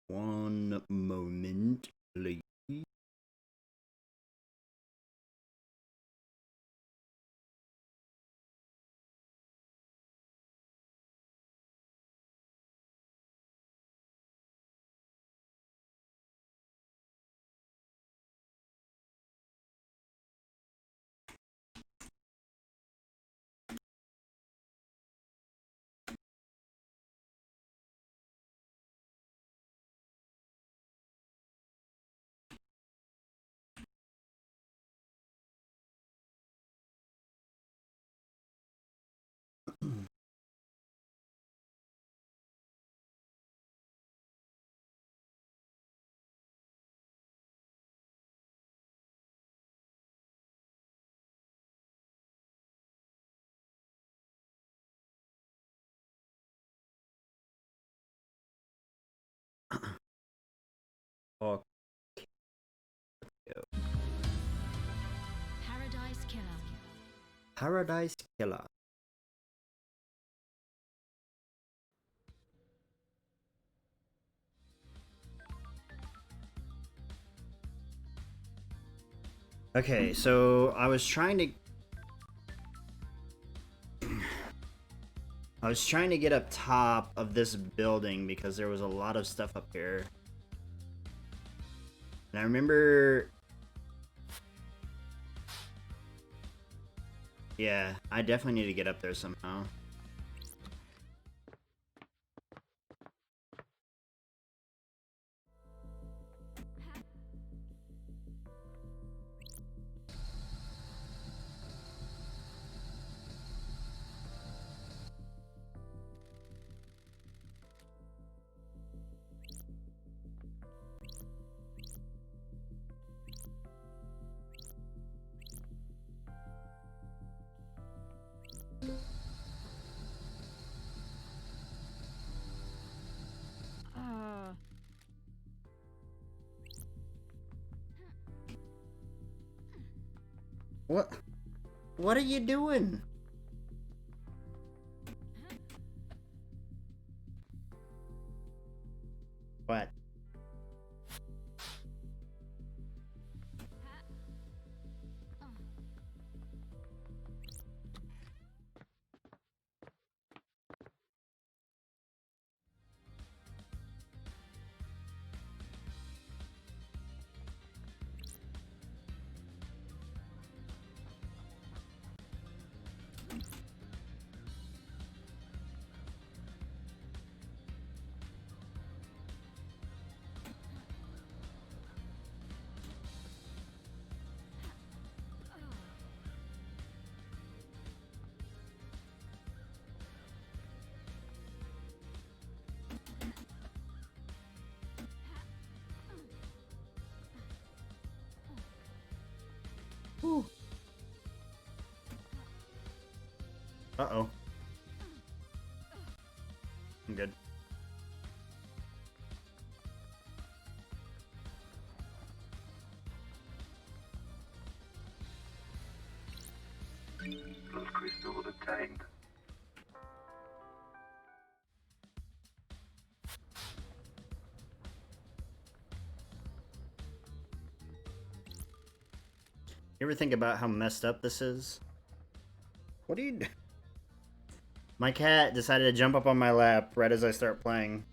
One moment, please. Fuck you. Paradise Killer. Paradise Killer. Okay, so I was trying to get up top of this building because there was a lot of stuff up here. And I remember... Yeah, I definitely need to get up there somehow. Uh, What? What are you doing? What? Whew. Uh-oh. I'm good. Blood crystal obtained. You ever think about how messed up this is? What do you do? My cat decided to jump up on my lap right as I start playing.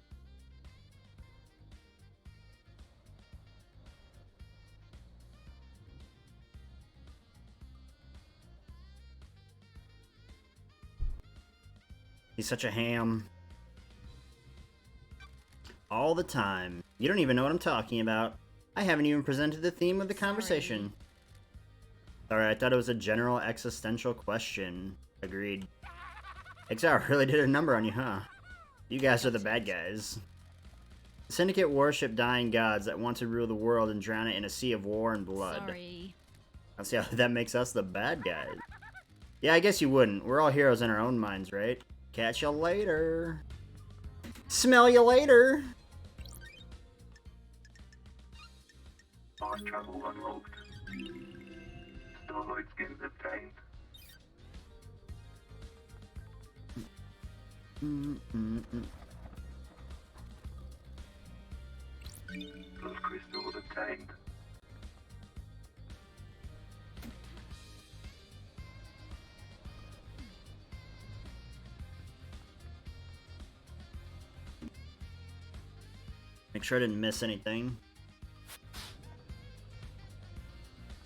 He's such a ham. All the time. You don't even know what I'm talking about. I haven't even presented the theme of the conversation. Sorry, I thought it was a general existential question. Agreed. XR really did a number on you, huh? You guys are the bad guys. The Syndicate worship dying gods that want to rule the world and drown it in a sea of war and blood. sorry. Let's see how that makes us the bad guys. Yeah, I guess you wouldn't. We're all heroes in our own minds, right? Catch you later. Smell you later. Fast travel unlocked. Starlight skins obtained. Plus crystal obtained. Make sure I didn't miss anything.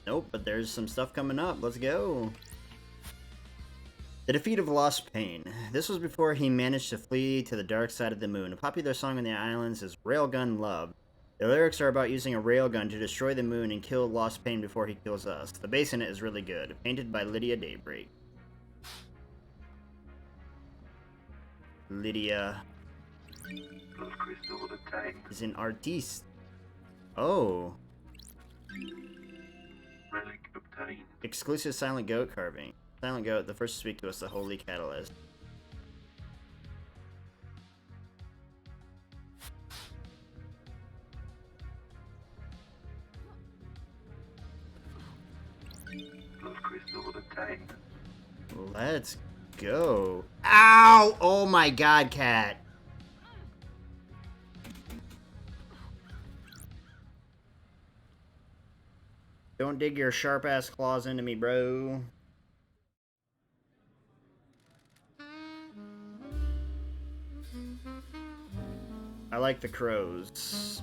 Nope, but there's some stuff coming up. Let's go. The defeat of Lost Pain. This was before he managed to flee to the dark side of the moon. A popular song on the islands is Railgun Love. The lyrics are about using a railgun to destroy the moon and kill Lost Pain before he kills us. The bass in it is really good. Painted by Lydia Daybreak. Lydia Plus crystal obtained. is an artiste. Oh. Relic obtained. Exclusive Silent Goat carving. Silent Goat, the first to speak to us, the Holy Catalyst. Plus crystal obtained. Let's go. Ow! Oh my god, cat. Don't dig your sharp ass claws into me, bro. I like the crows.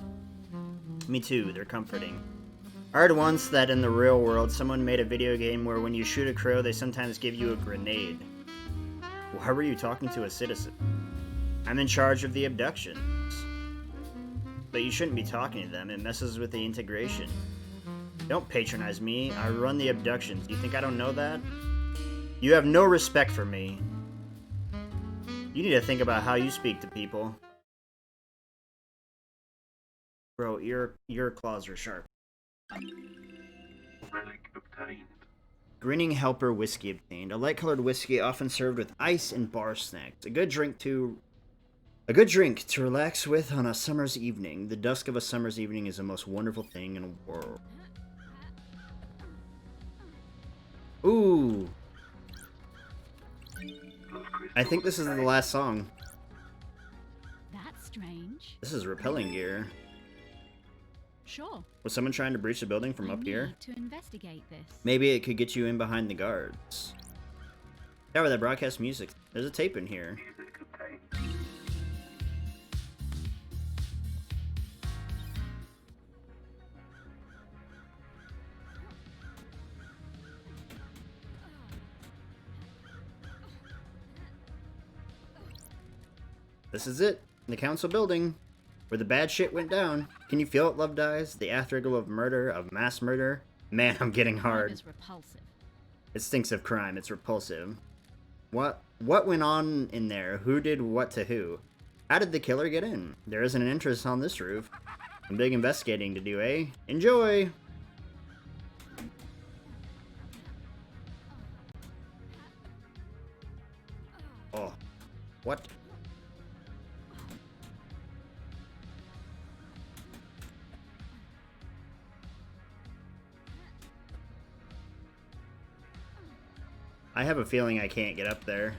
Me too, they're comforting. I heard once that in the real world, someone made a video game where when you shoot a crow, they sometimes give you a grenade. Why were you talking to a citizen? I'm in charge of the abductions. But you shouldn't be talking to them, it messes with the integration. Don't patronize me, I run the abductions. You think I don't know that? You have no respect for me. You need to think about how you speak to people. Bro, your claws are sharp. Relic obtained. Grinning Helper whiskey obtained. A light-colored whiskey often served with ice and bar snacks. A good drink to relax with on a summer's evening. The dusk of a summer's evening is the most wonderful thing in the world. Ooh. Plus crystal I think this is the last song. That's strange. This is repelling gear. Sure. Was someone trying to breach the building from I up here? need to investigate this. Maybe it could get you in behind the guards. Tower that broadcasts music. There's a tape in here. music obtained. This is it. The council building. Where the bad shit went down. Can you feel it, Love Dies? The afterglow of murder, of mass murder? Man, I'm getting Crime hard. is repulsive. It stinks of crime. It's repulsive. What went on in there? Who did what to who? How did the killer get in? There isn't an entrance on this roof. Some big investigating to do, eh? Enjoy! Oh. What? I have a feeling I can't get up there.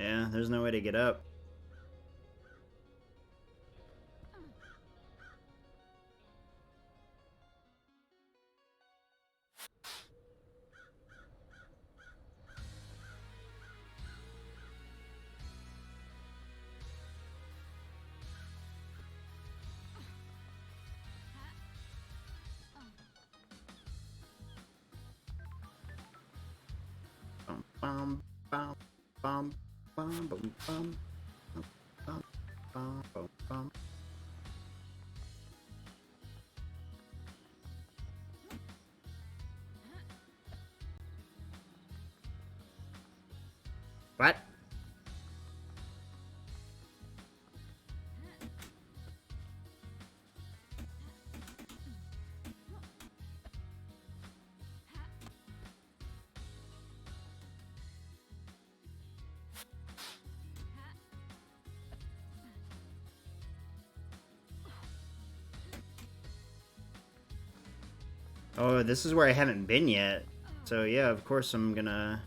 Yeah, there's no way to get up. Bum, bum, bum, bum, bum, bum, bum, bum, bum, bum, bum. What? Oh, this is where I haven't been yet. So yeah, of course I'm gonna...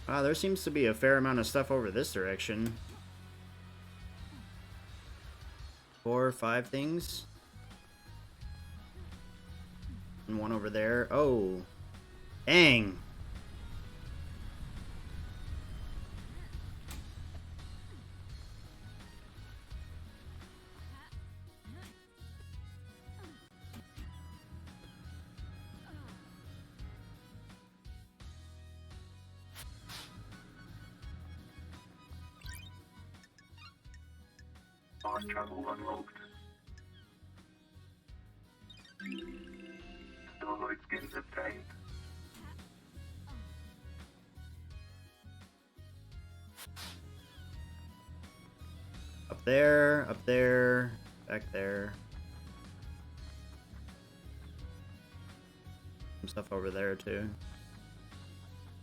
Wow, there seems to be a fair amount of stuff over this direction. 4 or 5 things. And one over there. Oh. Dang. Fast travel unlocked. Starlight skins obtained. Up there, back there. Some stuff over there too.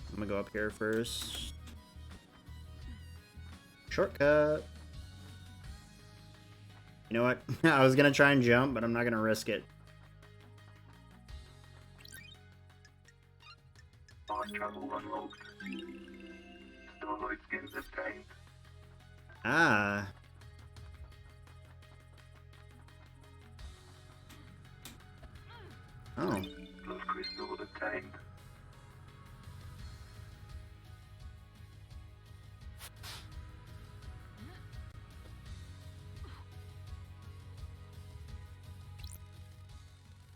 I'm gonna go up here first. Shortcut. You know what? I was gonna try and jump, but I'm not gonna risk it. Fast travel unlocked. Starlight skins obtained. Ah. Oh. Love crystal obtained.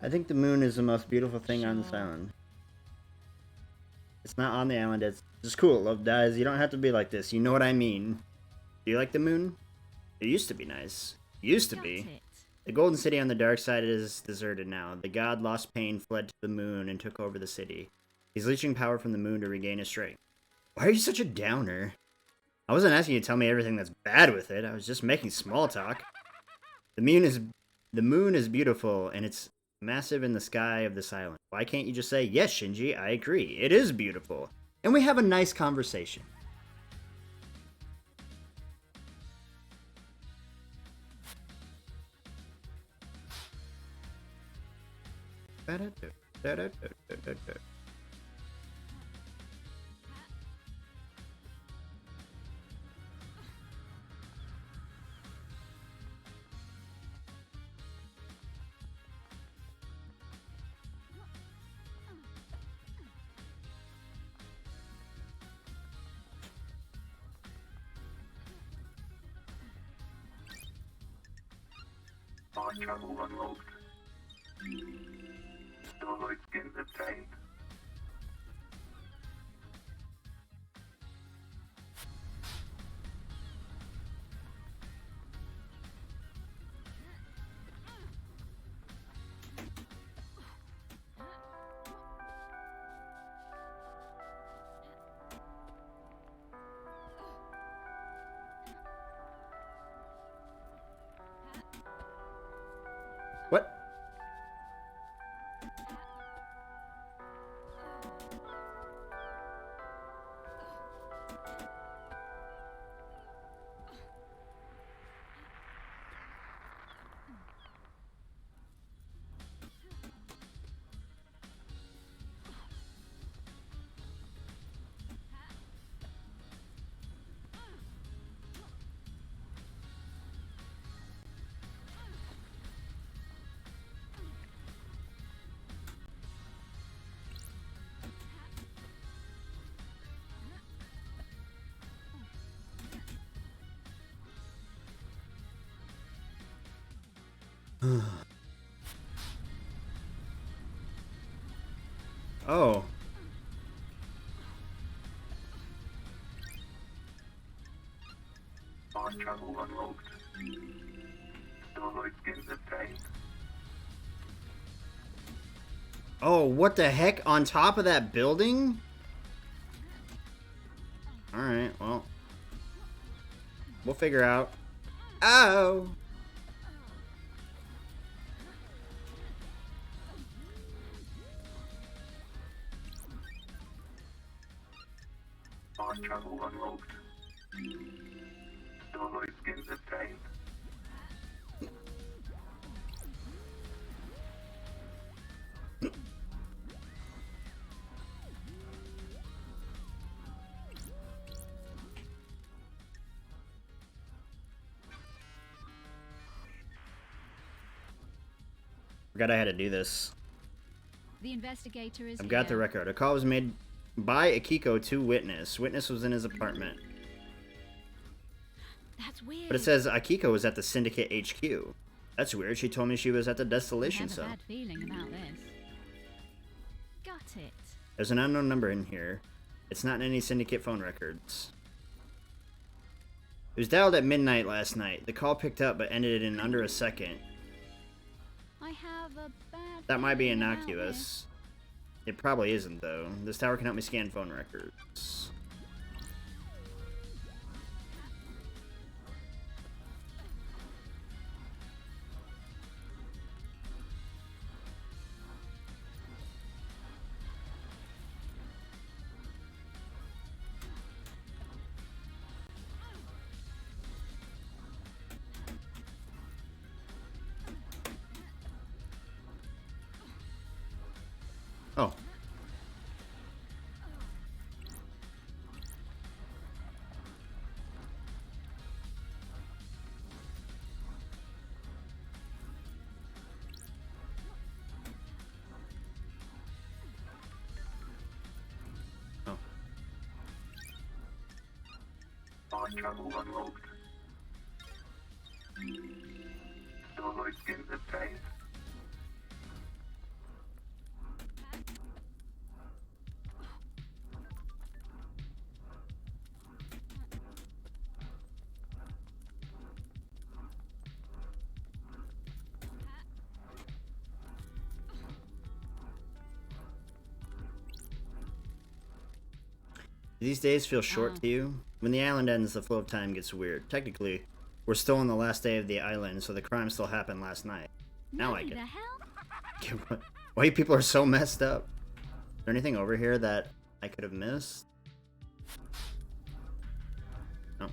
I think the moon is the most beautiful thing on this island. It's not on the island, it's just cool. Love dies. You don't have to be like this. You know what I mean. Do you like the moon? It used to be nice. Used to Got be. it. The golden city on the dark side is deserted now. The god lost pain, fled to the moon, and took over the city. He's leeching power from the moon to regain his strength. Why are you such a downer? I wasn't asking you to tell me everything that's bad with it. I was just making small talk. The moon is beautiful, and it's massive in the sky of this island. Why can't you just say, yes, Shinji, I agree. It is beautiful. And we have a nice conversation. Fast travel unlocked. Starlight skins obtained. What? Oh. Fast travel unlocked. Starlight skins obtained. Oh, what the heck? On top of that building? Alright, well. We'll figure out. Oh! Fast travel unlocked. Starlight skins obtained. Forgot I had to do this. The investigator is I've got the here. record. A call was made by Akiko to Witness. Witness was in his apartment. That's weird. But it says Akiko was at the Syndicate HQ. That's weird. She told me she was at the I Distillation have a Cell. bad feeling about this. Got it. There's an unknown number in here. It's not in any Syndicate phone records. It was dialed at midnight last night. The call picked up but ended in under a second. I have a bad That might be feeling about innocuous. It probably isn't, though. This tower can help me scan phone records. Oh. Oh. Fast travel unlocked. Starlight skins obtained. These days feel short to you? When the island ends, the flow of time gets weird. Technically, we're still on the last day of the island, so the crime still happened last night. Now I Maybe get the it. hell? White people are so messed up. Is there anything over here that I could have missed? No.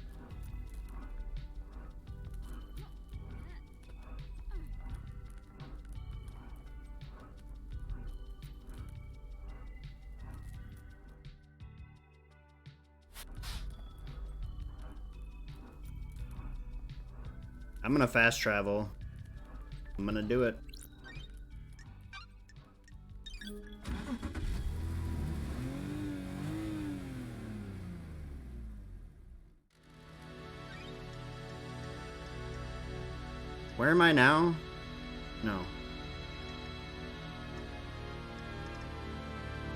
I'm gonna fast travel. I'm gonna do it. Where am I now? No.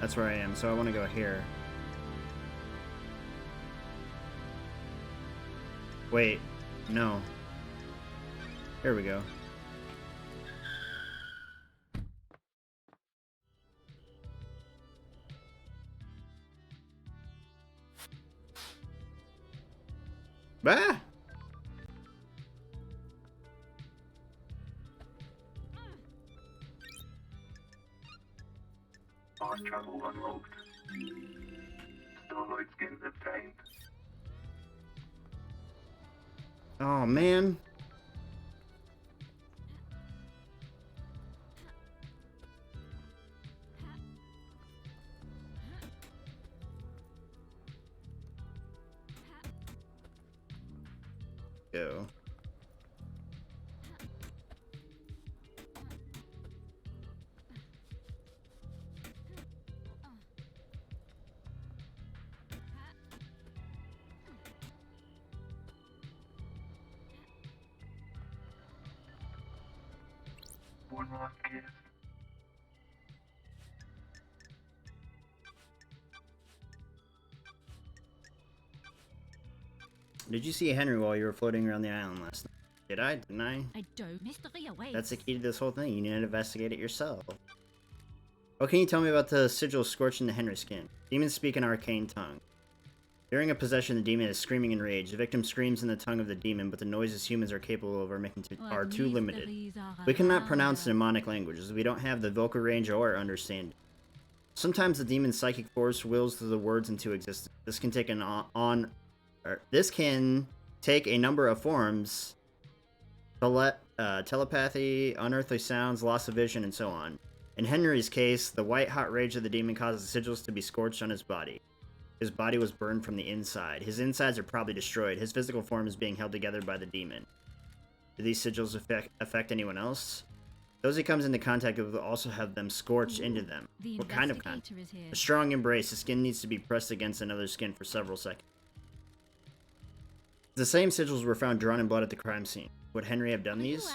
That's where I am, so I want to go here. Wait, no. Here we go. Bah! Fast travel unlocked. Starlight skins obtained. Oh, man. Go. one last kiss. Did you see Henry while you were floating around the island last night? Did I? Didn't I? I don't. Mystery awaits. That's the key to this whole thing. You need to investigate it yourself. What can you tell me about the sigil scorching the Henry skin? Demons speak an arcane tongue. During a possession, the demon is screaming in rage. The victim screams in the tongue of the demon, but the noises humans are capable of are too limited. We cannot pronounce demonic languages. We don't have the vocal range or understanding. Sometimes the demon's psychic force wills the words into existence. This can take a number of forms: telepathy, unearthly sounds, loss of vision, and so on. In Henry's case, the white-hot rage of the demon causes the sigils to be scorched on his body. His body was burned from the inside. His insides are probably destroyed. His physical form is being held together by the demon. Do these sigils affect anyone else? Those he comes into contact with will also have them scorched into them. What kind of contact? A strong embrace. The skin needs to be pressed against another skin for several seconds. The same sigils were found drawn in blood at the crime scene. Would Henry have done these?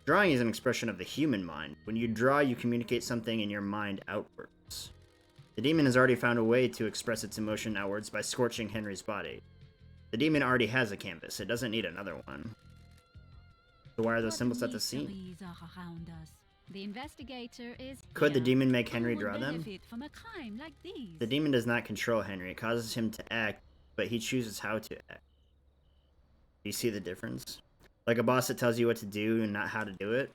Drawing is an expression of the human mind. When you draw, you communicate something in your mind outwards. The demon has already found a way to express its emotion outwards by scorching Henry's body. The demon already has a canvas. It doesn't need another one. So why are those symbols at the scene? The investigator is Could the here. demon make Henry Who would draw them? benefit from a crime like these? The demon does not control Henry. It causes him to act, but he chooses how to act. Do you see the difference? Like a boss that tells you what to do and not how to do it?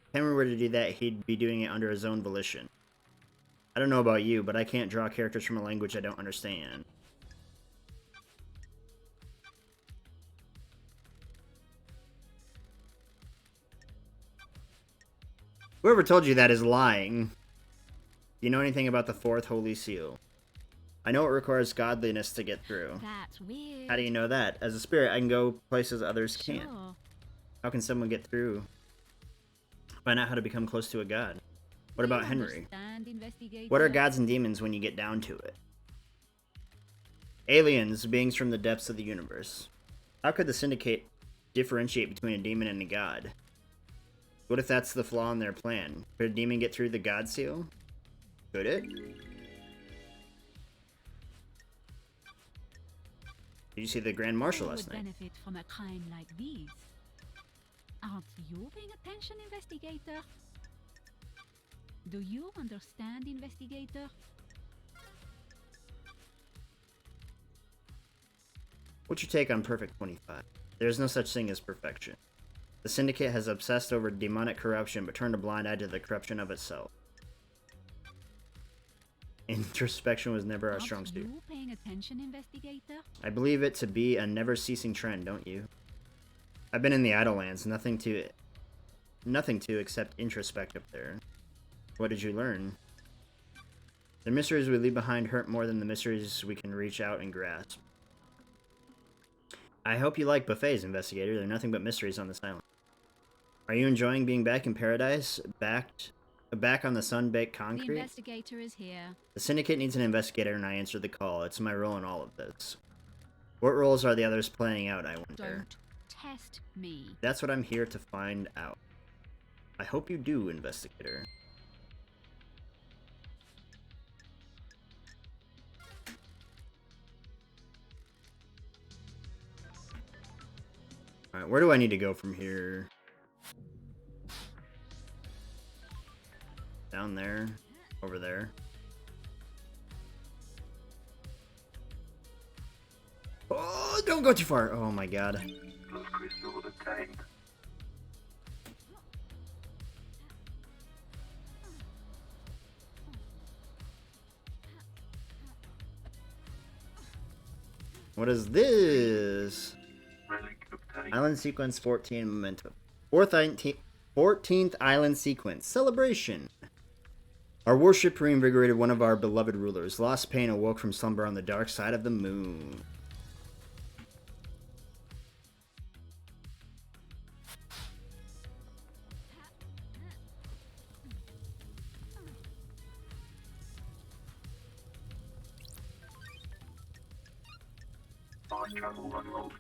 If Henry were to do that, he'd be doing it under his own volition. I don't know about you, but I can't draw characters from a language I don't understand. Whoever told you that is lying. Do you know anything about the fourth Holy Seal? I know it requires godliness to get through. That's weird. How do you know that? As a spirit, I can go places others can't. Sure. How can someone get through? Find out how to become close to a god. What about Henry? What are gods and demons when you get down to it? Aliens, beings from the depths of the universe. How could the Syndicate differentiate between a demon and a god? What if that's the flaw in their plan? Could a demon get through the god seal? Could it? Did you see the Grand Marshal Who last would night? benefit from a crime like these? Aren't you paying attention, investigator? Do you understand, investigator? What's your take on Perfect 25? There is no such thing as perfection. The Syndicate has obsessed over demonic corruption, but turned a blind eye to the corruption of itself. Introspection was never our strong suit. Aren't you paying attention, investigator? I believe it to be a never-ceasing trend, don't you? I've been in the Idlelands, nothing to except introspect up there. What did you learn? The mysteries we leave behind hurt more than the mysteries we can reach out and grasp. I hope you like buffets, investigator. There are nothing but mysteries on this island. Are you enjoying being back in paradise? Back on the sun-baked The concrete? investigator is here. The Syndicate needs an investigator, and I answered the call. It's my role in all of this. What roles are the others playing out, I wonder? Don't test me. That's what I'm here to find out. I hope you do, investigator. Alright, where do I need to go from here? Down there. Over there. Oh, don't go too far. Oh my god. Those crystals obtained. What is this? Relic obtained. Island sequence 14 momentum. 14th island sequence. Celebration. Our warship reinvigorated one of our beloved rulers. Lost Pain awoke from slumber on the dark side of the moon. Time travel unlocked.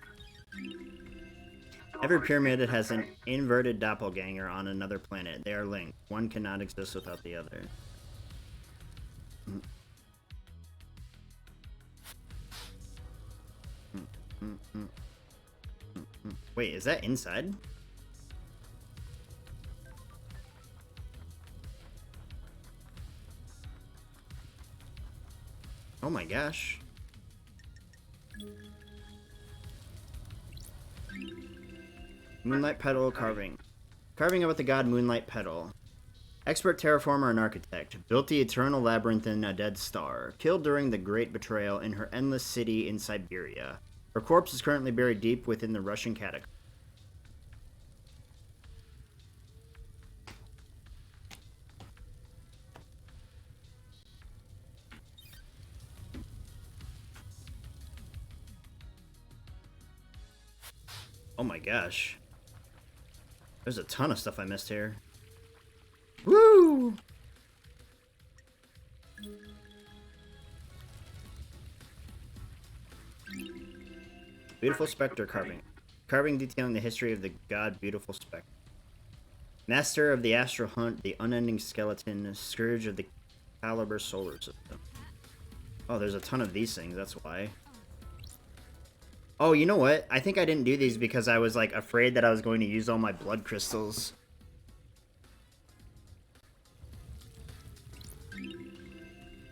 The Every pyramid has an inverted doppelganger on another planet. They are linked. One cannot exist without the other. Wait, is that inside? Oh my gosh. Moonlight Petal carving. Carving about the god Moonlight Petal. Expert terraformer and architect. Built the eternal labyrinth in a dead star. Killed during the Great Betrayal in her endless city in Siberia. Her corpse is currently buried deep within the Russian catacombs. Oh my gosh. There's a ton of stuff I missed here. Woo! Beautiful Spectre carving. Carving detailing the history of the god Beautiful Spectre. Master of the Astral Hunt, the unending skeleton, scourge of the Caliber solar system. Oh, there's a ton of these things, that's why. Oh, you know what? I think I didn't do these because I was, like, afraid that I was going to use all my blood crystals.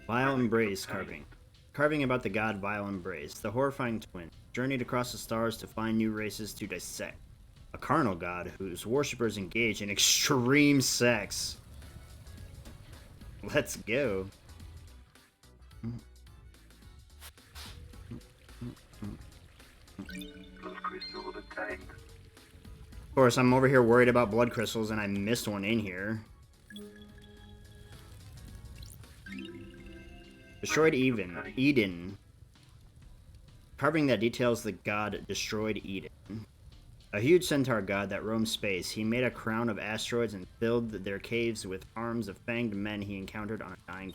Vile Embrace carving. Carving about the god Vile Embrace, the horrifying twin. Journeyed across the stars to find new races to dissect. A carnal god whose worshippers engage in extreme sex. Let's go. Blood crystal obtained. Of course, I'm over here worried about blood crystals and I missed one in here. Destroyed Eden. Carving that details the god Destroyed Eden. A huge centaur god that roams space. He made a crown of asteroids and filled their caves with arms of fanged men he encountered on a dying.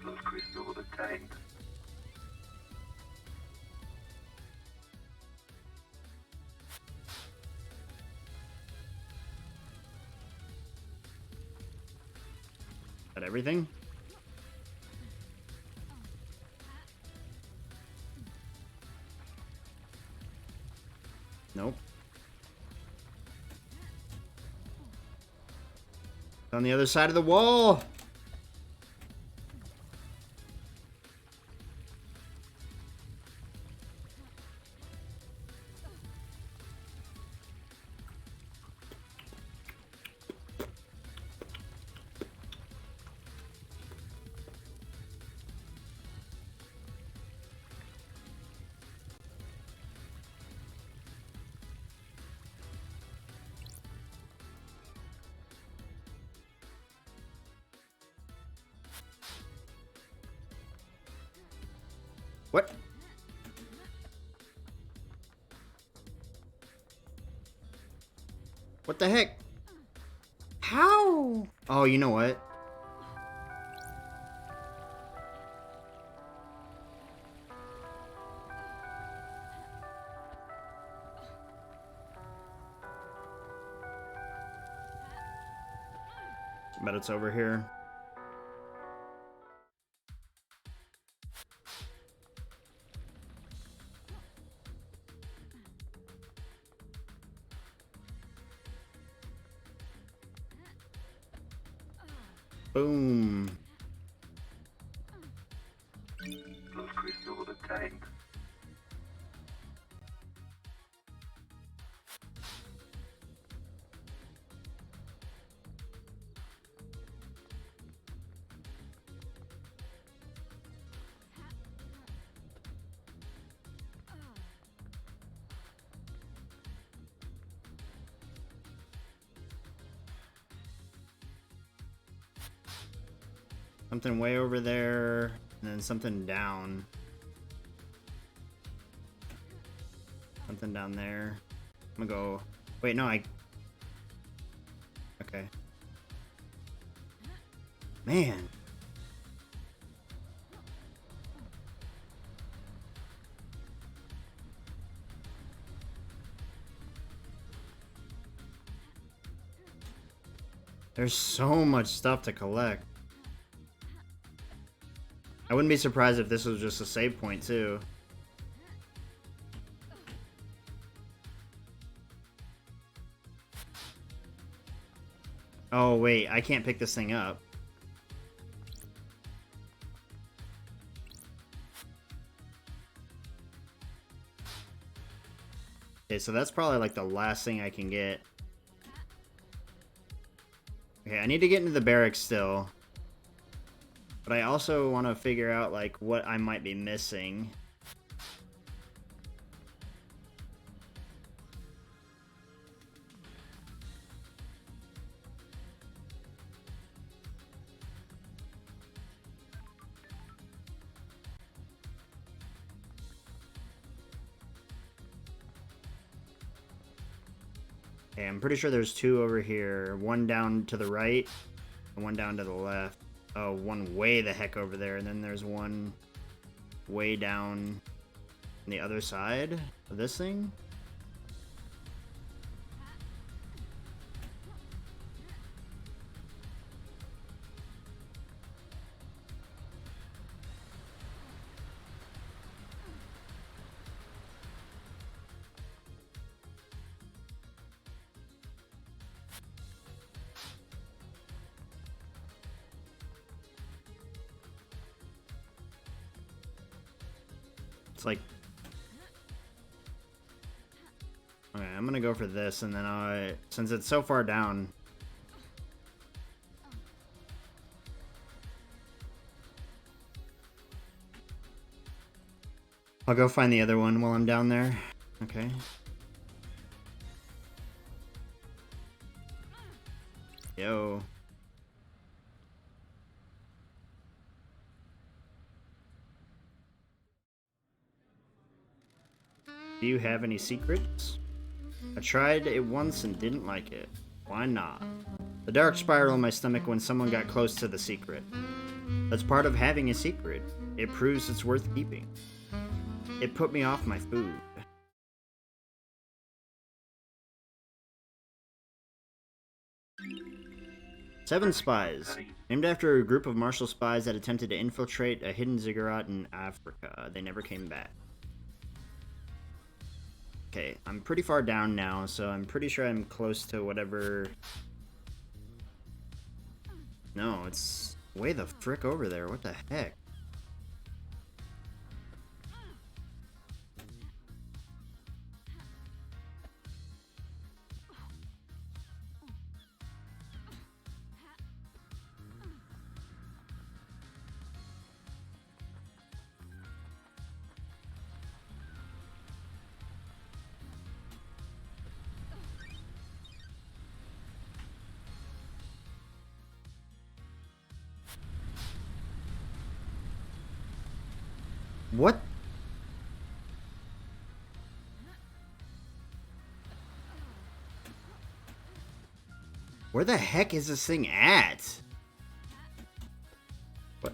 Blood crystal obtained. Is that everything? Nope. It's on the other side of the wall. What? What the heck? How? Oh, you know what? Bet it's over here. Boom. Blood crystal obtained. Something way over there, and then something down. Something down there. I'm gonna go... Wait, no, Okay. Man. There's so much stuff to collect. I wouldn't be surprised if this was just a save point, too. Oh, wait, I can't pick this thing up. Okay, so that's probably like the last thing I can get. Okay, I need to get into the barracks still. But I also want to figure out like what I might be missing. Okay, I'm pretty sure there's two over here. One down to the right, and one down to the left. Oh, one way the heck over there, and then there's one way down on the other side of this thing. It's like... Okay, I'm gonna go for this, and then since it's so far down... I'll go find the other one while I'm down there. Okay. Yo. Do you have any secrets? I tried it once and didn't like it. Why not? The dark spiral in my stomach when someone got close to the secret. That's part of having a secret. It proves it's worth keeping. It put me off my food. Seven spies. Named after a group of martial spies that attempted to infiltrate a hidden ziggurat in Africa. They never came back. Okay, I'm pretty far down now, so I'm pretty sure I'm close to whatever... No, it's way the frick over there. What the heck? What? Where the heck is this thing at? What?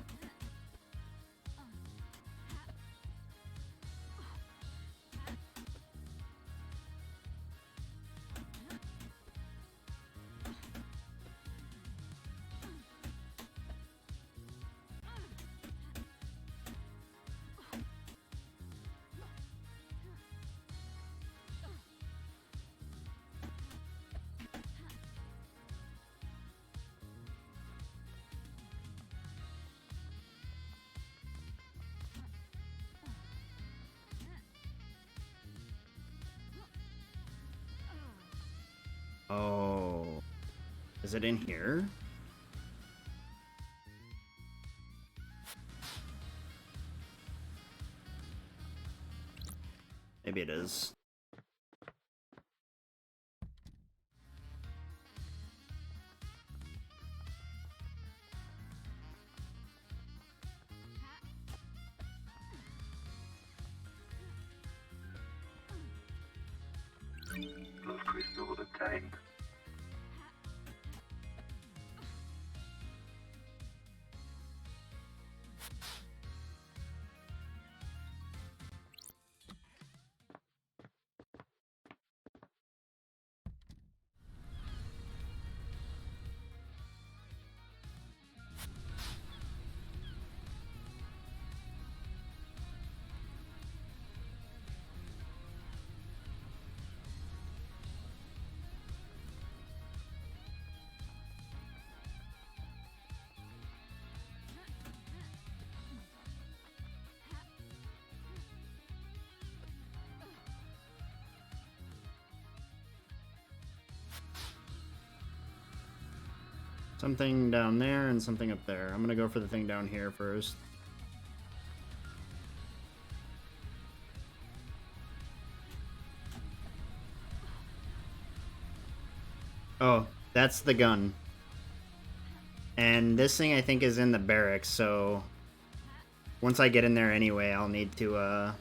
Oh. Is it in here? Maybe it is. Blood crystal obtained. Something down there and something up there. I'm gonna go for the thing down here first. Oh, that's the gun. And this thing I think is in the barracks, so once I get in there anyway, I'll need to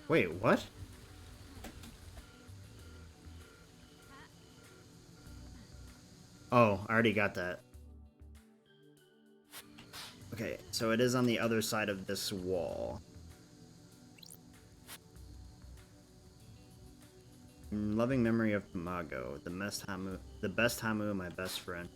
Wait, what? Oh, I already got that. Okay, so it is on the other side of this wall. In loving memory of Mago, the best Hamu, my best friend.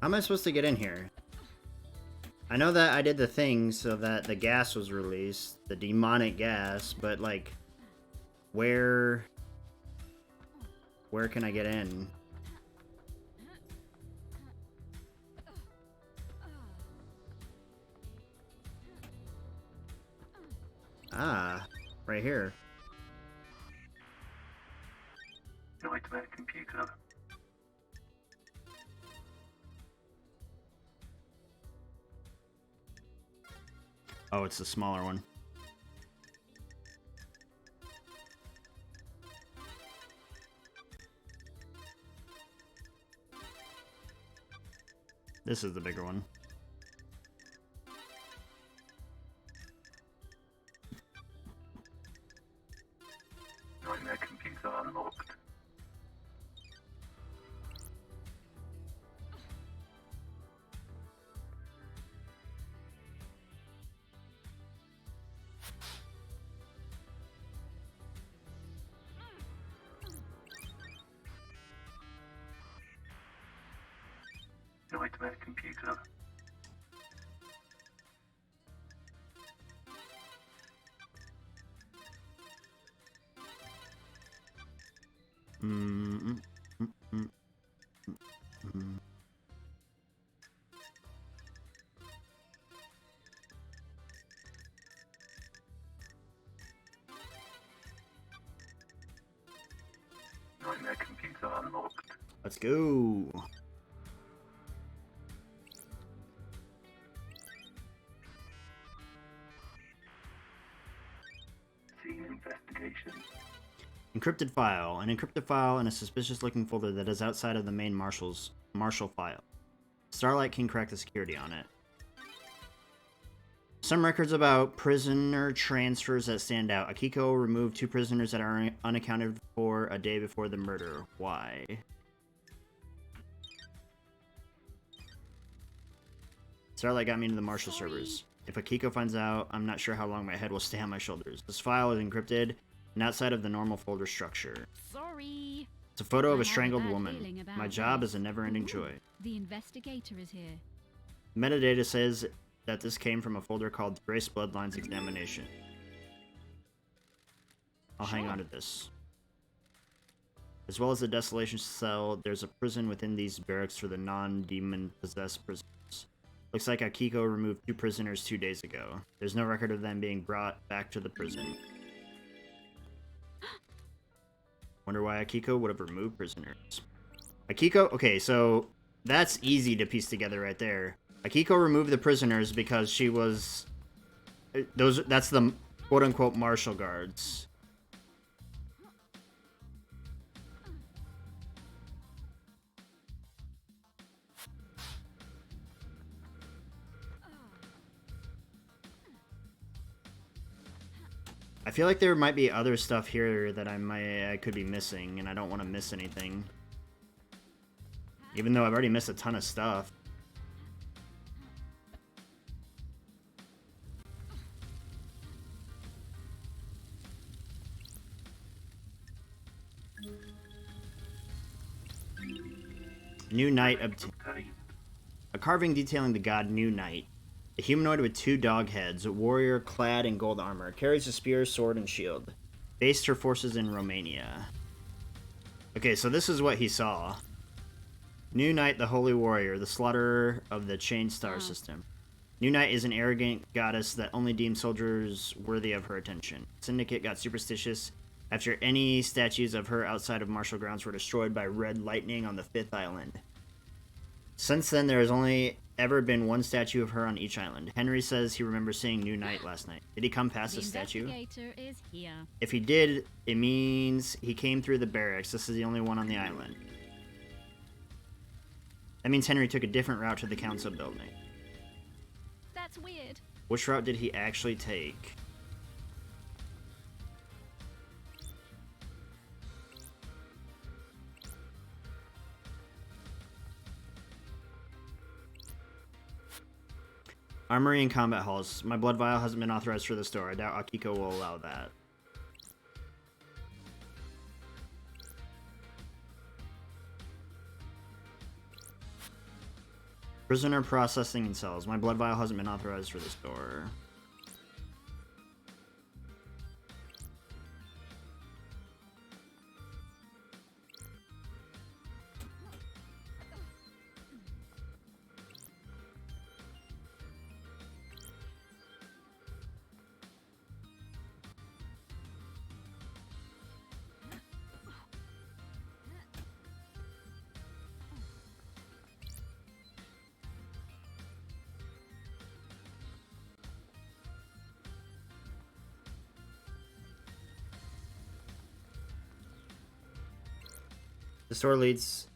How am I supposed to get in here? I know that I did the thing so that the gas was released, the demonic gas, but like, where can I get in? Ah, right here. Nightmare computer. Oh, it's the smaller one. This is the bigger one. Nightmare computer unlocked. Nightmare computer. Nightmare computer unlocked. Let's go. Scene investigation. Encrypted file. An encrypted file in a suspicious-looking folder that is outside of the main marshal file. Starlight can crack the security on it. Some records about prisoner transfers that stand out. Akiko removed 2 prisoners that are unaccounted for a day before the murder. Why? Starlight got me into the Marshall servers. If Akiko finds out, I'm not sure how long my head will stay on my shoulders. This file is encrypted and outside of the normal folder structure. Sorry. It's a photo of I a have a strangled bad woman. feeling about My job this. is a never-ending Ooh, joy. The investigator is here. Metadata says that this came from a folder called Grace Bloodlines Examination. I'll hang on to this. As well as the Desolation Cell, there's a prison within these barracks for the non-demon-possessed prisoners. Looks like Akiko removed 2 prisoners 2 days ago. There's no record of them being brought back to the prison. Wonder why Akiko would have removed prisoners. Akiko? Okay, so that's easy to piece together right there. Akiko removed the prisoners because she was... That's the quote-unquote martial guards. I feel like there might be other stuff here that I could be missing, and I don't want to miss anything. Even though I've already missed a ton of stuff. New Knight obtained. A carving detailing the god New Knight. A humanoid with 2 dog heads, a warrior clad in gold armor, carries a spear, sword, and shield. Based her forces in Romania. Okay, so this is what he saw. New Knight, the holy warrior, the slaughterer of the chained star system. New Knight is an arrogant goddess that only deems soldiers worthy of her attention. Syndicate got superstitious after any statues of her outside of martial grounds were destroyed by red lightning on the 5th island. Since then, there has only ever been 1 statue of her on each island. Henry says he remembers seeing New Knight last night. Did he come past the statue? Investigator is here. If he did, it means he came through the barracks. This is the only one on the island. That means Henry took a different route to the council building. That's weird. Which route did he actually take? Armory and combat halls. My blood vial hasn't been authorized for the store. I doubt Akiko will allow that. Prisoner processing in cells. My blood vial hasn't been authorized for the store. The store leads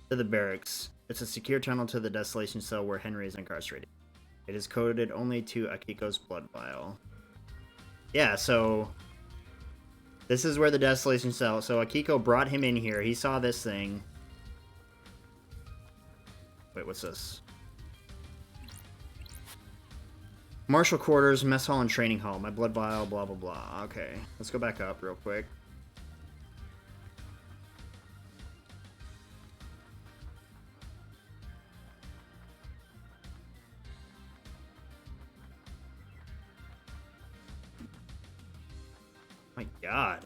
to the barracks. It's a secure tunnel to the desolation cell where Henry is incarcerated. It is coded only to Akiko's blood vial. Yeah, so this is where the desolation cell. So Akiko brought him in here. He saw this thing. Wait, what's this? Martial quarters, mess hall, and training hall. My blood vial, blah, blah, blah. Okay, let's go back up real quick. My God.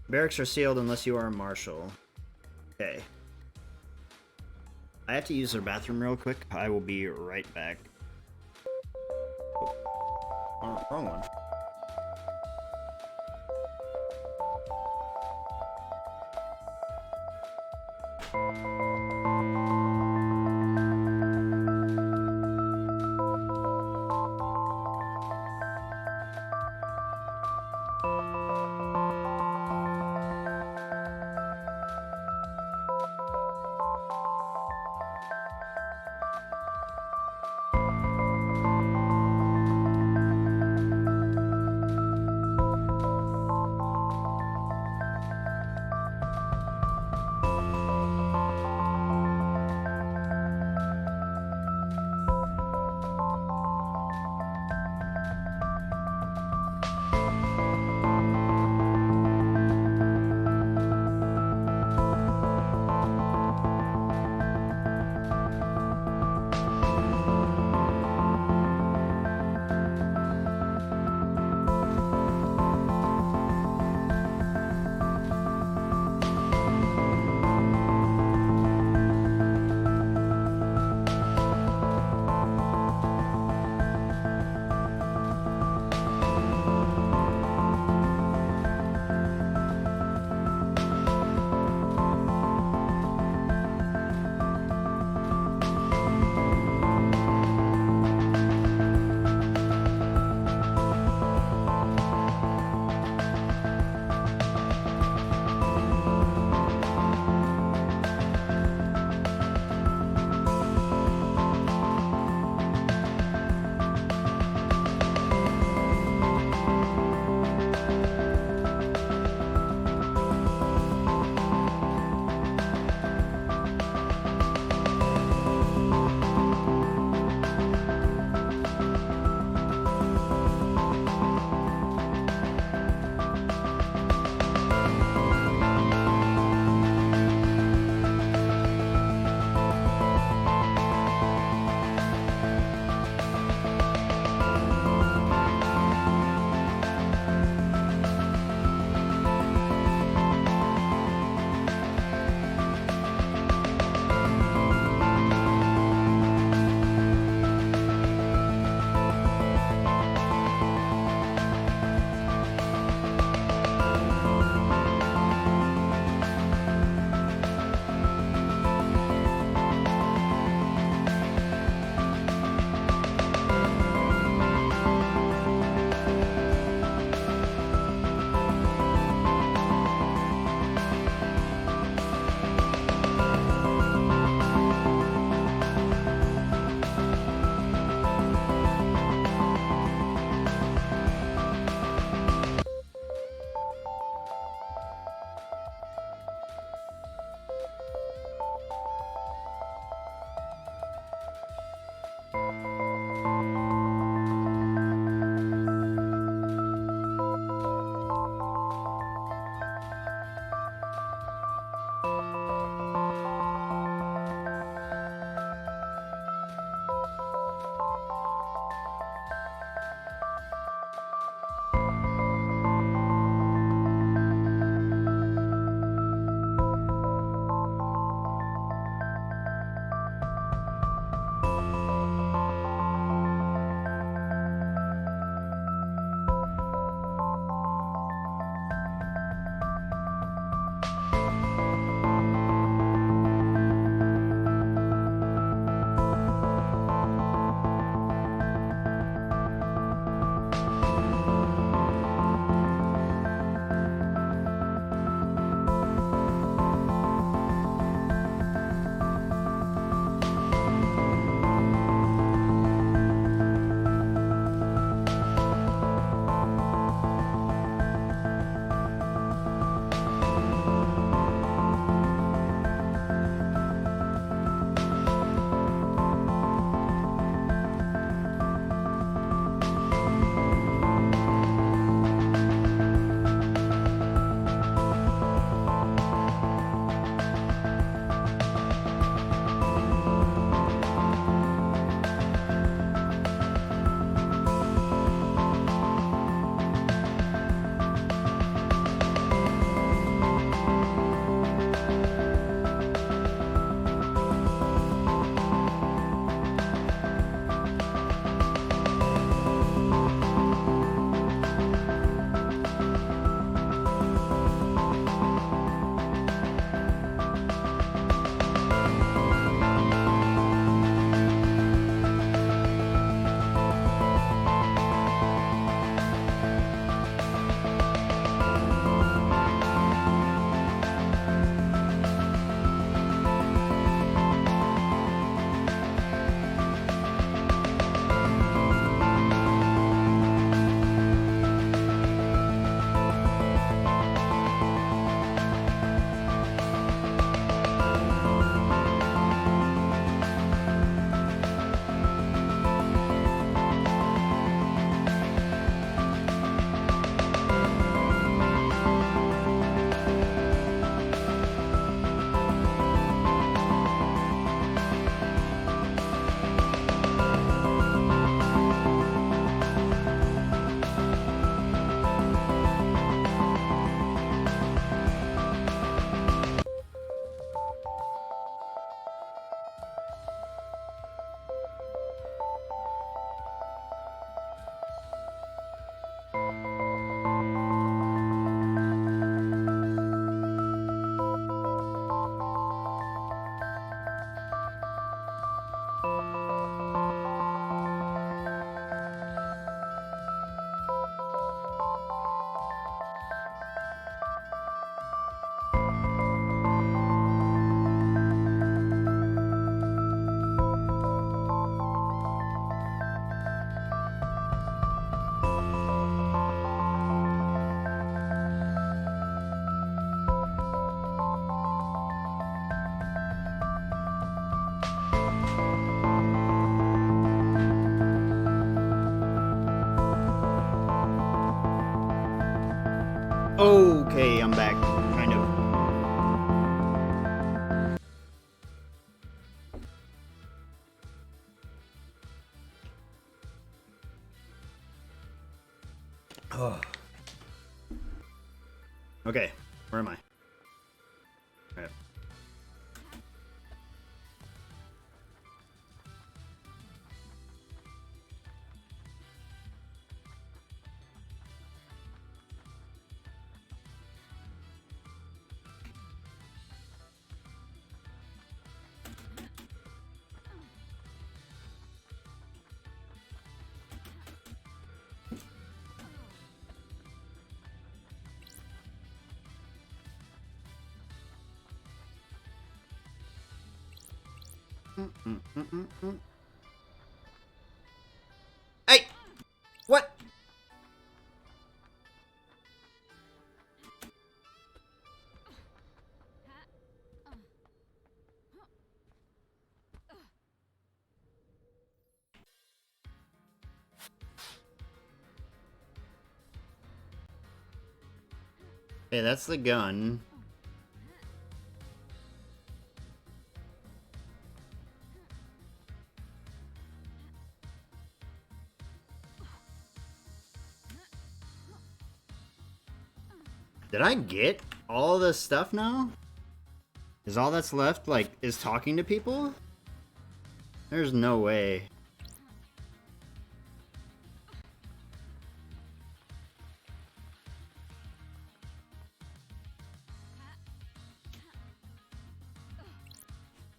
Barracks are sealed unless you are a marshal. Okay. I have to use their bathroom real quick. I will be right back. Oh, wrong one. Okay, I'm back. Kind of. Oh. Okay, where am I? Alright. Hey! What? Hey, that's the gun. Did I get all this stuff now? Is all that's left, like, is talking to people? There's no way.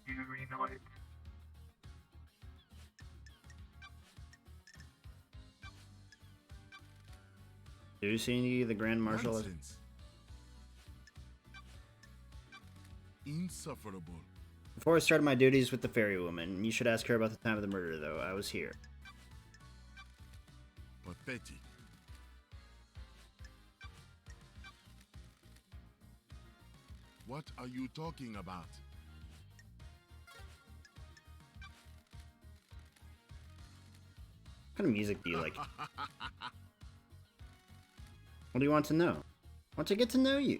You reunite. Do you see the Grand Marshal? Nonsense. Insufferable. Before I started my duties with the fairy woman, you should ask her about the time of the murder, though. I was here. Pathetic. What are you talking about? What kind of music do you like? What do you want to know? I want to get to know you.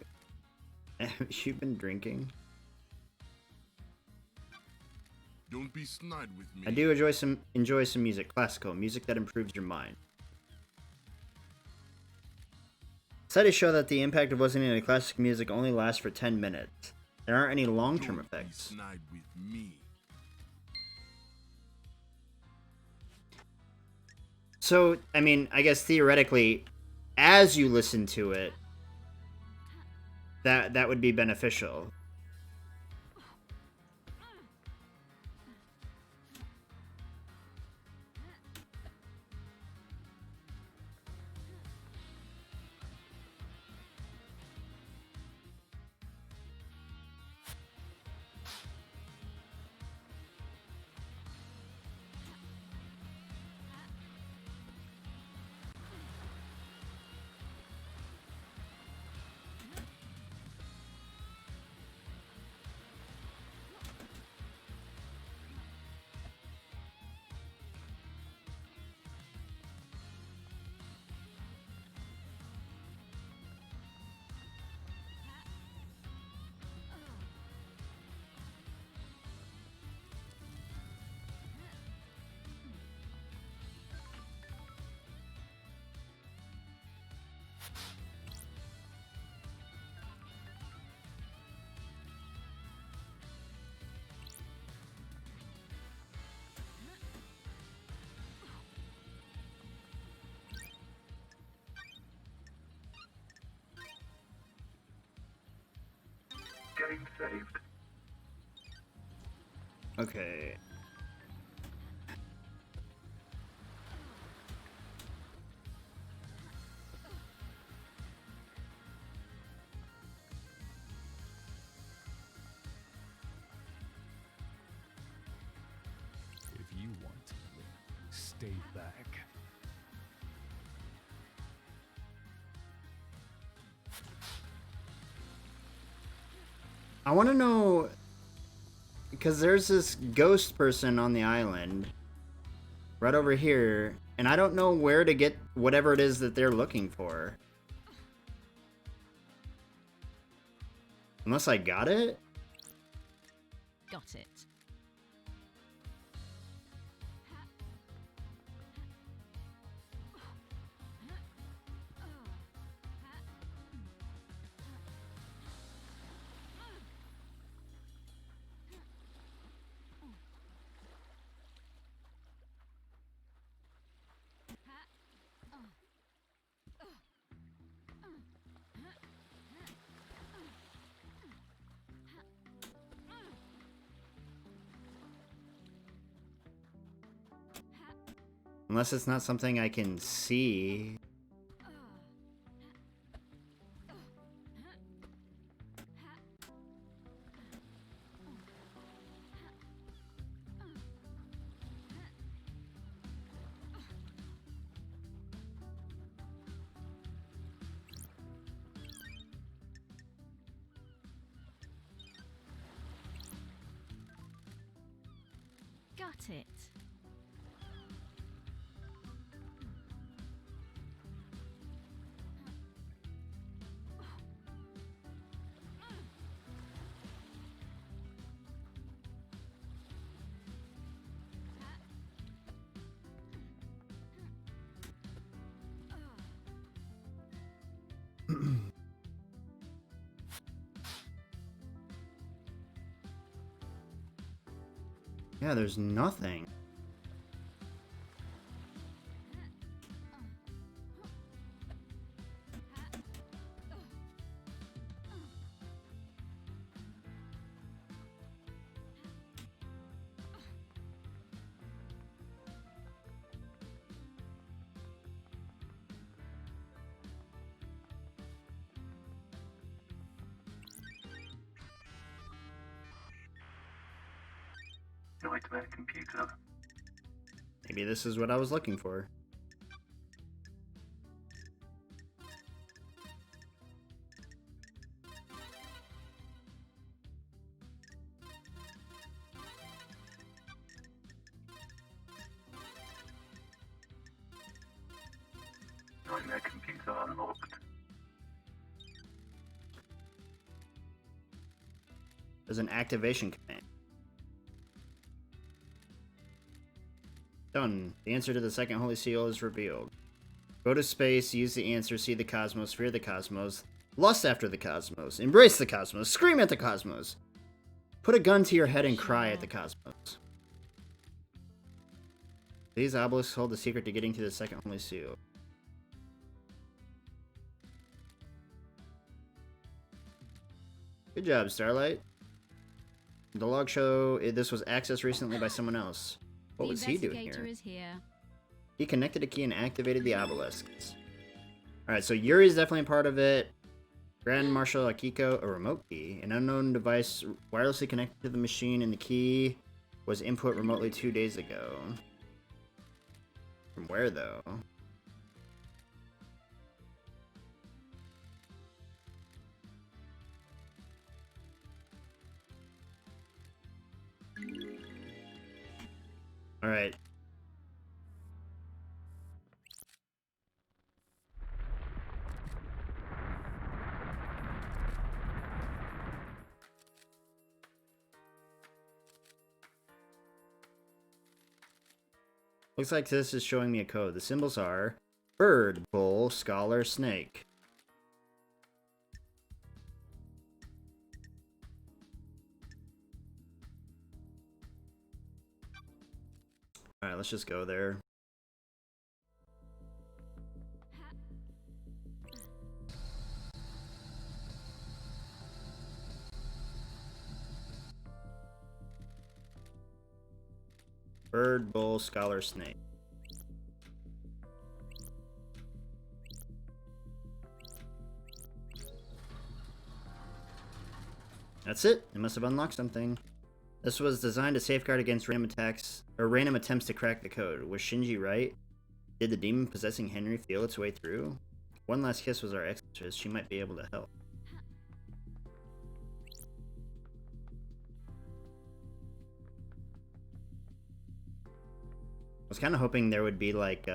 Have you been drinking? Don't be snide with me. I do enjoy some music, classical music that improves your mind. Studies show that the impact of listening to classic music only lasts for 10 minutes. There aren't any long-term Don't effects. be snide with me. So, I mean, I guess theoretically, as you listen to it, that would be beneficial. Game saved. Okay. If you want to win, stay back. I want to know, because there's this ghost person on the island right over here, and I don't know where to get whatever it is that they're looking for. Unless I got it? Got it. Unless it's not something I can see. Got it. Yeah, there's nothing. Nightmare computer. Maybe this is what I was looking for. Nightmare computer unlocked. There's an activation command. Done. The answer to the second Holy Seal is revealed. Go to space, use the answer, see the cosmos, fear the cosmos, lust after the cosmos, embrace the cosmos, scream at the cosmos, put a gun to your head and cry at the cosmos. These obelisks hold the secret to getting to the second Holy Seal. Good job, Starlight. The log show this was accessed recently by someone else. What was he doing Investigator here? is here. He connected a key and activated the obelisks. Alright, so Yuri's definitely part of it. Grand Marshal Akiko, a remote key. An unknown device wirelessly connected to the machine, and the key was input remotely 2 days ago. From where, though? Alright. Looks like this is showing me a code. The symbols are bird, bull, scholar, snake. Alright, let's just go there. Bird, bull, scholar, snake. That's it. It must have unlocked something. This was designed to safeguard against random attacks, or random attempts to crack the code. Was Shinji right? Did the demon possessing Henry feel its way through? One Last Kiss was our exorcist. She might be able to help. I was kind of hoping there would be, like,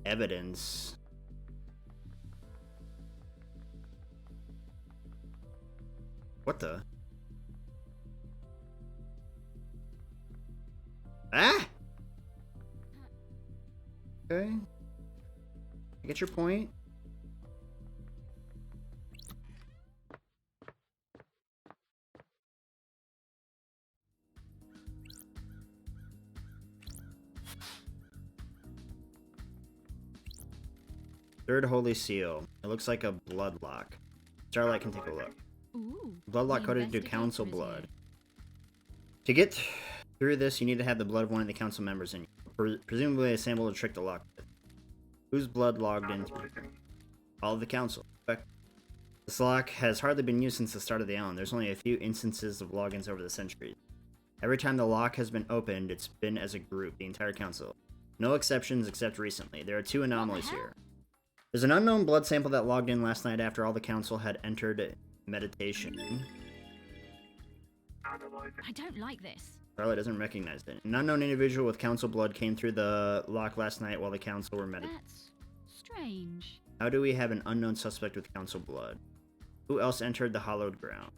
evidence. What the? Ah! Okay. I get your point. Third Holy Seal. It looks like a bloodlock. Starlight can take a look. Ooh. Bloodlock the coded to investigator council is blood. here. To get through this, you need to have the blood of one of the council members in you. Presumably a sample to trick the lock with. Whose blood logged into? All of the council. This lock has hardly been used since the start of the island. There's only a few instances of logins over the centuries. Every time the lock has been opened, it's been as a group, the entire council. No exceptions except recently. There are two anomalies here. There's an unknown blood sample that logged in last night after all the council had entered meditation. I don't like this. Charlotte doesn't recognize it. An unknown individual with council blood came through the lock last night while the council were meditating. That's strange. How do we have an unknown suspect with council blood? Who else entered the hallowed ground?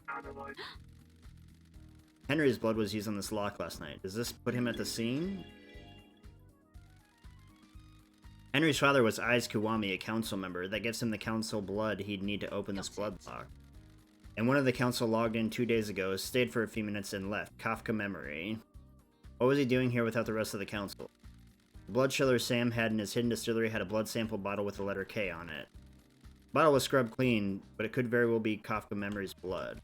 Henry's blood was used on this lock last night. Does this put him at the scene? Henry's father was Aiz Kiwami, a council member. That gives him the council blood he'd need to open this blood lock. And one of the council logged in 2 days ago, stayed for a few minutes, and left. Kafka memory. What was he doing here without the rest of the council? The blood chiller Sam had in his hidden distillery had a blood sample bottle with the letter K on it. The bottle was scrubbed clean, but it could very well be Kafka memory's blood.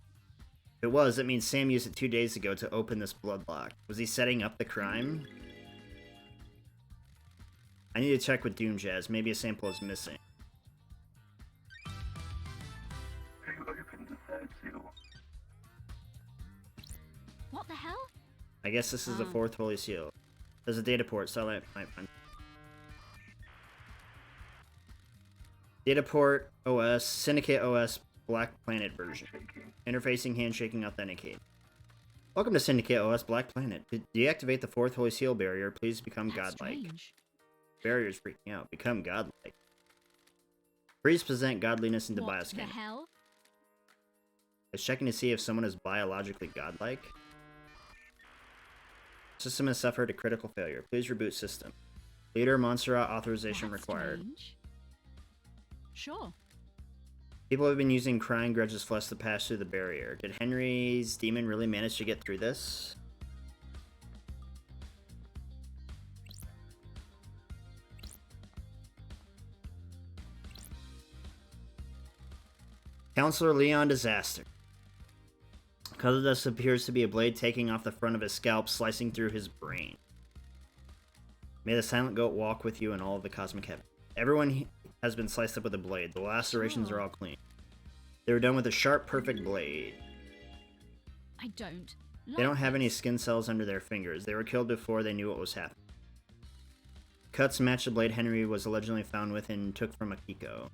If it was, that means Sam used it 2 days ago to open this blood lock. Was he setting up the crime? I need to check with Doom Jazz. Maybe a sample is missing. What the hell? I guess this is the fourth Holy Seal. There's a data port, so I might find. Data port OS, Syndicate OS, Black Planet version. Interfacing, handshaking, authenticate. Welcome to Syndicate OS, Black Planet. To deactivate the fourth Holy Seal barrier, please become That's godlike. strange. Barrier's freaking out. Become godlike. Please present godliness into What the bioscan. hell? It's checking to see if someone is biologically godlike. System has suffered a critical failure. Please reboot system. Leader Montserrat authorization That's required. strange. Sure. People have been using crying grudges flesh to pass through the barrier. Did Henry's demon really manage to get through this? Counselor Leon Disaster. Cause of this appears to be a blade taking off the front of his scalp, slicing through his brain. May the silent goat walk with you in all of the cosmic heaven. Everyone has been sliced up with a blade. The lacerations are all clean. They were done with a sharp, perfect blade. I don't. They don't have any skin cells under their fingers. They were killed before they knew what was happening. Cuts match the blade Henry was allegedly found with and took from Akiko.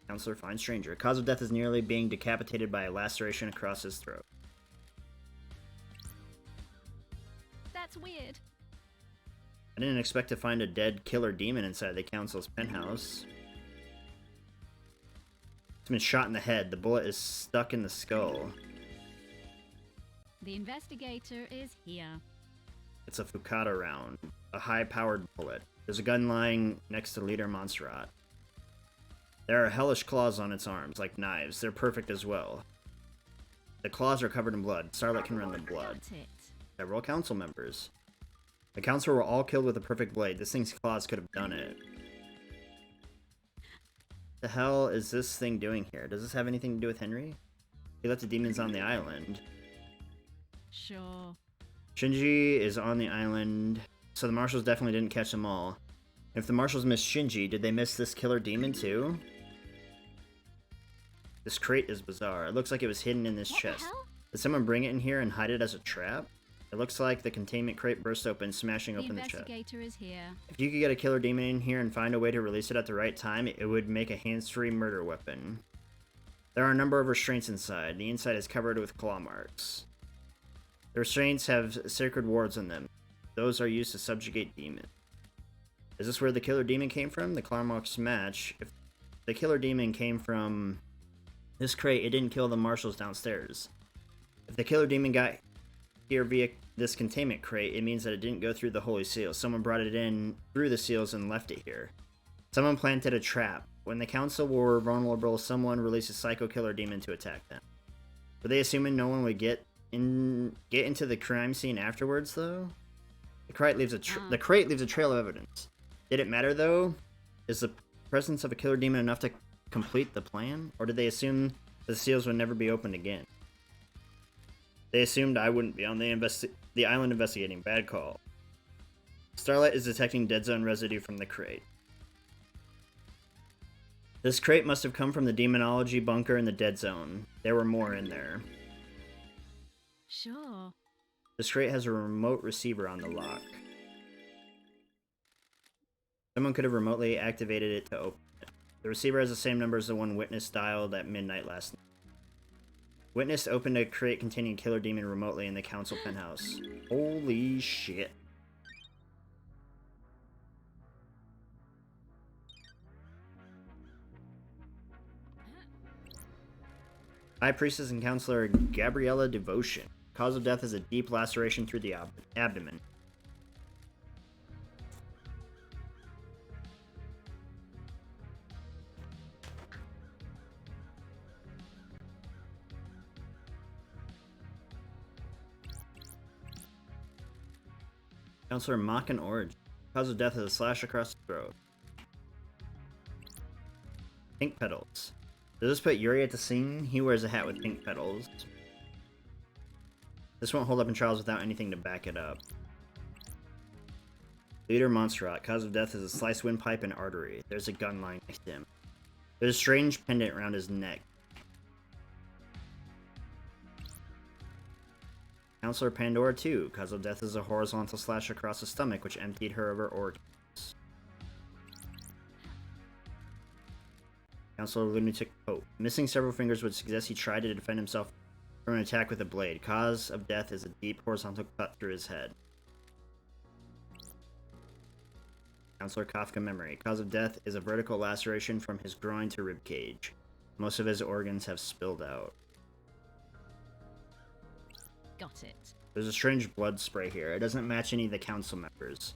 Counselor finds stranger. Cause of death is nearly being decapitated by a laceration across his throat. That's weird. I didn't expect to find a dead killer demon inside the council's penthouse. It's been shot in the head. The bullet is stuck in the skull. The investigator is here. It's a Fukata round. A high-powered bullet. There's a gun lying next to Leader Montserrat. There are hellish claws on its arms, like knives. They're perfect as well. The claws are covered in blood. Starlight can run the blood. Got it. Several council members. The council were all killed with a perfect blade. This thing's claws could have done it. The hell is this thing doing here? Does this have anything to do with Henry? He left the demons on the island. Sure. Shinji is on the island, so the marshals definitely didn't catch them all. If the marshals missed Shinji, did they miss this killer demon too? This crate is bizarre. It looks like it was hidden in this What chest. the hell? Did someone bring it in here and hide it as a trap? It looks like the containment crate burst open, smashing The open the chest. investigator is here. If you could get a killer demon in here and find a way to release it at the right time, it would make a hands-free murder weapon. There are a number of restraints inside. The inside is covered with claw marks. The restraints have sacred wards on them. Those are used to subjugate demons. Is this where the killer demon came from? The claw marks match. If the killer demon came from This crate, it didn't kill the marshals downstairs. If the killer demon got here via this containment crate, it means that it didn't go through the holy seals. Someone brought it in through the seals and left it here. Someone planted a trap. When the council were vulnerable, someone released a psycho killer demon to attack them. Were they assuming no one would get into the crime scene afterwards, though? The crate leaves a trail of evidence. Did it matter, though? Is the presence of a killer demon enough to complete the plan? Or did they assume the seals would never be opened again? They assumed I wouldn't be on the island investigating. Bad call. Starlight is detecting dead zone residue from the crate. This crate must have come from the demonology bunker in the dead zone. There were more in there. Sure. This crate has a remote receiver on the lock. Someone could have remotely activated it to open it. The receiver has the same number as the one Witness dialed at midnight last night. Witness opened a crate containing killer demon remotely in the council penthouse. Holy shit. High Priestess and Counselor Gabriella Devotion. Cause of death is a deep laceration through the abdomen. Counselor Mockin Origin. Cause of death is a slash across the throat. Pink petals. Does this put Yuri at the scene? He wears a hat with pink petals. This won't hold up in trials without anything to back it up. Leader Montserrat. Cause of death is a sliced windpipe and artery. There's a gun lying next to him. There's a strange pendant around his neck. Counselor Pandora 2. Cause of death is a horizontal slash across the stomach, which emptied her of her organs. Counselor Lunatic Pope. Missing several fingers would suggest he tried to defend himself from an attack with a blade. Cause of death is a deep horizontal cut through his head. Counselor Kafka Memory. Cause of death is a vertical laceration from his groin to rib cage. Most of his organs have spilled out. Got it. There's a strange blood spray here. It doesn't match any of the council members.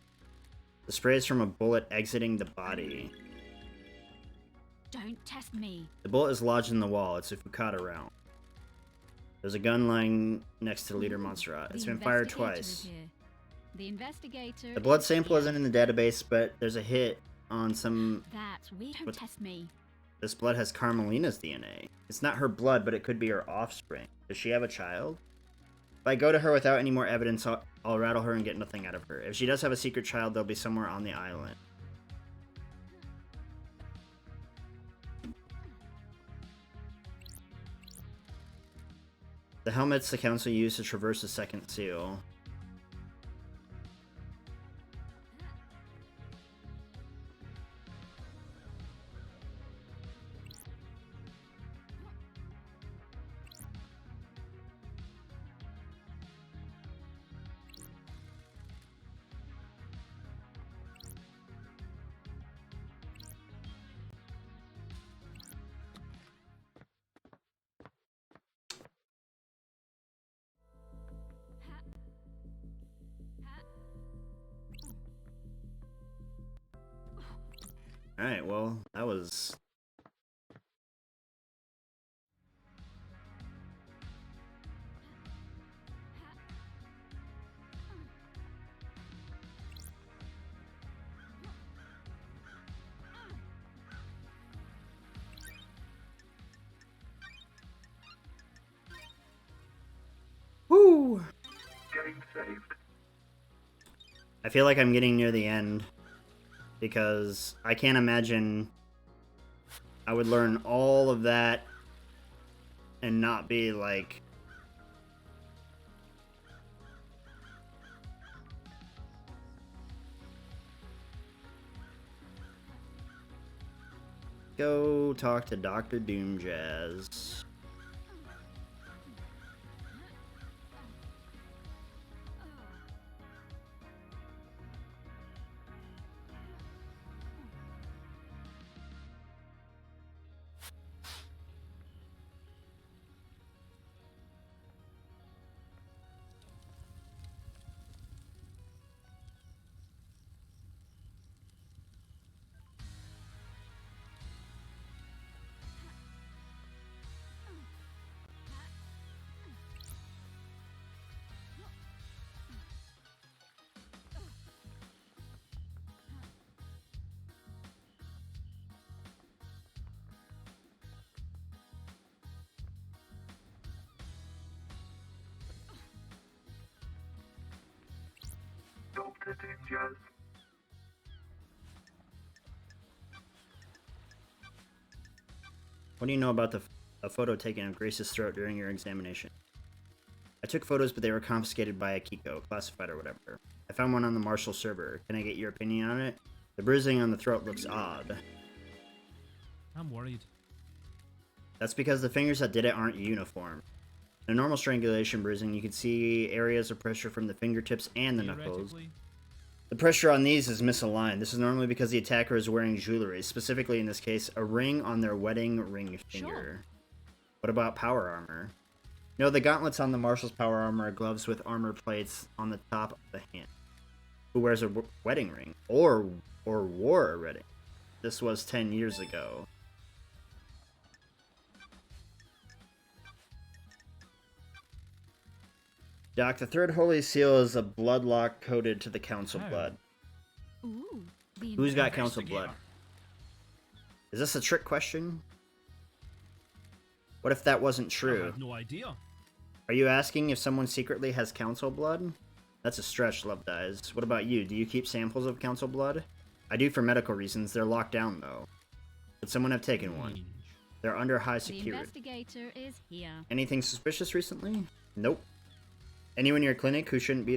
The spray is from a bullet exiting the body. Don't test me. The bullet is lodged in the wall. It's a Fukata round. There's a gun lying next to Leader Montserrat. It's been fired twice. The investigator. The blood sample isn't in the database, but there's a hit on some... Don't test me. This blood has Carmelina's DNA. It's not her blood, but it could be her offspring. Does she have a child? If I go to her without any more evidence, I'll rattle her and get nothing out of her. If she does have a secret child, they'll be somewhere on the island. The helmets the council used to traverse the second seal. Alright, well, that was... Woo! Getting saved. I feel like I'm getting near the end. Because I can't imagine I would learn all of that and not be like... Go talk to Dr. Doomjazz. to do, Jazz? What do you know about a photo taken of Grace's throat during your examination? I took photos, but they were confiscated by Akiko, classified or whatever. I found one on the Marshall server. Can I get your opinion on it? The bruising on the throat looks odd. I'm worried. That's because the fingers that did it aren't uniform. In a normal strangulation bruising, you can see areas of pressure from the fingertips and the knuckles. Theoretically, The pressure on these is misaligned. This is normally because the attacker is wearing jewelry, specifically in this case, a ring on their wedding ring finger. Sure. What about power armor? No, the gauntlets on the Marshal's power armor are gloves with armor plates on the top of the hand. Who wears a wedding ring? Or wore a wedding? This was 10 years ago. Doc, the third holy seal is a blood lock coded to the council How? blood. Ooh, the Who's got council blood? Investigator. Is this a trick question? What if that wasn't I true? have no idea. Are you asking if someone secretly has council blood? That's a stretch, Love Dies. What about you? Do you keep samples of council blood? I do for medical reasons. They're locked down, though. Could someone have taken one? Strange. They're under high The security. investigator is here. Anything suspicious recently? Nope. Anyone in your clinic who shouldn't be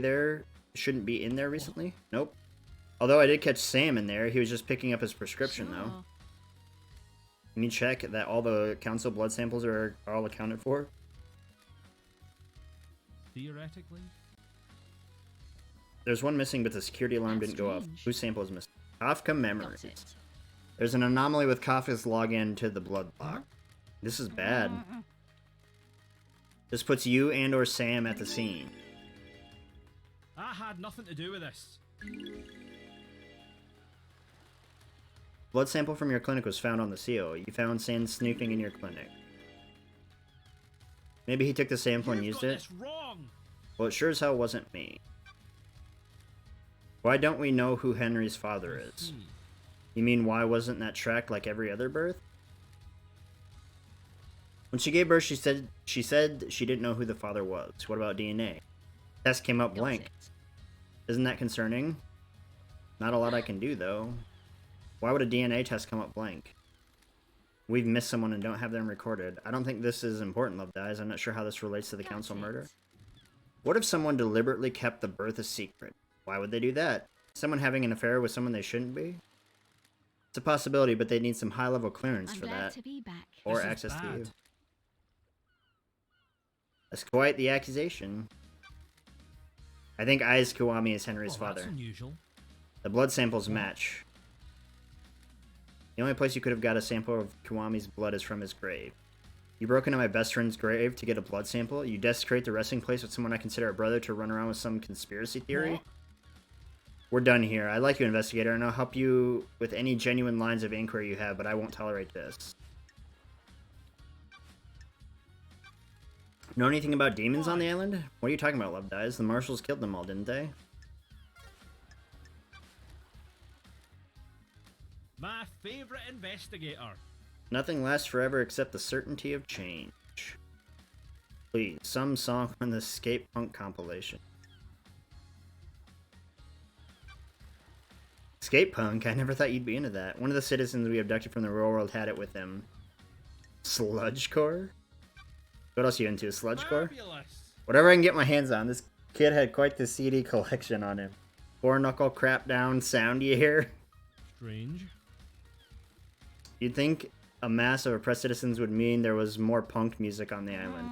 in there recently? Nope. Although I did catch Sam in there. He was just picking up his prescription, though. Sure. Can you check that all the council blood samples are all accounted for? Theoretically, There's one missing, but the security alarm That's didn't go off. strange. Whose sample is missing? Kafka Got Memories. it. There's an anomaly with Kafka's login to the blood lock. This is bad. This puts you and or Sam at the scene. I had nothing to do with this. Blood sample from your clinic was found on the seal. You found Sam snooping in your clinic. Maybe he took the sample and You've used got it? this wrong. Well, it sure as hell wasn't me. Why don't we know who Henry's father is? Hmm. You mean why wasn't that tracked like every other birth? When she gave birth, she said she didn't know who the father was. What about DNA? Test came up Got blank. it. Isn't that concerning? Not a lot I can do, though. Why would a DNA test come up blank? We've missed someone and don't have them recorded. I don't think this is important, Love Dies. I'm not sure how this relates to the Got council it. murder. What if someone deliberately kept the birth a secret? Why would they do that? Someone having an affair with someone they shouldn't be? It's a possibility, but they need some high-level clearance I'm for glad that. to be back. Or This is access to you. bad. That's quite the accusation. I think Aiz Kiwami is Henry's Well, that's father. unusual. The blood samples match. The only place you could have got a sample of Kiwami's blood is from his grave. You broke into my best friend's grave to get a blood sample? You desecrate the resting place with someone I consider a brother to run around with some conspiracy theory? What? We're done here. I like you, investigator, and I'll help you with any genuine lines of inquiry you have, but I won't tolerate this. Know anything about demons on the island? What are you talking about, Love Dies? The marshals killed them all, didn't they? My favorite investigator. Nothing lasts forever except the certainty of change. Please, some song on the Skate Punk compilation. Skate Punk? I never thought you'd be into that. One of the citizens we abducted from the real world had it with him. Sludgecore? What else are you into? Sludgecore? Fabulous. Whatever I can get my hands on. This kid had quite the CD collection on him. Four knuckle crap down sound you hear? Strange. You'd think a mass of oppressed citizens would mean there was more punk music on the island.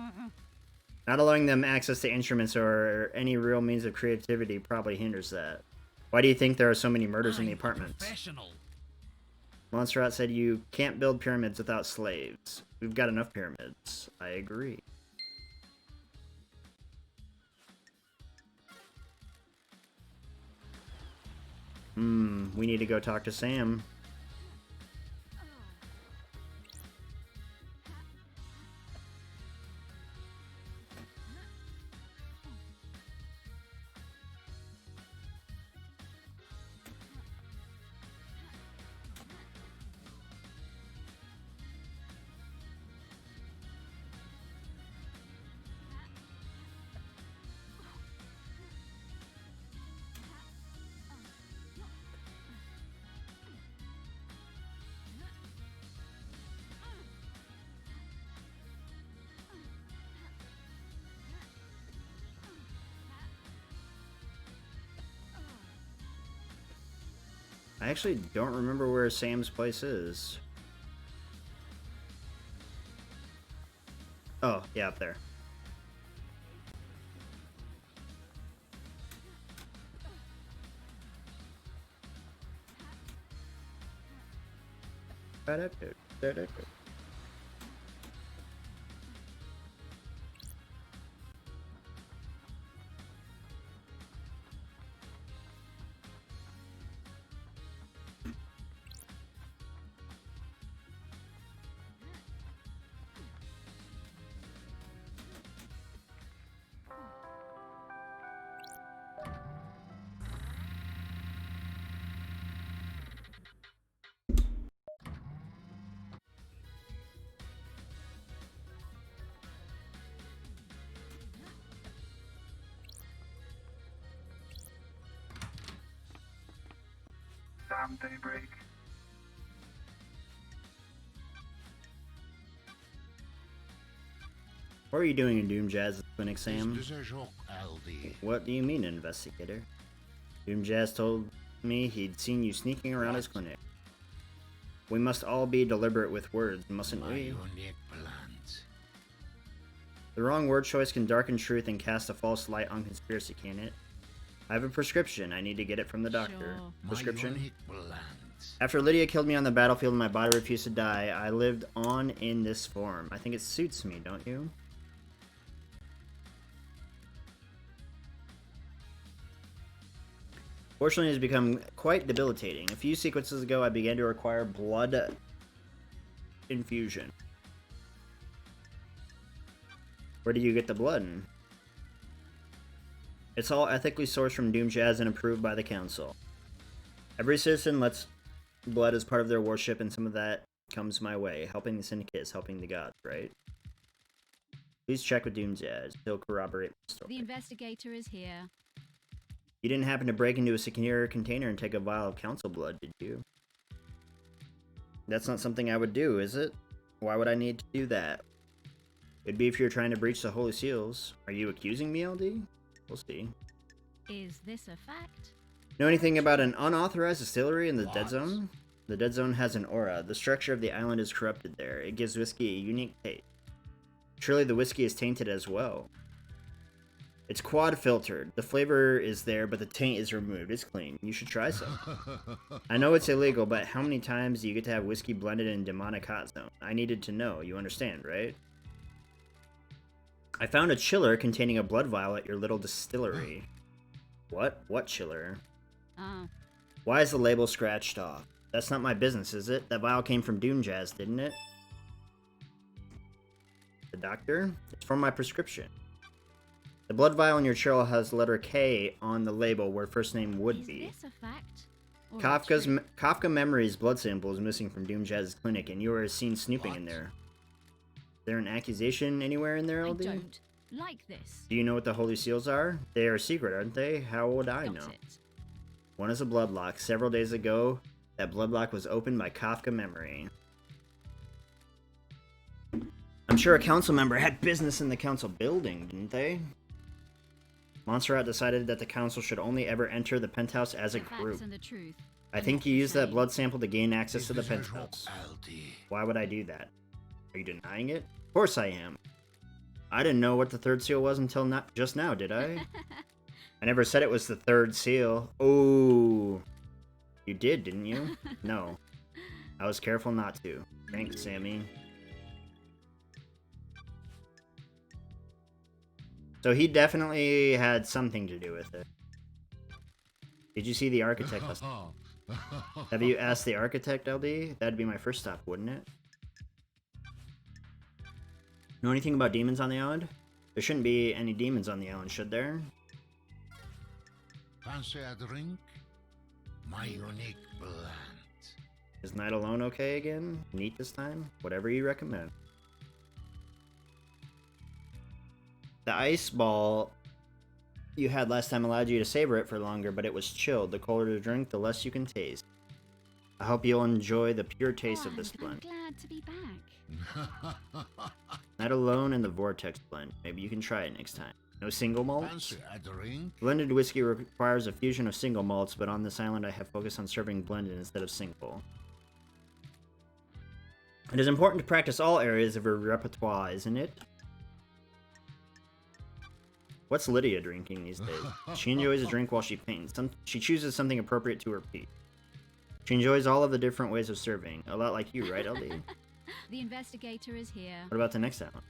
Not allowing them access to instruments or any real means of creativity probably hinders that. Why do you think there are so many murders in the I'm a apartments? Professional. Monsterrat said you can't build pyramids without slaves. We've got enough pyramids. I agree. We need to go talk to Sam. I actually don't remember where Sam's place is. Oh, yeah, up there. Damn daybreak. What are you doing in Doom Jazz's clinic, Sam? Is this a joke, LD? What do you mean, investigator? Doom Jazz told me he'd seen you sneaking around his clinic. We must all be deliberate with words, mustn't My we? unique plans. The wrong word choice can darken truth and cast a false light on conspiracy, can it? I have a prescription. I need to get it from the doctor. Sure. Prescription? My unique plans. After Lydia killed me on the battlefield and my body refused to die, I lived on in this form. I think it suits me, don't you? Fortunately, it has become quite debilitating. A few sequences ago, I began to require blood infusion. Where do you get the blood? It's all ethically sourced from Doom Jazz and approved by the Council. Every citizen lets blood as part of their worship, and some of that comes my way. Helping the Syndicate is helping the gods, right? Please check with Doom Jazz. He'll corroborate the story. The investigator is here. You didn't happen to break into a secure container and take a vial of council blood, did you? That's not something I would do, is it? Why would I need to do that? It'd be if you're trying to breach the Holy Seals. Are you accusing me, LD? We'll see. Is this a fact? Know anything about an unauthorized distillery in the Dead What? Zone? The Dead Zone has an aura. The structure of the island is corrupted there. It gives whiskey a unique taste. Surely the whiskey is tainted as well. It's quad filtered. The flavor is there, but the taint is removed. It's clean. You should try some. I know it's illegal, but how many times do you get to have whiskey blended in demonic hot zone? I needed to know. You understand, right? I found a chiller containing a blood vial at your little distillery. What? What chiller? Ah, Why is the label scratched off? That's not my business, is it? That vial came from Doom Jazz, didn't it? The doctor? It's from my prescription. The blood vial in your chiller has the letter K on the label where first name would is be. this a fact? Or a Kafka's truth? Kafka Memory's blood sample is missing from Doom Jazz's clinic, and you were seen snooping in What? there. Is there an accusation anywhere in there, I LD? don't like this. Do you know what the Holy Seals are? They are secret, aren't they? How would I Got know? it. One is a bloodlock. Several days ago, that bloodlock was opened by Kafka Memory. I'm sure a council member had business in the council building, didn't they? Montserrat decided that the council should only ever enter the penthouse as a The facts group. and the truth. I are think not you the used that same. blood sample to gain access Is to the this a joke, penthouse. LD? Why would I do that? Are you denying it? Of course I am. I didn't know what the third seal was until not just now, did I? I never said it was the third seal. Oh, you did, didn't you? No. I was careful not to. Thanks, Sammy. So he definitely had something to do with it. Did you see the architect? Have you asked the architect, LD? That'd be my first stop, wouldn't it? Know anything about demons on the island? There shouldn't be any demons on the island, should there? Fancy a drink? My unique blend. Is Night Alone okay again? Neat this time? Whatever you recommend. The ice ball you had last time allowed you to savor it for longer, but it was chilled. The colder the drink, the less you can taste. I hope you'll enjoy the pure taste of this I'm blend. glad to be back. Night Alone and the Vortex blend. Maybe you can try it next time. No single malts? Fancy a drink? Blended whiskey requires a fusion of single malts, but on this island I have focused on serving blended instead of single. It is important to practice all areas of her repertoire, isn't it? What's Lydia drinking these days? She enjoys a drink while she paints. She chooses something appropriate to her piece. She enjoys all of the different ways of serving. A lot like you, right, LD? The investigator is here. What about the next island?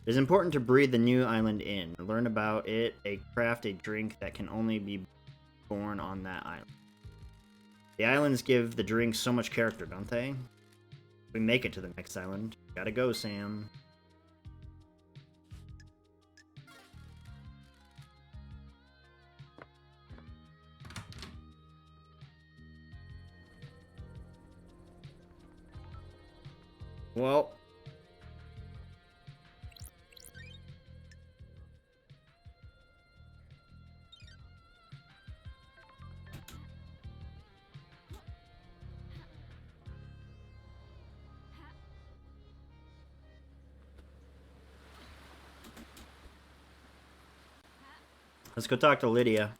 It is important to breathe the new island in. Learn about it, craft a drink that can only be born on that island. The islands give the drinks so much character, don't they? We make it to the next island. Gotta go, Sam. Well, let's go talk to Lydia.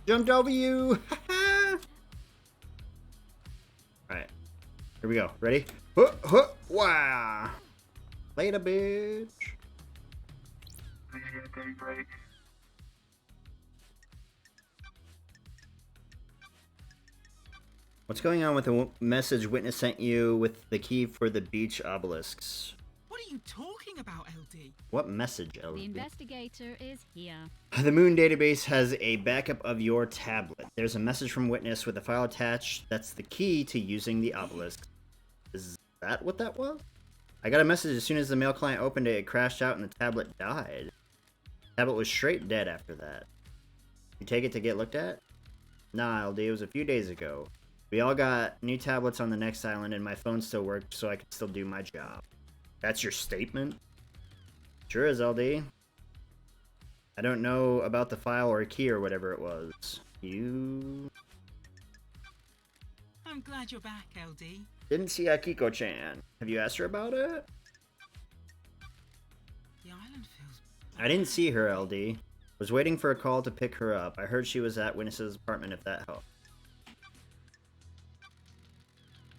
Jumped over you! Alright. Here we go. Ready? Wow! Later, bitch! Daybreak. What's going on with the message Witness sent you with the key for the beach obelisks? What are you talking about, LD? What message, LD? The investigator is here. The Moon database has a backup of your tablet. There's a message from Witness with a file attached that's the key to using the obelisk. Is that what that was? I got a message as soon as the mail client opened it, it crashed out and the tablet died. The tablet was straight dead after that. You take it to get looked at? Nah, LD, it was a few days ago. We all got new tablets on the next island and my phone still worked so I could still do my job. That's your statement? Sure is, LD. I don't know about the file or key or whatever it was. You... I'm glad you're back, LD. Didn't see Akiko-chan. Have you asked her about it? The island feels... I didn't see her, LD. Was waiting for a call to pick her up. I heard she was at Witness's apartment, if that helped. Is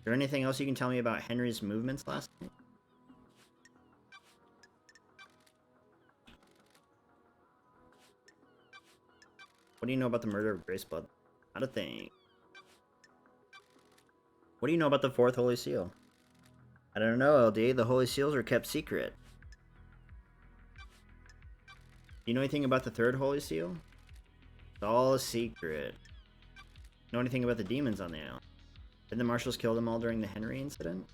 there anything else you can tell me about Henry's movements last night? What do you know about the murder of Grace Blood? Not a thing. What do you know about the fourth Holy Seal? I don't know, LD. The Holy Seals are kept secret. Do you know anything about the third Holy Seal? It's all a secret. Know anything about the demons on the island? Did the marshals kill them all during the Henry incident?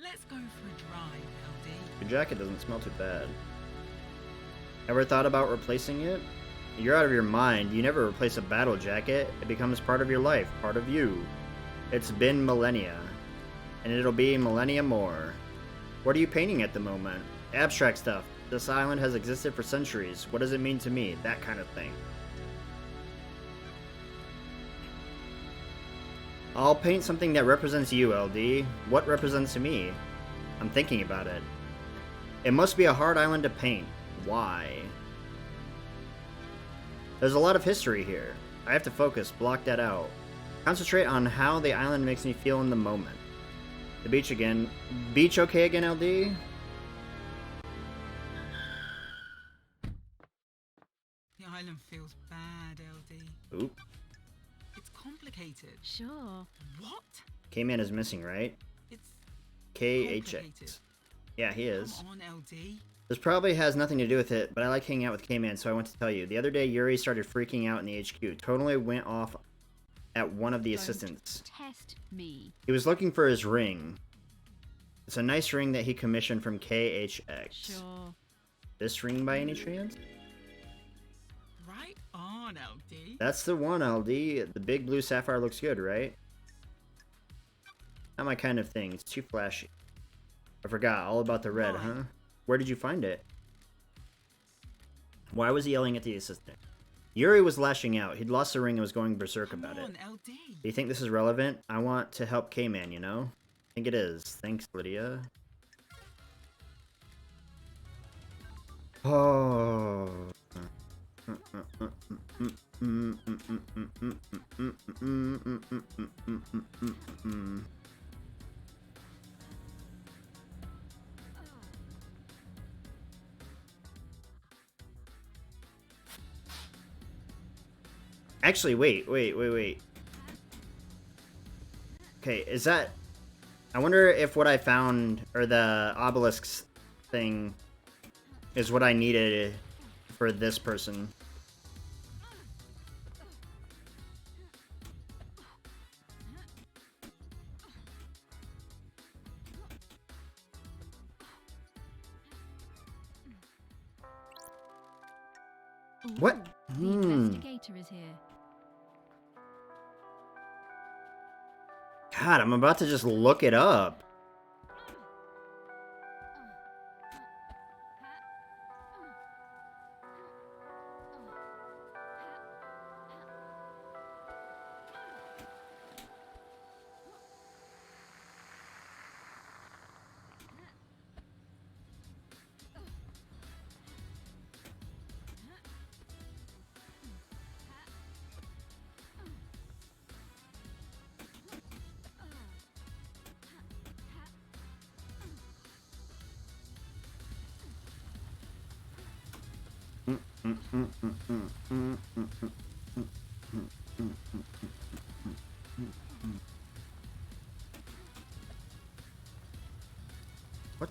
Let's go for a drive, LD. Your jacket doesn't smell too bad. Ever thought about replacing it? You're out of your mind. You never replace a battle jacket. It becomes part of your life, part of you. It's been millennia. And it'll be millennia more. What are you painting at the moment? Abstract stuff. This island has existed for centuries. What does it mean to me? That kind of thing. I'll paint something that represents you, LD. What represents me? I'm thinking about it. It must be a hard island to paint. Why? There's a lot of history here. I have to focus, block that out. Concentrate on how the island makes me feel in the moment. The beach again. Beach okay again, LD? The island feels bad, LD. Oop. It's complicated. Sure. What? K-Man is missing, right? It's KHX. complicated. Yeah, he is. Come on, LD. This probably has nothing to do with it, but I like hanging out with K-Man, so I want to tell you. The other day, Yuri started freaking out in the HQ. Totally went off at one of the assistants. Test me. He was looking for his ring. It's a nice ring that he commissioned from KHX. Sure. This ring by any chance? Right? on, LD. That's the one, LD. The big blue sapphire looks good, right? Not my kind of thing. It's too flashy. I forgot all about the red, Why? huh? Where did you find it? Why was he yelling at the assistant? Yuri was lashing out. He'd lost the ring and was going berserk Come about on, it. LD. Do you think this is relevant? I want to help K-Man, you know? I think it is. Thanks, Lydia. Oh. Actually, wait. Okay, is that... I wonder if what I found, or the obelisks thing, is what I needed for this person. What? The investigator is here. God, I'm about to just look it up. What?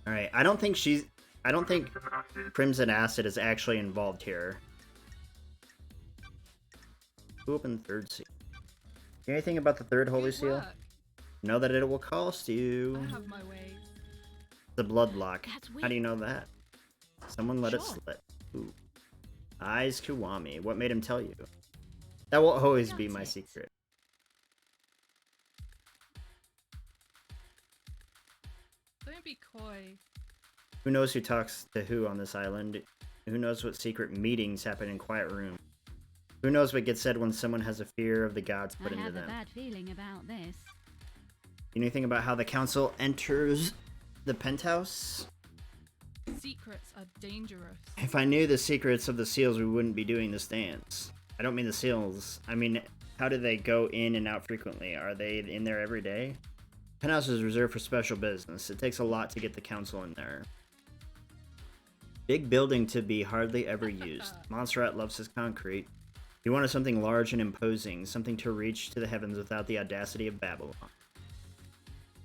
Alright, I don't think Crimson Acid is actually involved here. Who opened the third seal? Anything about the third holy Good seal? work. Know that it will cost you. I have my ways. The blood lock. That's How do you know that? Someone let it Sure. slip. Ooh. Eyes Kiwami. What made him tell you? That will always be Got my it. secret. Don't be coy. Who knows who talks to who on this island? Who knows what secret meetings happen in quiet rooms? Who knows what gets said when someone has a fear of the gods I put into have a them? bad feeling about this. You know anything about how the council enters the penthouse? Secrets are dangerous. If I knew the secrets of the seals, we wouldn't be doing this dance. I don't mean the seals. I mean, how do they go in and out frequently? Are they in there every day? Penthouse is reserved for special business. It takes a lot to get the council in there. Big building to be hardly ever used. Montserrat loves his concrete. He wanted something large and imposing, something to reach to the heavens without the audacity of Babylon.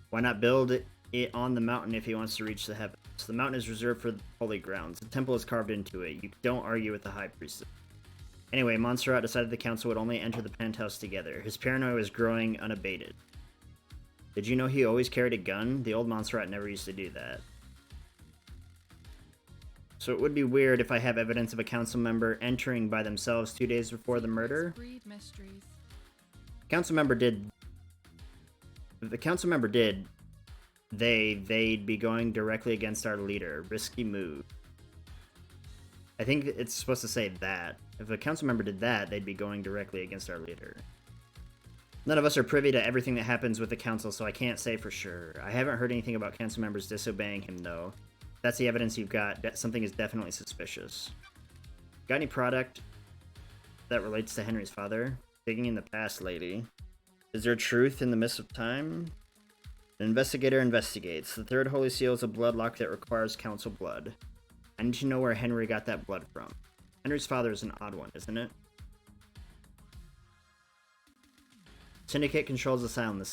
Why not build it on the mountain if he wants to reach the heavens? The mountain is reserved for holy grounds. The temple is carved into it. You don't argue with the high priestess. Anyway, Montserrat decided the council would only enter the penthouse together. His paranoia was growing unabated. Did you know he always carried a gun? The old Montserrat never used to do that. So it would be weird if I have evidence of a council member entering by themselves 2 days before the murder. Breed mysteries. Council member did. If the council member did, they'd be going directly against our leader. Risky move. I think it's supposed to say that. If a council member did that, they'd be going directly against our leader. None of us are privy to everything that happens with the council, so I can't say for sure. I haven't heard anything about council members disobeying him, though. If that's the evidence you've got. Something is definitely suspicious. Got any product that relates to Henry's father? Digging in the past, lady. Is there truth in the mist of time? An investigator investigates. The third holy seal is a blood lock that requires council blood. I need to know where Henry got that blood from. Henry's father is an odd one, isn't it? Syndicate controls the island. The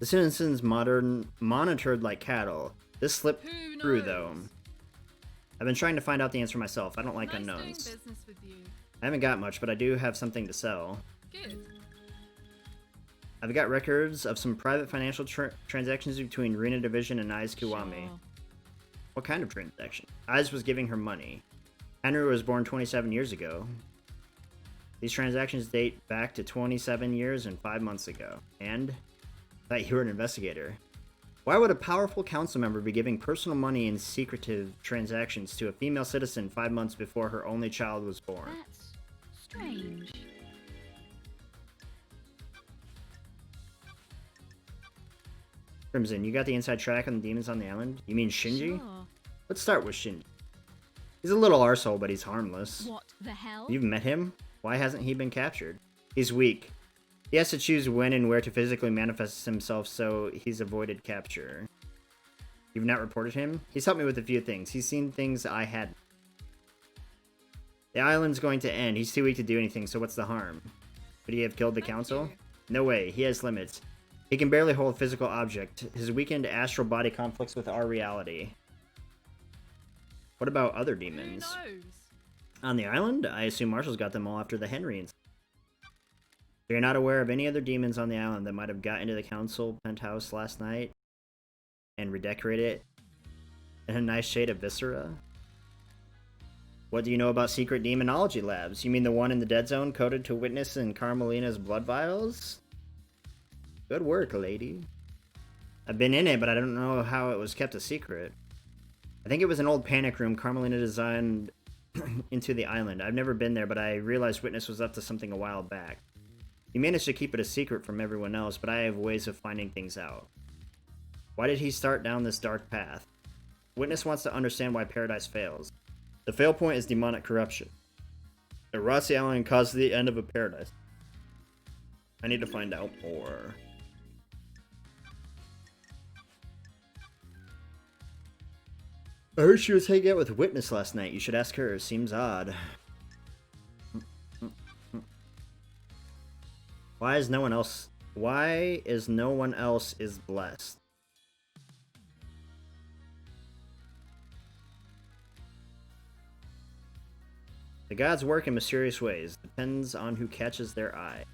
citizens monitored like cattle. This slipped Who through, knows? though. I've been trying to find out the answer myself. I don't like Nice unknowns. doing business with you. I haven't got much, but I do have something to sell. Good. I've got records of some private financial transactions between Rena Division and Aiz Kiwami. Sure. What kind of transaction? Aiz was giving her money. Henry was born 27 years ago. These transactions date back to 27 years and 5 months ago. And? I thought you were an investigator. Why would a powerful council member be giving personal money in secretive transactions to a female citizen 5 months before her only child was born? That's strange. Crimson, you got the inside track on the demons on the island? You mean Shinji? Sure. Let's start with Shinji. He's a little arsehole, but he's harmless. What the hell? You've met him? Why hasn't he been captured? He's weak. He has to choose when and where to physically manifest himself, so he's avoided capture. You've not reported him? He's helped me with a few things. He's seen things I hadn't. The island's going to end. He's too weak to do anything, so what's the harm? Could he have killed the Thank council? you. No way. He has limits. He can barely hold a physical object. His weakened astral body conflicts with our reality. What about other Who demons? knows? On the island? I assume Marshall's got them all after the Henry incident. You're not aware of any other demons on the island that might have got into the council penthouse last night and redecorated it in a nice shade of viscera? What do you know about secret demonology labs? You mean the one in the dead zone coded to Witness and Carmelina's blood vials? Good work, lady. I've been in it, but I don't know how it was kept a secret. I think it was an old panic room Carmelina designed into the island. I've never been there, but I realized Witness was up to something a while back. He managed to keep it a secret from everyone else, but I have ways of finding things out. Why did he start down this dark path? Witness wants to understand why Paradise fails. The fail point is demonic corruption. It rots the island and causes the end of a paradise. I need to find out more. I heard she was hanging out with Witness last night. You should ask her. Seems odd. Why is no one else is blessed? The gods work in mysterious ways. Depends on who catches their eye.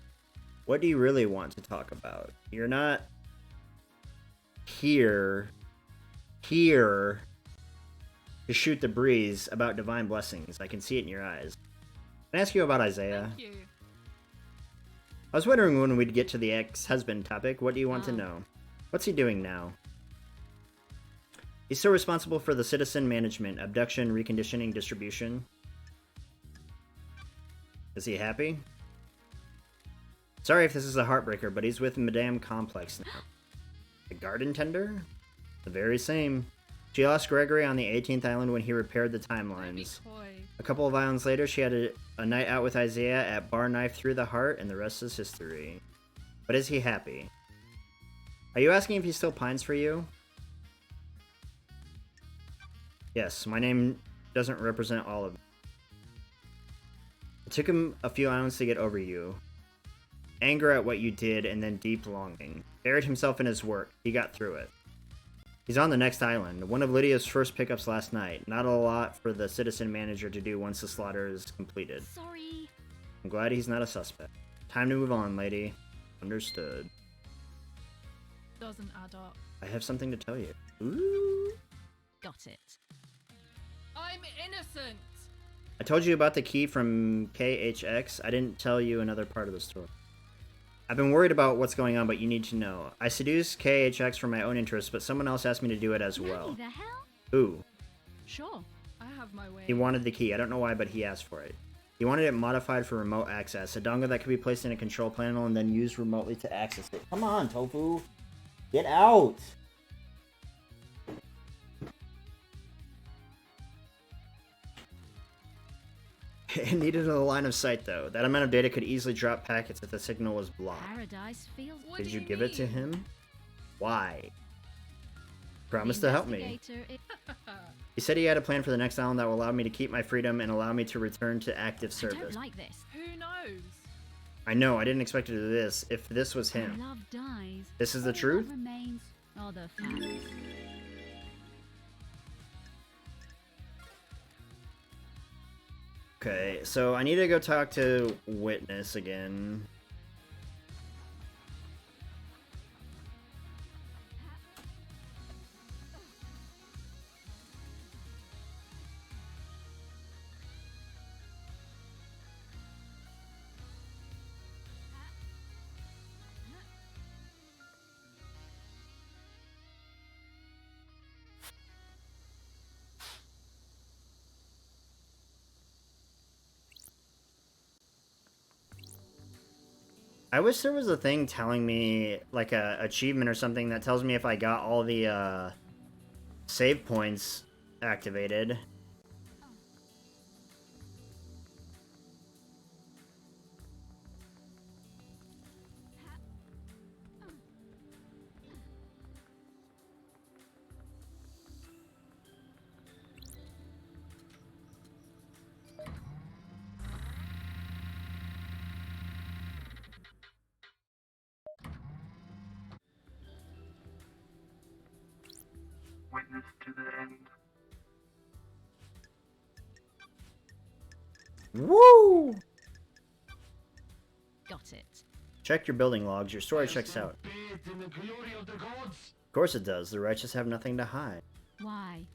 What do you really want to talk about? You're not here to shoot the breeze about divine blessings. I can see it in your eyes. Can I ask you about Isaiah? Thank you. I was wondering when we'd get to the ex-husband topic. What do you want to Oh. know? What's he doing now? He's still responsible for the citizen management, abduction, reconditioning, distribution. Is he happy? Sorry if this is a heartbreaker, but he's with Madame Complex now. The garden tender? The very same. She lost Gregory on the 18th island when he repaired the Don't be timelines. coy. A couple of islands later, she had a night out with Isaiah at Bar Knife Through the Heart, and the rest is history. But is he happy? Are you asking if he still pines for you? Yes, my name doesn't represent all of it. It took him a few islands to get over you. Anger at what you did, and then deep longing. Buried himself in his work. He got through it. He's on the next island, one of Lydia's first pickups last night. Not a lot for the citizen manager to do once the slaughter is completed. Sorry. I'm glad he's not a suspect. Time to move on, lady. Understood. Doesn't add up. I have something to tell you. Ooh. Got it. I'm innocent. I told you about the key from KHX. I didn't tell you another part of the story. I've been worried about what's going on, but you need to know. I seduced KHX for my own interest, but someone else asked me to do it as well. Bloody the hell? Ooh. Sure. I have my way. He wanted the key. I don't know why, but he asked for it. He wanted it modified for remote access. A dongle that could be placed in a control panel and then used remotely to access it. Come on, Tofu. Get out! It needed a line of sight, though. That amount of data could easily drop packets if the signal was blocked. Paradise feels. What Did do you you give it to mean? him? Why? Promise to help me. Investigator, He said he had a plan for the next island that will allow me to keep my freedom and allow me to return to active I don't service. like this. Who knows? I know, I didn't expect to do this if this was When him. love dies. This is the all that truth? remains are the facts. Okay, so I need to go talk to Witness again. I wish there was a thing telling me, like a achievement or something that tells me if I got all the save points activated. Witness to the end. Woo! Got it. Check your building logs. Your story checks out. Of course it does. The righteous have nothing to hide. Why?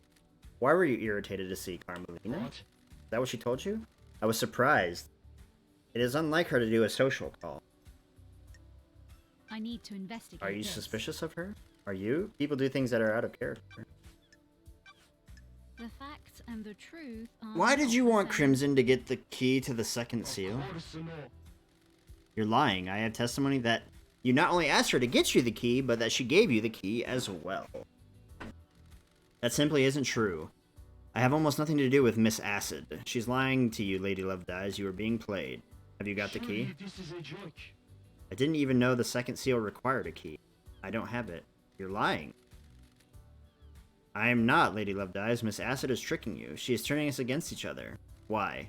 Why were you irritated to see Carmelina? Is that what she told you? I was surprised. It is unlike her to do a social call. I need to investigate. Are you this. suspicious of her? Are you? People do things that are out of character. The facts and the truth are Why did not you the want same. Crimson to get the key to the second seal? You're lying. I have testimony that you not only asked her to get you the key, but that she gave you the key as well. That simply isn't true. I have almost nothing to do with Miss Acid. She's lying to you, Lady Love Dies. You are being played. Have you got the key? I didn't even know the second seal required a key. I don't have it. You're lying. I am not, Lady Love Dies. Miss Acid is tricking you. She is turning us against each other. Why?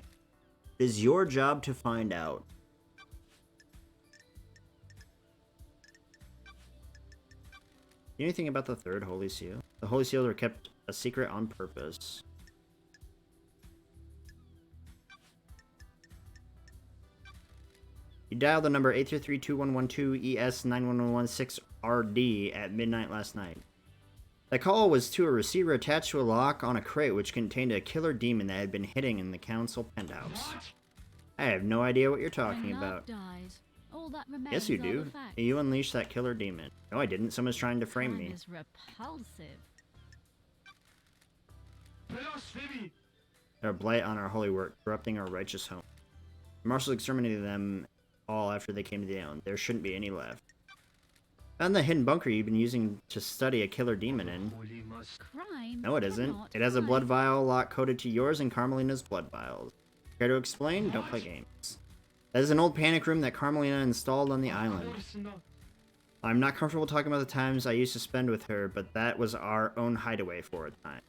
It is your job to find out. Anything about the third Holy Seal? The Holy Seals were kept a secret on purpose. You dialed the number 833-2112-ES-91116-RD at midnight last night. The call was to a receiver attached to a lock on a crate which contained a killer demon that had been hidden in the council penthouse. I have no idea what you're talking When love about. dies, all that remains Yes, you are do. the facts. You unleashed that killer demon. No, I didn't. Someone's trying to frame Time me. is repulsive. They're a blight on our holy work, corrupting our righteous home. The marshals exterminated them all after they came to the island. There shouldn't be any left. Found the hidden bunker you've been using to study a killer demon in. Crime. No, it isn't. cannot It has a blood hide. vial lock coded to yours and Carmelina's blood vials. Care to explain? Don't play games. That is an old panic room that Carmelina installed on the island. I'm not comfortable talking about the times I used to spend with her, but that was our own hideaway for a time.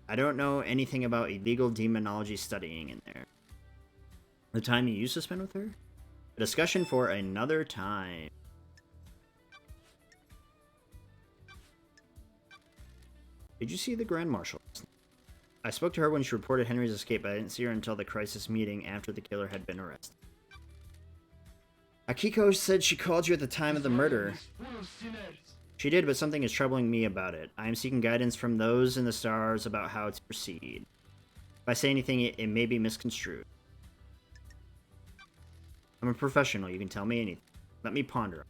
I don't know anything about illegal demonology studying in there. The time you used to spend with her? A discussion for another time. Did you see the Grand Marshal? I spoke to her when she reported Henry's escape, but I didn't see her until the crisis meeting after the killer had been arrested. Akiko said she called you at the time of the murder. She did, but something is troubling me about it. I am seeking guidance from those in the stars about how to proceed. If I say anything, it may be misconstrued. I'm a professional. You can tell me anything. Let me ponder.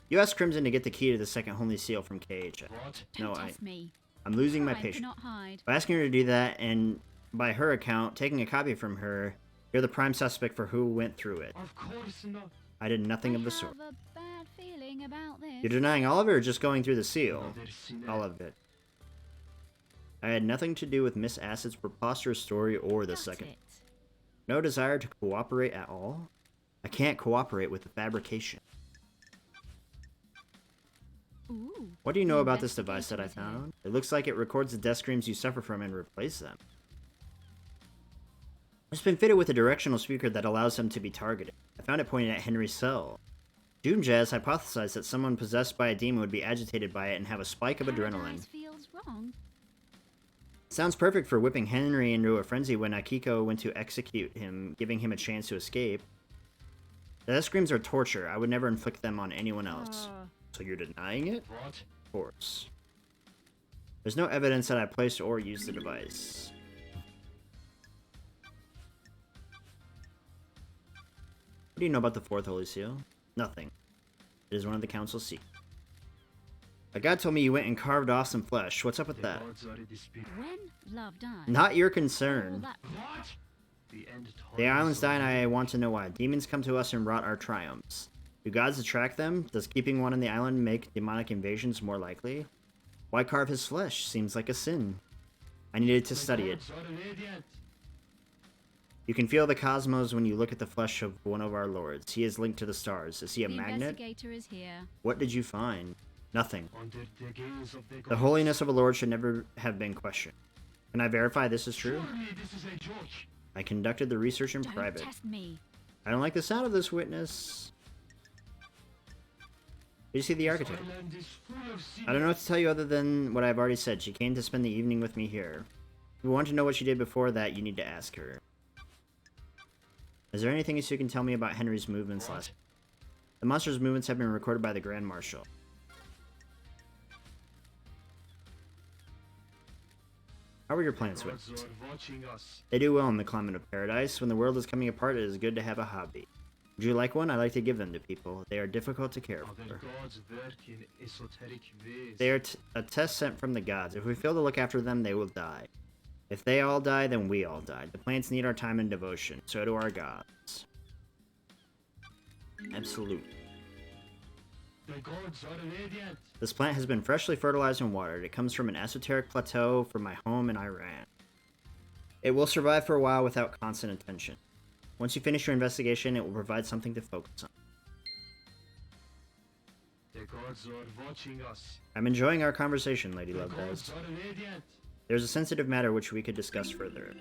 You asked Crimson to get the key to the second Holy Seal from KHS. No, Don't test me. I'm losing my Crime patience. cannot hide. By asking her to do that, and by her account, taking a copy from her, you're the prime suspect for who went through it. I did nothing of the sort. I have a bad feeling about this. You're denying all of it or just going through the seal? All of it. I had nothing to do with Miss Acid's preposterous story or the That's second. it. No desire to cooperate at all? I can't cooperate with the fabrication. Ooh, What do you know about this device that I investigation is here. found? It looks like it records the death screams you suffer from and replaces them. It's been fitted with a directional speaker that allows them to be targeted. I found it pointed at Henry's cell. Doomjazz hypothesized that someone possessed by a demon would be agitated by it and have a spike of adrenaline. Paradise feels wrong. Sounds perfect for whipping Henry into a frenzy when Akiko went to execute him, giving him a chance to escape. The death screams are torture. I would never inflict them on anyone else. So you're denying it? What? Of course. There's no evidence that I placed or used the device. What do you know about the fourth Holy Seal? Nothing. It is one of the Council's secrets. A god told me you went and carved off some flesh. What's up with The that? gods are displeased. When love dies, Not your all concern. that What? The end The times islands are die and I want to know why. Demons come to us and rot our triumphs. Do gods attract them? Does keeping one on the island make demonic invasions more likely? Why carve his flesh? Seems like a sin. I needed to study it. The gods are radiant. You can feel the cosmos when you look at the flesh of one of our lords. He is linked to the stars. Is he a the magnet? investigator is here. What did you find? Nothing. Under the gaze of the The gods. holiness of a lord should never have been questioned. Can I verify this is true? Surely this is a joke. I conducted the research in Don't private. test me. I don't like the sound of this witness. Did you see the architect? This island is full of I don't know what to tell you other than what I've already said. She came to spend the evening with me here. If you want to know what she did before that, you need to ask her. Is there anything else you can tell me about Henry's movements What? last? The monster's movements have been recorded by the Grand Marshal. How are your plans gods with? are watching us. They do well in the climate of paradise. When the world is coming apart, it is good to have a hobby. Would you like one? I like to give them to people. They are difficult to care Other for. gods work in esoteric ways. They are a test sent from the gods. If we fail to look after them, they will die. If they all die, then we all die. The plants need our time and devotion. So do our gods. Absolutely. The gods are radiant. This plant has been freshly fertilized and watered. It comes from an esoteric plateau from my home in Iran. It will survive for a while without constant attention. Once you finish your investigation, it will provide something to focus on. The gods are watching us. I'm enjoying our conversation, Lady The Love gods does. are radiant. There's a sensitive matter which we could discuss further.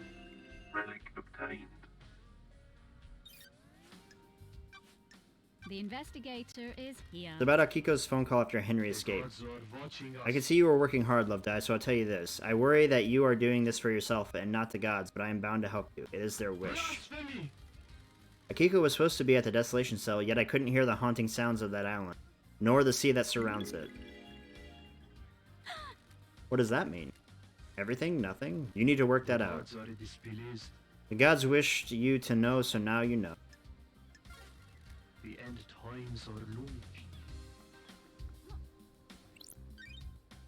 Relic obtained. The investigator is here. It's about Akiko's phone call after Henry The escaped. gods are watching us. I can see you are working hard, Love Die, so I'll tell you this. I worry that you are doing this for yourself and not the gods, but I am bound to help you. It is their wish. Blasphemy! Akiko was supposed to be at the desolation cell, yet I couldn't hear the haunting sounds of that island, nor the sea that surrounds it. What does that mean? Everything? Nothing? You need to work that out. Gods are displeased. The gods wished you to know, so now you know. The end times are looming.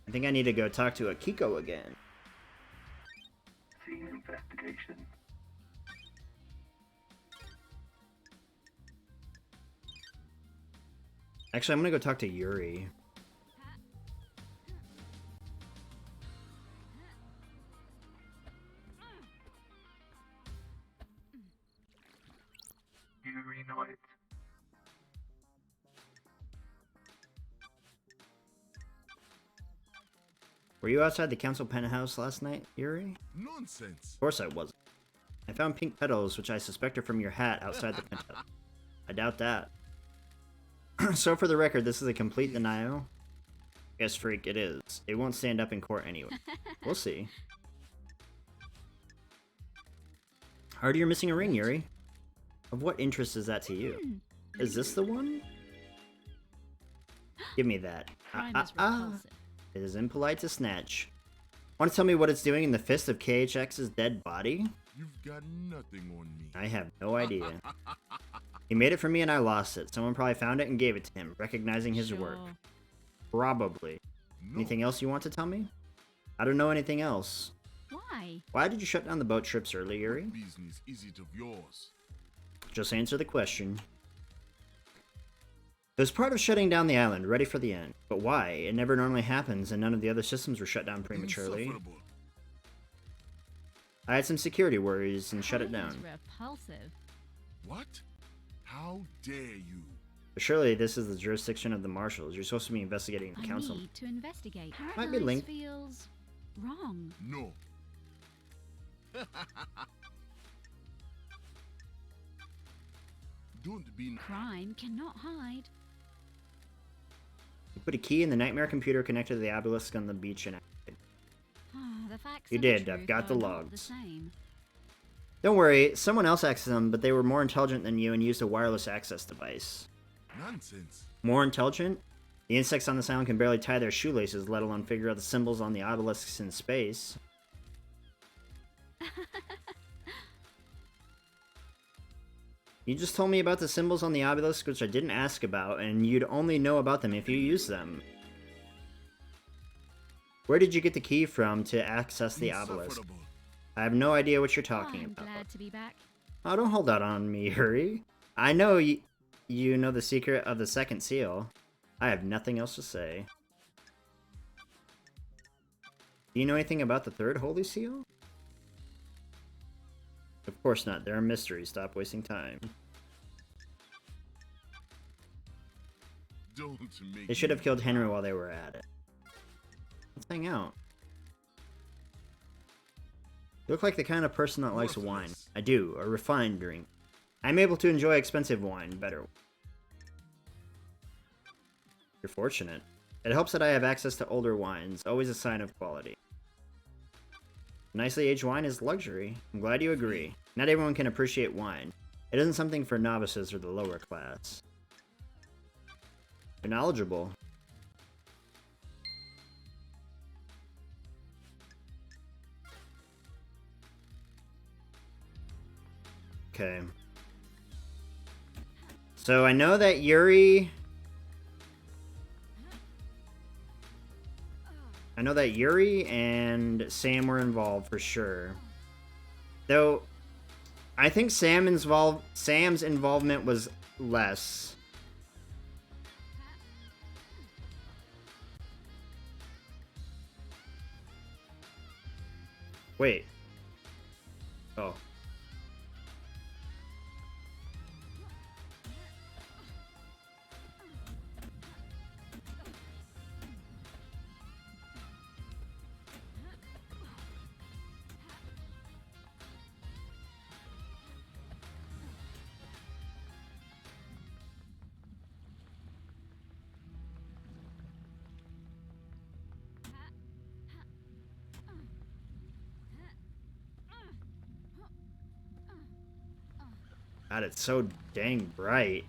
I think I need to go talk to Akiko again. Scene investigation. Actually, I'm gonna go talk to Yuri. Yuri Knight. Were you outside the council penthouse last night, Yuri? Nonsense. Of course I wasn't. I found pink petals, which I suspect are from your hat, outside the penthouse. I doubt that. So for the record, this is a complete denial. Yes, freak, it is. It won't stand up in court anyway. We'll see. Hardy, you're missing a ring, Yuri. Of what interest is that to you? Is this the one? Give me that. Crime is repulsive. It is impolite to snatch. Want to tell me what it's doing in the fist of KHX's dead body? You've got nothing on me. I have no idea. He made it for me and I lost it. Someone probably found it and gave it to him, recognizing his work. Sure. Probably. No. Anything else you want to tell me? I don't know anything else. Why? Why did you shut down the boat trips early, Yuri? What business is it of yours? Just answer the question. It was part of shutting down the island, ready for the end. But why? It never normally happens, and none of the other systems were shut down prematurely. Insufferable. I had some security worries and shut it Crime is down. repulsive. What? How dare you? But surely this is the jurisdiction of the marshals. You're supposed to be investigating the I council. need to investigate. Might be Paradise linked. feels wrong. No. Don't be... Crime cannot hide. You put a key in the nightmare computer connected to the obelisk on the beach and The facts You and the did, I've truth got the are not logs. the same. Don't worry, someone else accessed them, but they were more intelligent than you and used a wireless access device. Nonsense. More intelligent? The insects on this island can barely tie their shoelaces, let alone figure out the symbols on the obelisks in space. You just told me about the symbols on the obelisk, which I didn't ask about, and you'd only know about them if you used them. Where did you get the key from to access the obelisk? Insufferable. I have no idea what you're talking I'm about. glad to be back. Oh, don't hold out on me, Yuri. I know you know the secret of the second seal. I have nothing else to say. Do you know anything about the third holy seal? Of course not. They're a mystery. Stop wasting time. Don't make They should have me killed Henry laugh. while they were at it. Let's hang out. You look like the kind of person that likes wine. Worthless. I do. A refined drink. I'm able to enjoy expensive wine better. You're fortunate. It helps that I have access to older wines, always a sign of quality. Nicely aged wine is luxury. I'm glad you agree. Not everyone can appreciate wine. It isn't something for novices or the lower class. You're knowledgeable. Okay. So I know that Yuri... I know that Yuri and Sam were involved for sure. Though, I think Sam's involvement was less. Wait. Oh. God, it's so dang bright.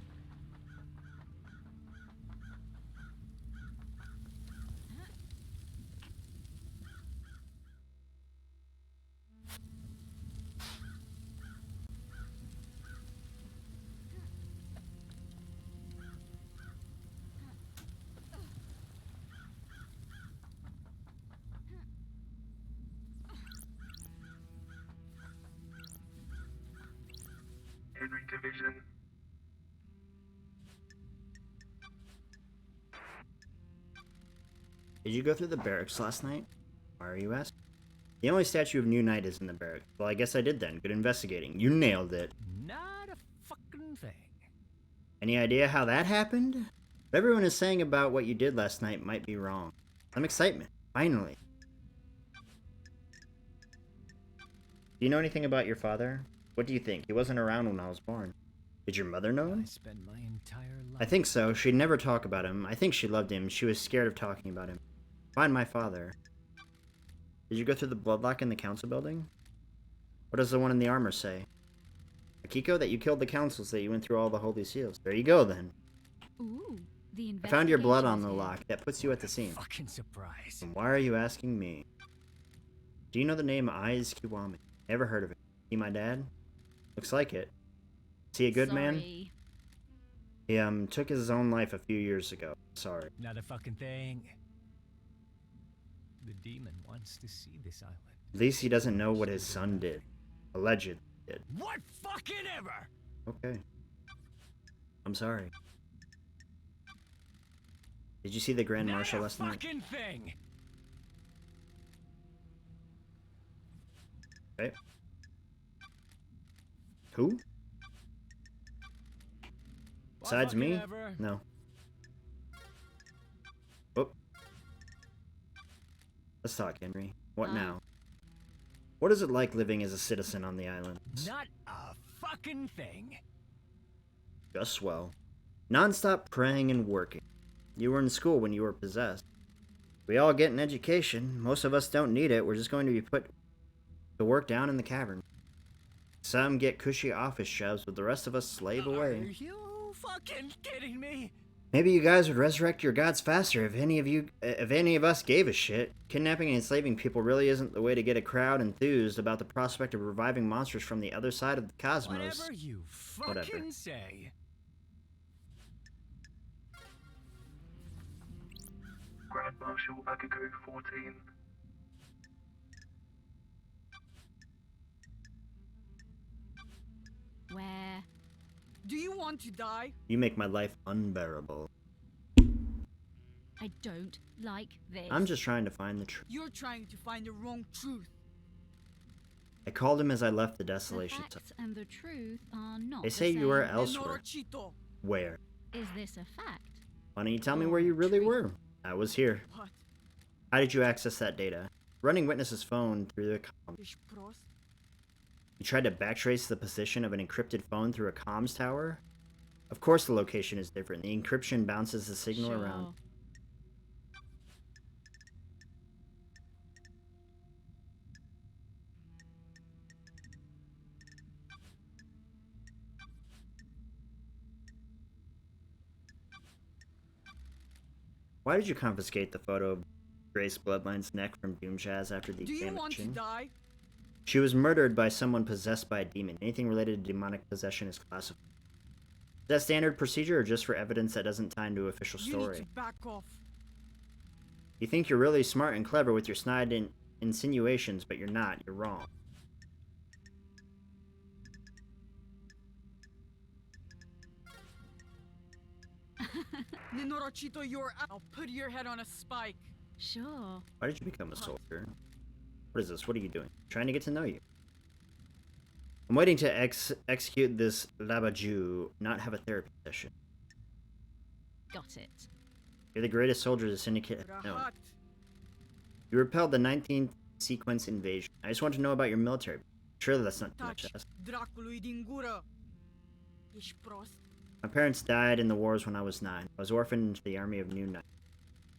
Henry Division. Did you go through the barracks last night? Why are you asking? The only statue of New Knight is in the barracks. Well, I guess I did then. Good investigating. You nailed it. Not a fucking thing. Any idea how that happened? What everyone is saying about what you did last night might be wrong. Some excitement. Finally. Do you know anything about your father? What do you think? He wasn't around when I was born. Did your mother know I him? spent my entire life. I think so. She'd never talk about him. I think she loved him. She was scared of talking about him. Find my father. Did you go through the bloodlock in the council building? What does the one in the armor say? Akiko, that you killed the councils, that you went through all the holy seals. There you go, then. Ooh, the I found your blood on investigation's the here. lock. That puts you at the scene. Fucking surprise. And why are you asking me? Do you know the name Aiz Kiwami? Never heard of it. He my dad? Looks like it. Is he a good man? Sorry. He took his own life a few years ago. Sorry. Not a fucking thing. The demon wants to see this island. At least he doesn't know what his son did. Allegedly did. What fucking ever? Okay. I'm sorry. Did you see the Grand Not Marshal a last night? fucking thing. Okay. Who? Besides me? Whatever. No. Oh. Let's talk, Henry. What now? What is it like living as a citizen on the island? Not a fucking thing. Just swell. Non-stop praying and working. You were in school when you were possessed. We all get an education. Most of us don't need it. We're just going to be put to work down in the cavern. Some get cushy office jobs, but the rest of us slave Are away. you fucking kidding me? Maybe you guys would resurrect your gods faster if any of us gave a shit. Kidnapping and enslaving people really isn't the way to get a crowd enthused about the prospect of reviving monsters from the other side of the cosmos. Whatever you fucking Whatever. say. Grand Marshal Agaku 14. Where? Do you want to die? You make my life unbearable. I don't like this. I'm just trying to find the truth. You're trying to find the wrong truth. I called him as I left the The desolation zone. facts and the truth are not They the say you were same. elsewhere. Nenorochito. Where? Is this a fact? Why don't you tell me where you really were? I was here. What? How did you access that data? Running Witness's phone through the comm. Ich prost. You tried to backtrace the position of an encrypted phone through a comms tower? Of course the location is different. The encryption bounces the signal Sure. around. Why did you confiscate the photo of Grace Bloodline's neck from Doomjazz after the Do you want to examination? die? She was murdered by someone possessed by a demon. Anything related to demonic possession is classified. Is that standard procedure or just for evidence that doesn't tie into official You need to story? back off. You think you're really smart and clever with your snide insinuations, but you're not. You're wrong. Nenorochito, you're out. I'll put your head on a spike. Sure. Why did you become a soldier? What is this? What are you doing? Trying to get to know you. I'm waiting to execute this Labaju, not have a therapy session. Got it. You're the greatest soldier the Syndicate has known. Rahat. You repelled the 19th sequence invasion. I just want to know about your military. Surely that's not too much Touch. to ask. Dracului din gură. Ești prost? My parents died in the wars when I was 9. I was orphaned into the army of New Knight.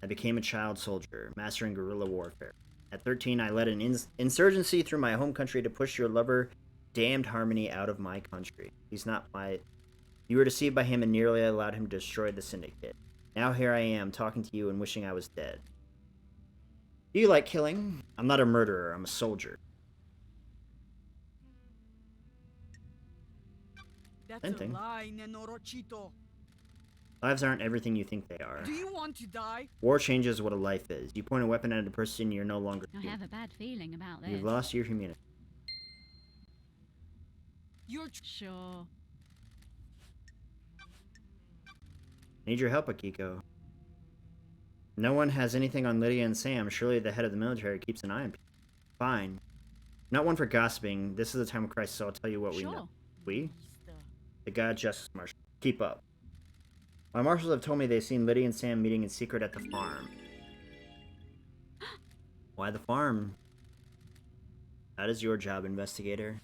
I became a child soldier, mastering guerrilla warfare. At 13, I led an insurgency through my home country to push your lover, damned Harmony, out of my country. He's not my... You were deceived by him and nearly allowed him to destroy the Syndicate. Now here I am, talking to you and wishing I was dead. Do you like killing? I'm not a murderer, I'm a soldier. That's Same a thing. lie, Nenorochito. Lives aren't everything you think they are. Do you want to die? War changes what a life is. You point a weapon at a person, you're no longer I human. have a bad feeling about this. You've lost your humanity. You're Sure. Need your help, Akiko. No one has anything on Lydia and Sam. Surely the head of the military keeps an eye on people. Fine. Not one for gossiping. This is a time of crisis, so I'll tell you what we Sure. know. We? The God Justice Marshal. Keep up. My marshals have told me they've seen Lydia and Sam meeting in secret at the farm. Why the farm? That is your job, investigator.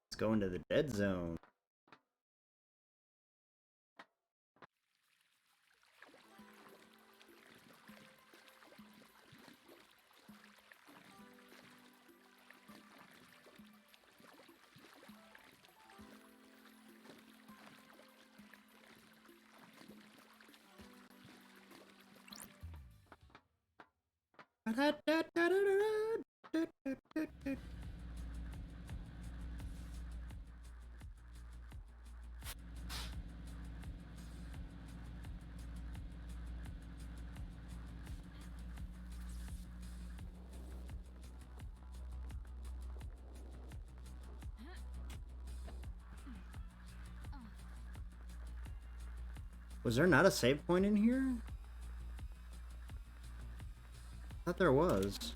Let's go into the dead zone. Was there not a save point in here? I thought there was.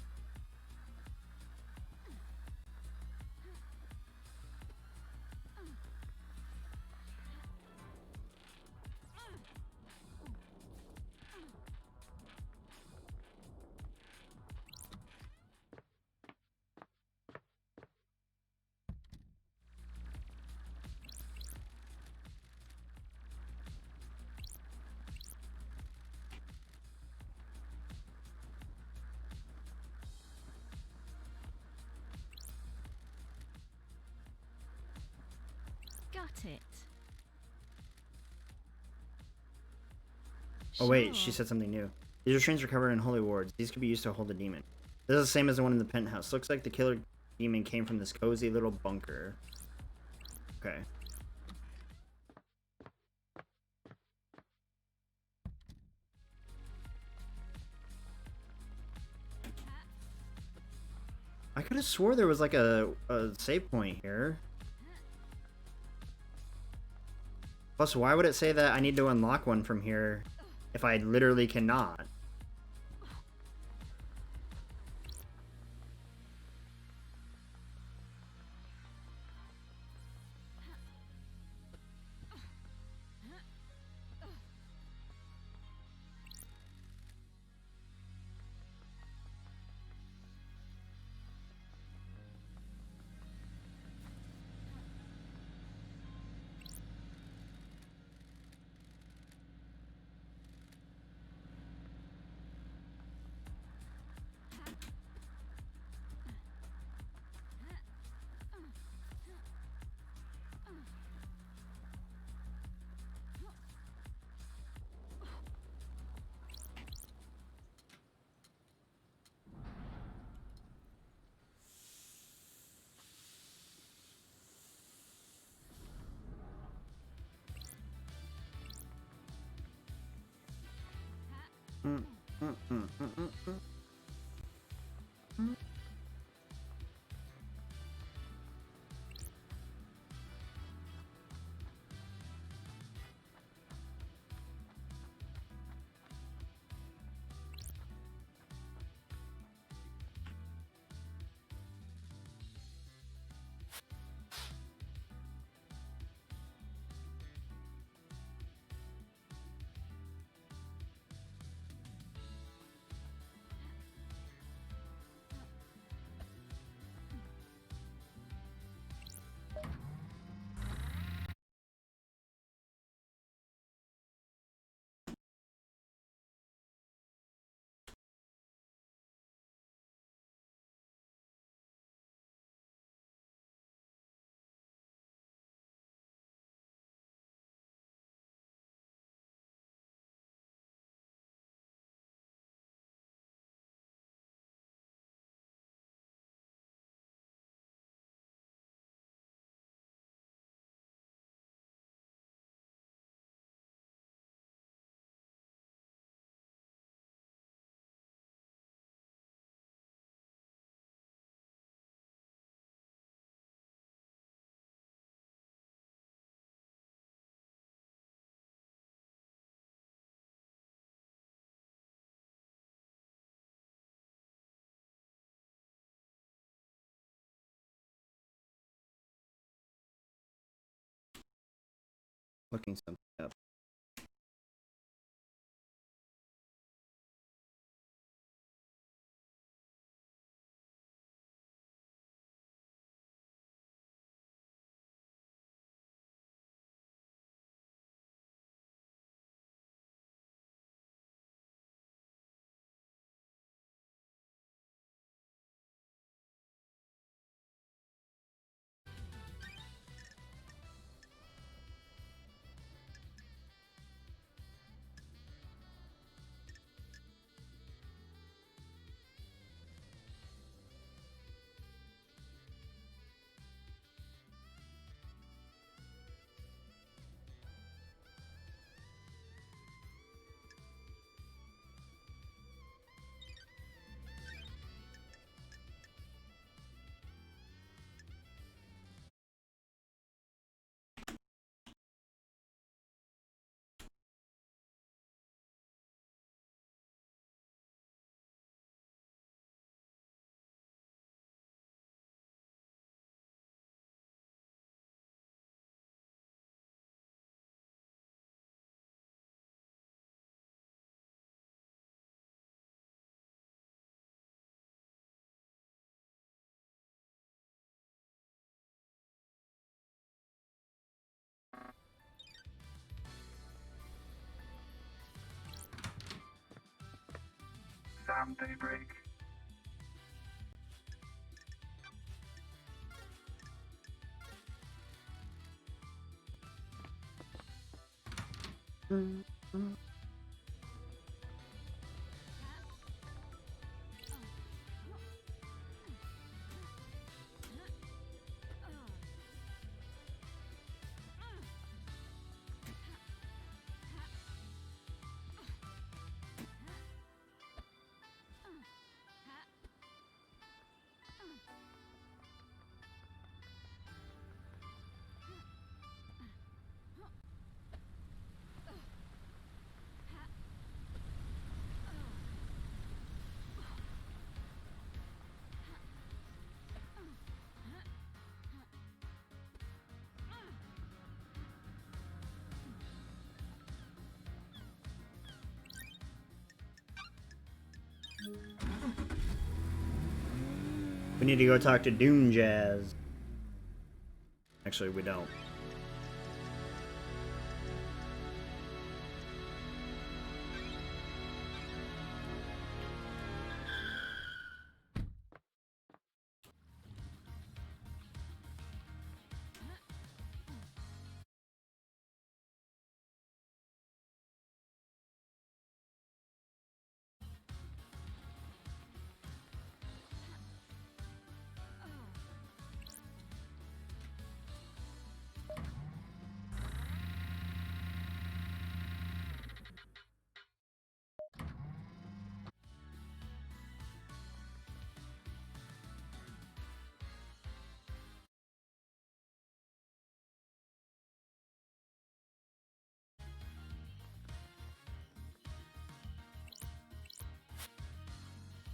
Got it. Oh wait, she Sure. said something new. These restraints are covered in holy wards. These could be used to hold a demon. This is the same as the one in the penthouse. Looks like the killer demon came from this cozy little bunker. Okay. I could have swore there was like a save point here. Plus, why would it say that I need to unlock one from here if I literally cannot? Looking something up. around daybreak. We need to go talk to Doom Jazz. Actually, we don't.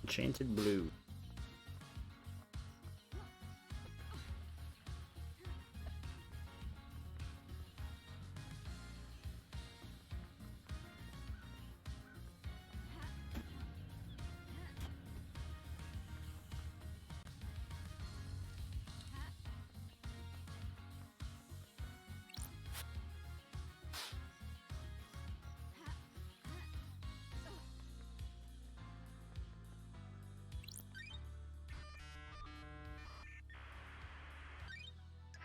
Enchanted Blue.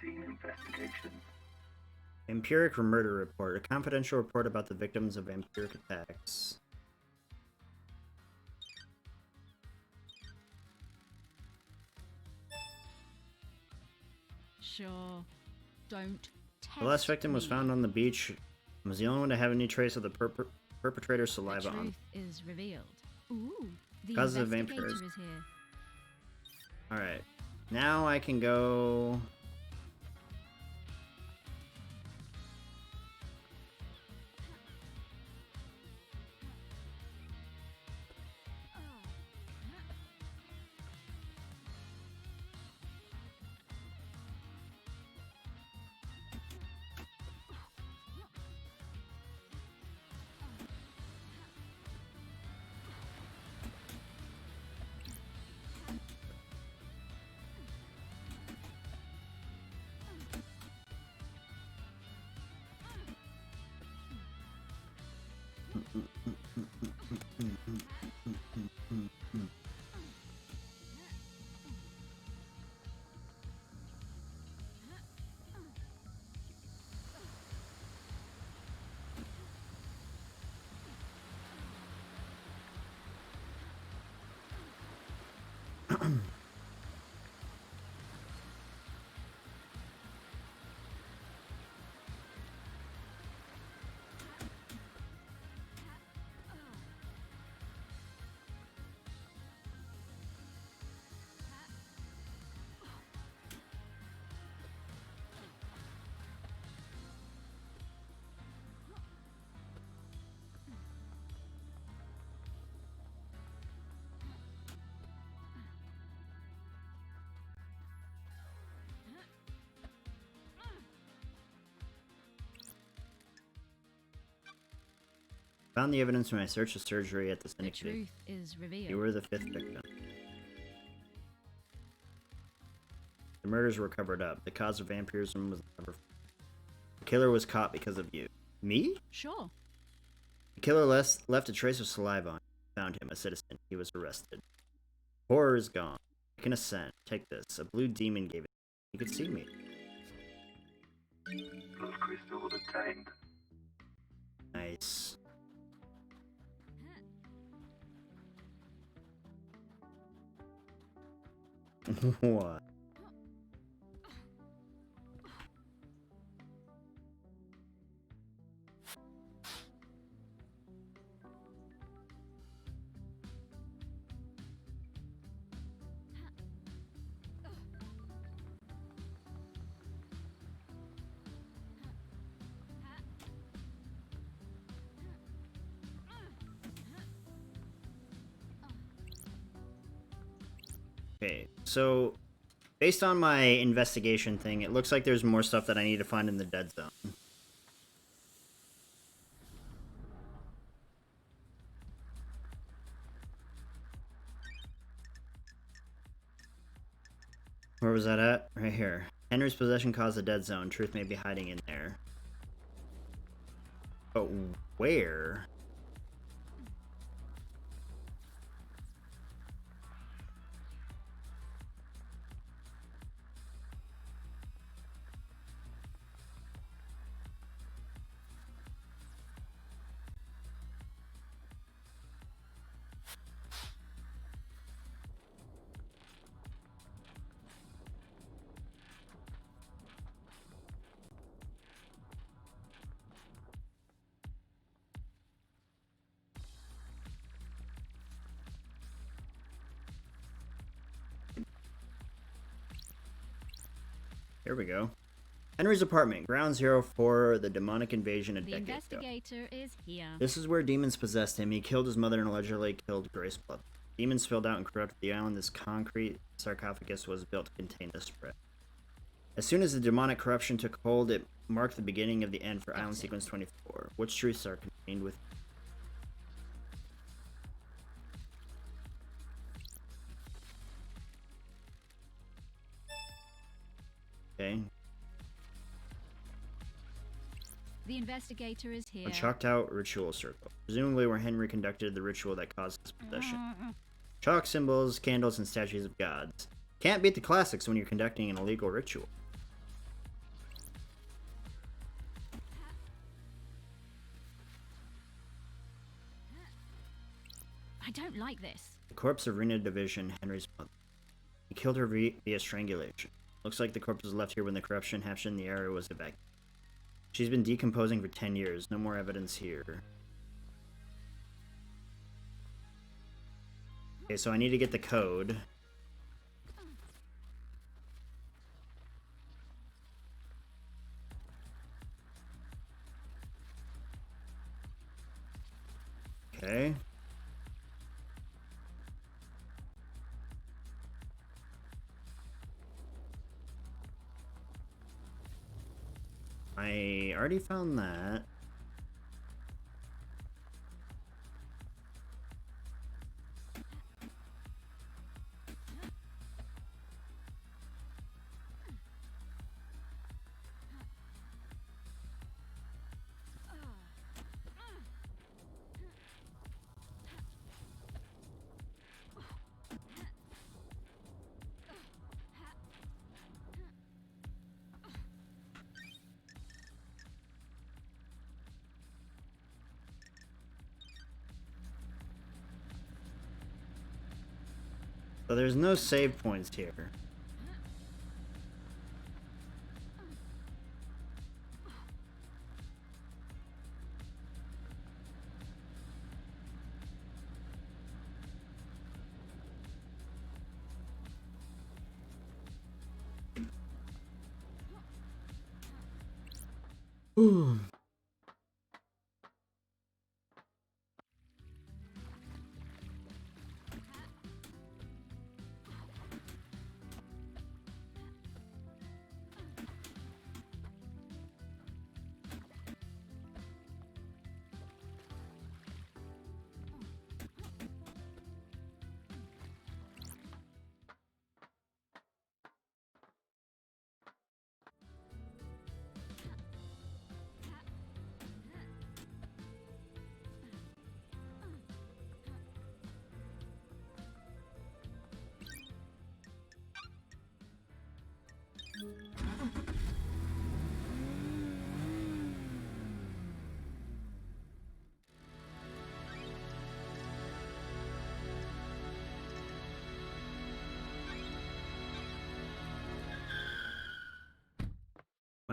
Scene investigation. Vampiric Murder Report. A confidential report about the victims of vampiric attacks. Sure. Don't test The last victim was me. found on the beach and was the only one to have any trace of the perpetrator's The saliva on. truth is revealed. Ooh, the Cause of investigator vampires. is here. Alright. Now I can go... Found the evidence when I searched the surgery at the The Syndicate. truth is revealed. You were the 5th victim. The murders were covered up. The cause of vampirism was never... The killer was caught because of you. Me? Sure. The killer left a trace of saliva on you. found him, a citizen. He was arrested. Horror is gone. I can ascend. Take this. A blue demon gave it. You could see me. Love crystal obtained. Nice. What? Okay, so based on my investigation thing, it looks like there's more stuff that I need to find in the dead zone. Where was that at? Right here. Henry's possession caused the dead zone. Truth may be hiding in there. But where? Here we go. Henry's apartment, ground zero for the demonic invasion a The decade ago. investigator is here. This is where demons possessed him. He killed his mother and allegedly killed Grace Blood. Demons spilled out and corrupted the island. This concrete sarcophagus was built to contain the spread. As soon as the demonic corruption took hold, it marked the beginning of the end for Island Sequence 24. Which truths are contained with? Okay. The investigator is here. A chalked out ritual circle, presumably where Henry conducted the ritual that caused his possession. Chalk symbols, candles, and statues of gods. Can't beat the classics when you're conducting an illegal ritual. I don't like this. The corpse of Rena Division, Henry's mother. He killed her via strangulation. Looks like the corpse was left here when the corruption happened in the area was evacuated. She's been decomposing for 10 years. No more evidence here. Okay, so I need to get the code. Okay. I already found that. So there's no save points here. Ooh.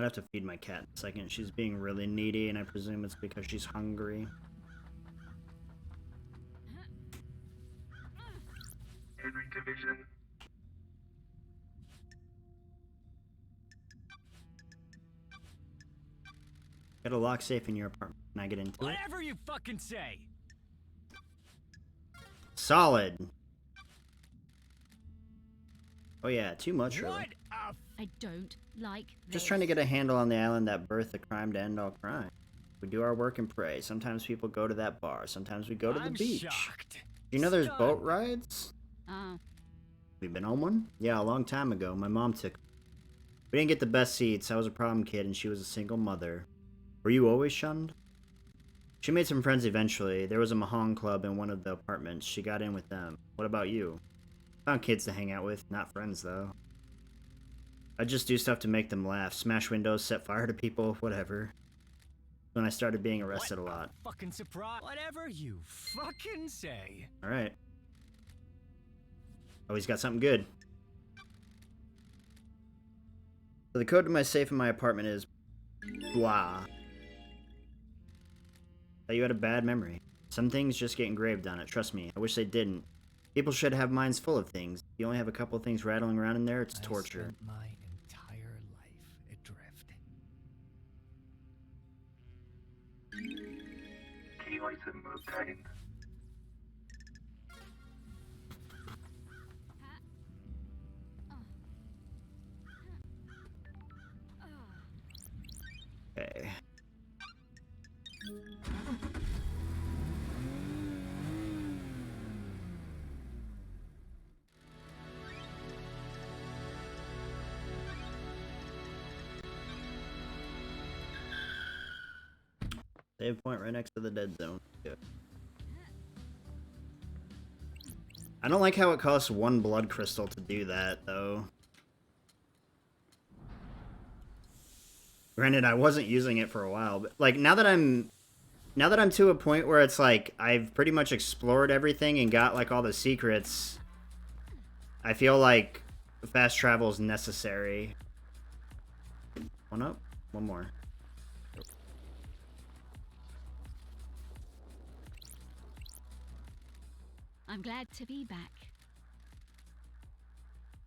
I'd have to feed my cat in a second. She's being really needy, and I presume it's because she's hungry. Henry Division. Got a lock safe in your apartment. Can I get into it? Whatever you fucking say. Solid. Oh yeah, too much really. What a I don't like this. Just trying to get a handle on the island that birthed the crime to end all crime. We do our work and pray. Sometimes people go to that bar. Sometimes we go to the I'm beach. shocked. Do you know there's boat Stunned. rides? Oh, We've been on one? Yeah, a long time ago. My mom took. We didn't get the best seats. I was a problem kid and she was a single mother. Were you always shunned? She made some friends eventually. There was a Mahong club in one of the apartments. She got in with them. What about you? Found kids to hang out with, not friends though. I'd just do stuff to make them laugh. Smash windows, set fire to people, whatever. When I started being arrested a lot. Fucking surprise. Whatever you fucking say. Alright. Oh, he's got something good. So the code to my safe in my apartment is blah. Thought you had a bad memory. Some things just get engraved on it, trust me. I wish they didn't. People should have minds full of things. If you only have a couple of things rattling around in there, it's torture. Spent my entire life adrift. Key item obtained. Okay. Save point right next to the dead zone. Good. I don't like how it costs 1 blood crystal to do that, though. Granted, I wasn't using it for a while, but like now that I'm to a point where it's like I've pretty much explored everything and got like all the secrets, I feel like fast travel is necessary. One up, one more. I'm glad to be back.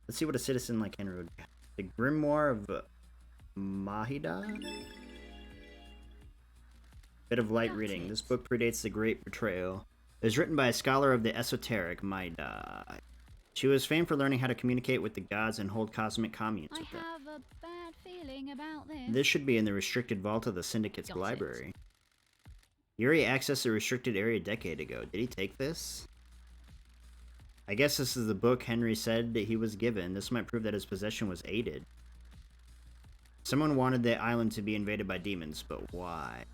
Let's see what a citizen like Henry would get. The Grimoire of Mahida? Bit of light reading. This book predates the Great Betrayal. It was written by a scholar of the esoteric, Maida. She was famed for learning how to communicate with the gods and hold cosmic communes I with them. have a bad feeling about this. This should be in the restricted vault of the Syndicate's Got it. library. Yuri accessed the restricted area a decade ago. Did he take this? I guess this is the book Henry said that he was given. This might prove that his possession was aided. Someone wanted the island to be invaded by demons, but why?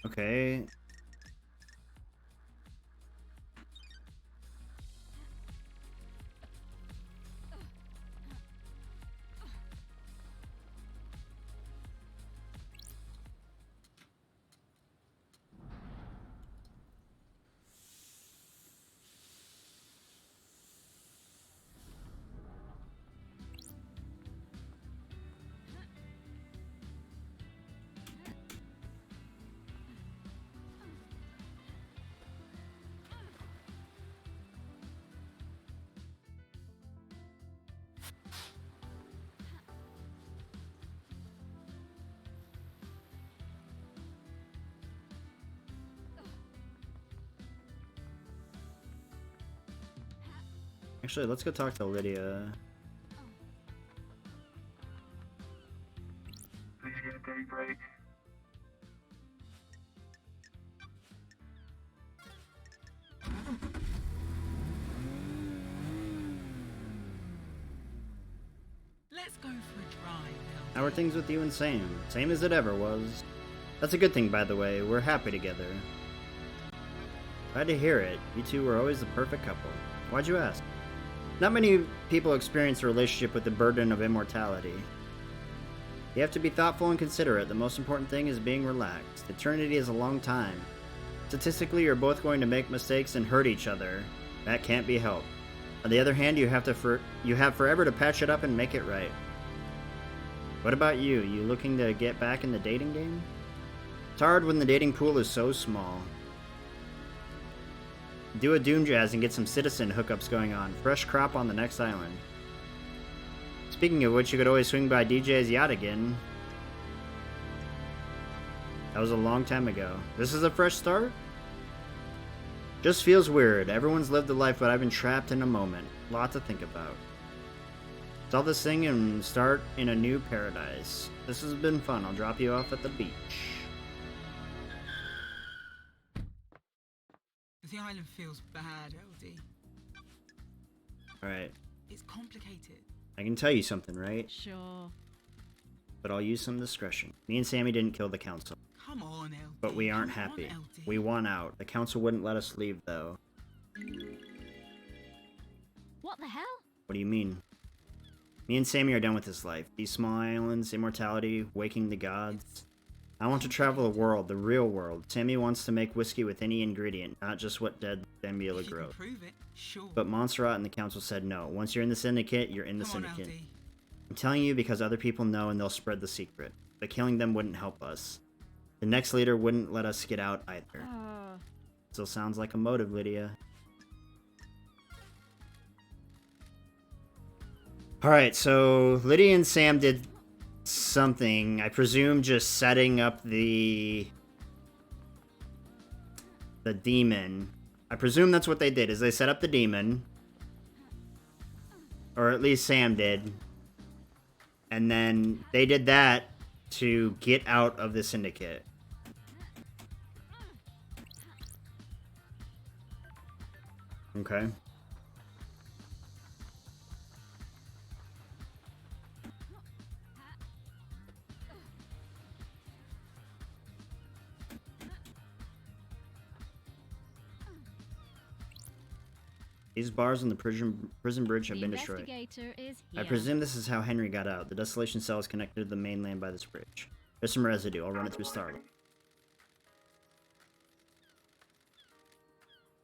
Okay. Actually, let's go talk to Lydia. Please get a day break. Let's go for a drive, How are things with you and Sam? Same as it ever was. That's a good thing, by the way. We're happy together. Glad to hear it. You two were always the perfect couple. Why'd you ask? Not many people experience a relationship with the burden of immortality. You have to be thoughtful and considerate. The most important thing is being relaxed. Eternity is a long time. Statistically, you're both going to make mistakes and hurt each other. That can't be helped. On the other hand, you have forever to patch it up and make it right. What about you? You looking to get back in the dating game? It's hard when the dating pool is so small. Do a Doom Jazz and get some citizen hookups going on. Fresh crop on the next island. Speaking of which, you could always swing by DJ's yacht again. That was a long time ago. This is a fresh start? Just feels weird. Everyone's lived a life, but I've been trapped in a moment. Lot to think about. Sell this thing and start in a new paradise. This has been fun. I'll drop you off at the beach. The island feels bad, LD. Alright. It's complicated. I can tell you something, right? Sure. But I'll use some discretion. Me and Sammy didn't kill the council. Come on, LD. But we aren't Come on, happy. LD. We want out. The council wouldn't let us leave, though. What the hell? What do you mean? Me and Sammy are done with this life. These small islands, immortality, waking the gods. I want to travel the world, the real world. Sammy wants to make whiskey with any ingredient, not just what dead Dambula If you grew. can prove it, sure. But Montserrat and the council said no. Once you're in the syndicate, you're in the Come on, syndicate. LD. I'm telling you because other people know and they'll spread the secret. But killing them wouldn't help us. The next leader wouldn't let us get out either. Still sounds like a motive, Lydia. Alright, so Lydia and Sam did something. I presume just setting up the demon. I presume that's what they did, is they set up the demon. Or at least Sam did. And then they did that to get out of the syndicate. Okay. These bars on the prison bridge have The been destroyed. investigator is I here. presume this is how Henry got out. The desolation cell is connected to the mainland by this bridge. There's some residue. I'll run it through Starlight.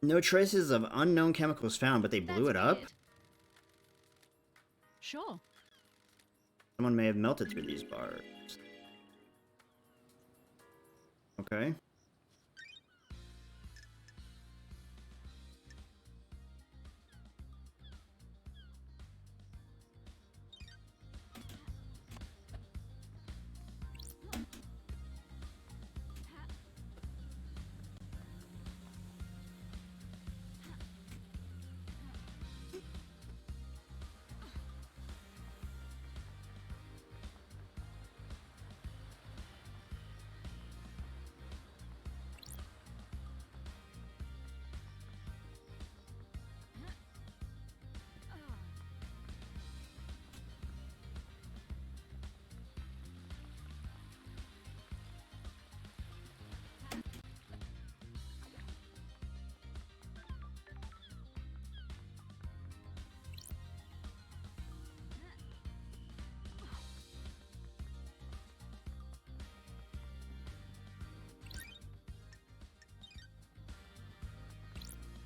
No traces of unknown chemicals found, but they blew it That's up? weird. Sure. Someone may have melted through these bars. Okay.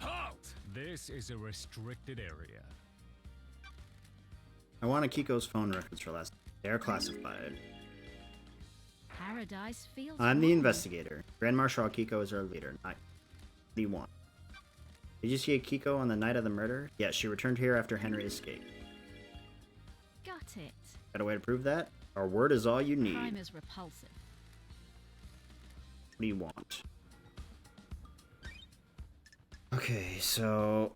Halt! This is a restricted area. I wanted Kiko's phone records for last. They are classified. Paradise feels I'm the normal. investigator. Grand Marshal Kiko is our leader. What do you want? Did you see Kiko on the night of the murder? Yes, she returned here after Henry escaped. Got it. Got a way to prove that? Our word is all you need. Crime is repulsive. What do you want? Okay, so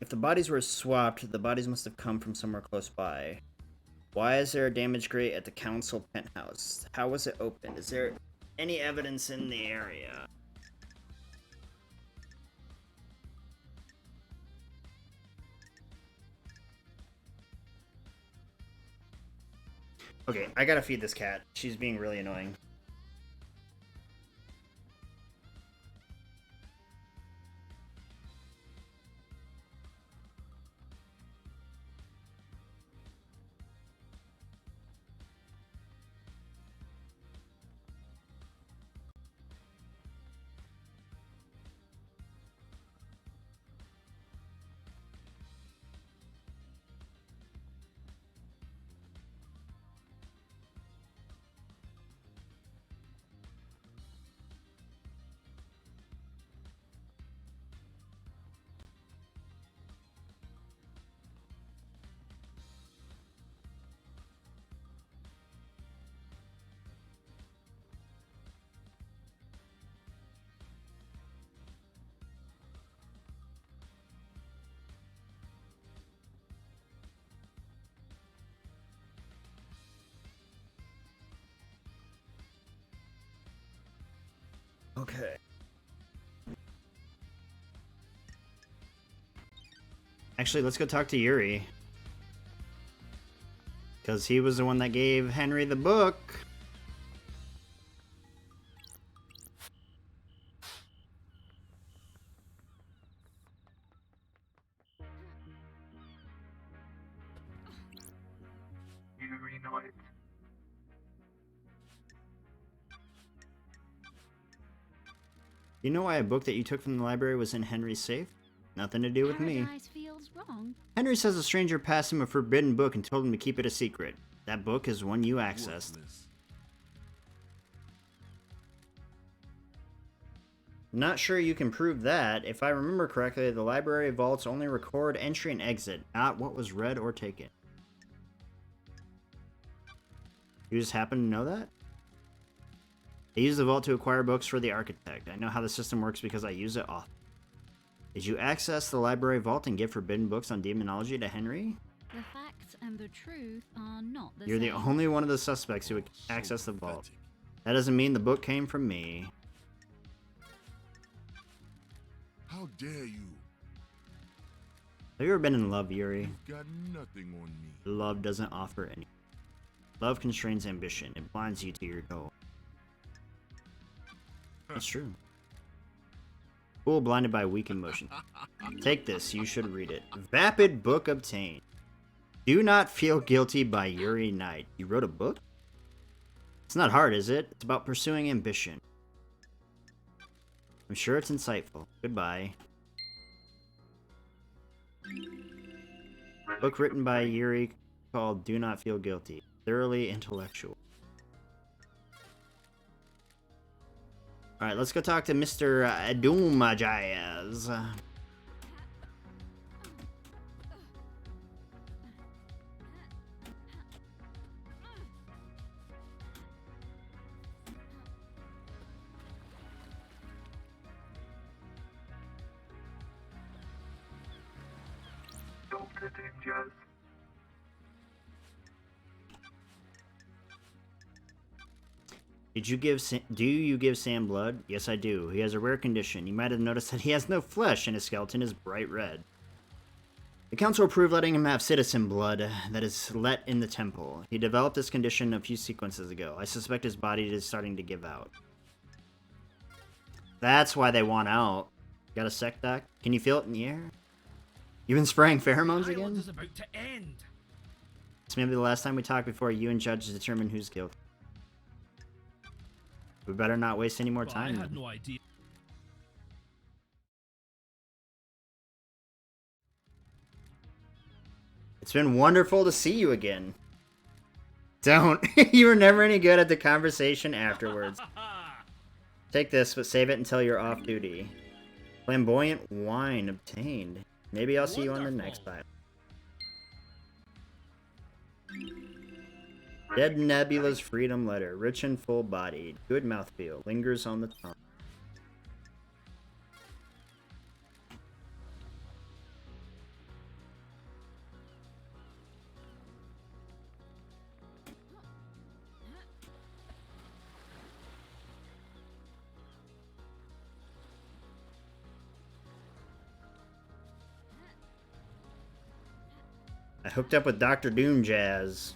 if the bodies were swapped, the bodies must have come from somewhere close by. Why is there a damaged grate at the council penthouse? How was it opened? Is there any evidence in the area? Okay, I gotta feed this cat. She's being really annoying. Okay. Actually, let's go talk to Yuri. Because he was the one that gave Henry the book. Yuri Knight. You know why a book that you took from the library was in Henry's safe? Nothing to do with me. Paradise feels wrong. Henry says a stranger passed him a forbidden book and told him to keep it a secret. That book is one you accessed. Worthless. Not sure you can prove that. If I remember correctly, the library vaults only record entry and exit, not what was read or taken. You just happen to know that? I use the vault to acquire books for the architect. I know how the system works because I use it often. Did you access the library vault and give forbidden books on demonology to Henry? The facts and the truth are not the You're same. the only one of the suspects who would access the vault. Pathetic. That doesn't mean the book came from me. How dare you? Have you ever been in love, Yuri? You've got nothing on me. Love doesn't offer any. Love constrains ambition. It blinds you to your goal. That's true. Fool blinded by weak emotion. Take this, you should read it. Vapid book obtained. Do Not Feel Guilty by Yuri Knight. You wrote a book? It's not hard, is it? It's about pursuing ambition. I'm sure it's insightful. Goodbye. Book written by Yuri called Do Not Feel Guilty. Thoroughly intellectual. Alright, let's go talk to Mr. Doomajayas. Dr. Doomjazz. Do you give Sam blood? Yes, I do. He has a rare condition. You might have noticed that he has no flesh and his skeleton is bright red. The council approved letting him have citizen blood that is let in the temple. He developed this condition a few sequences ago. I suspect his body is starting to give out. That's why they want out. Got a sec doc? Can you feel it in the air? You been spraying pheromones The island again? is about to end. It's maybe the last time we talk before you and Judge determine who's guilty. We better not waste any more Well, time. I had then. no idea. It's been wonderful to see you again. Don't. You were never any good at the conversation afterwards. Take this, but save it until you're off duty. Flamboyant wine obtained. Maybe I'll see you on the next Wonderful. file. Dead Nebula's freedom letter. Rich and full-bodied. Good mouthfeel. Lingers on the tongue. I hooked up with Dr. Doomjazz.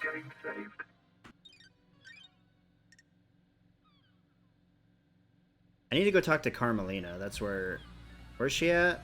Game saved. I need to go talk to Carmelina. That's where... Where's she at?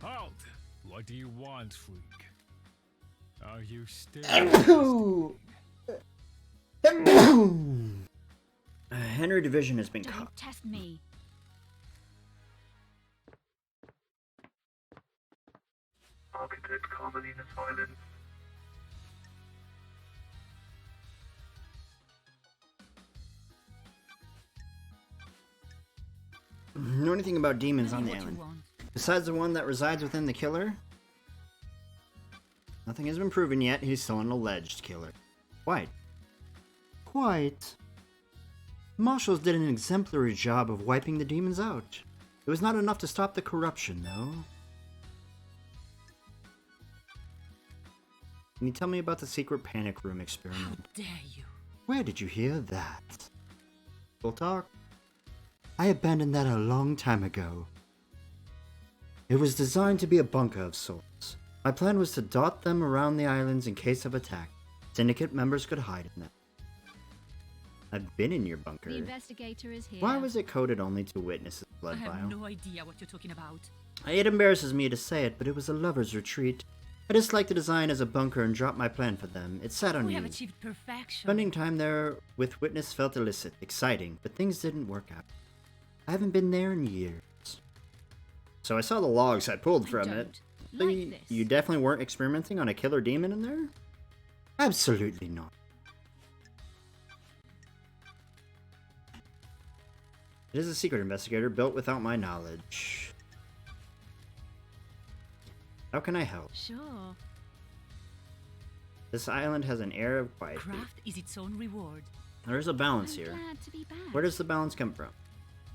Halt! What do you want, freak? Are you still... Henry Division has been caught. Don't test me. Architect Carmelina Silence. Know anything about demons Tell on me the what you island? want. Besides the one that resides within the killer? Nothing has been proven yet. He's still an alleged killer. Quite. Quite. Marshals did an exemplary job of wiping the demons out. It was not enough to stop the corruption, though. Can you tell me about the secret panic room How experiment? dare you? Where did you hear that? Full talk. I abandoned that a long time ago. It was designed to be a bunker of sorts. My plan was to dot them around the islands in case of attack. Syndicate members could hide in them. I've been in your bunker. The investigator is here. Why was it coded only to witnesses' I blood have vial? no idea what you're talking about. It embarrasses me to say it, but it was a lover's retreat. I disliked the design as a bunker and dropped my plan for them. It sat on We me. have achieved perfection. Spending time there with witness felt illicit, exciting, but things didn't work out. I haven't been there in years. So I saw the logs I pulled from it. So like this. you definitely weren't experimenting on a killer demon in there? Absolutely not. It is a secret, investigator, built without my knowledge. How can I help? Sure. This island has an air of quiet. Craft is its own reward. There is a balance I'm here. glad to be back. Where does the balance come from?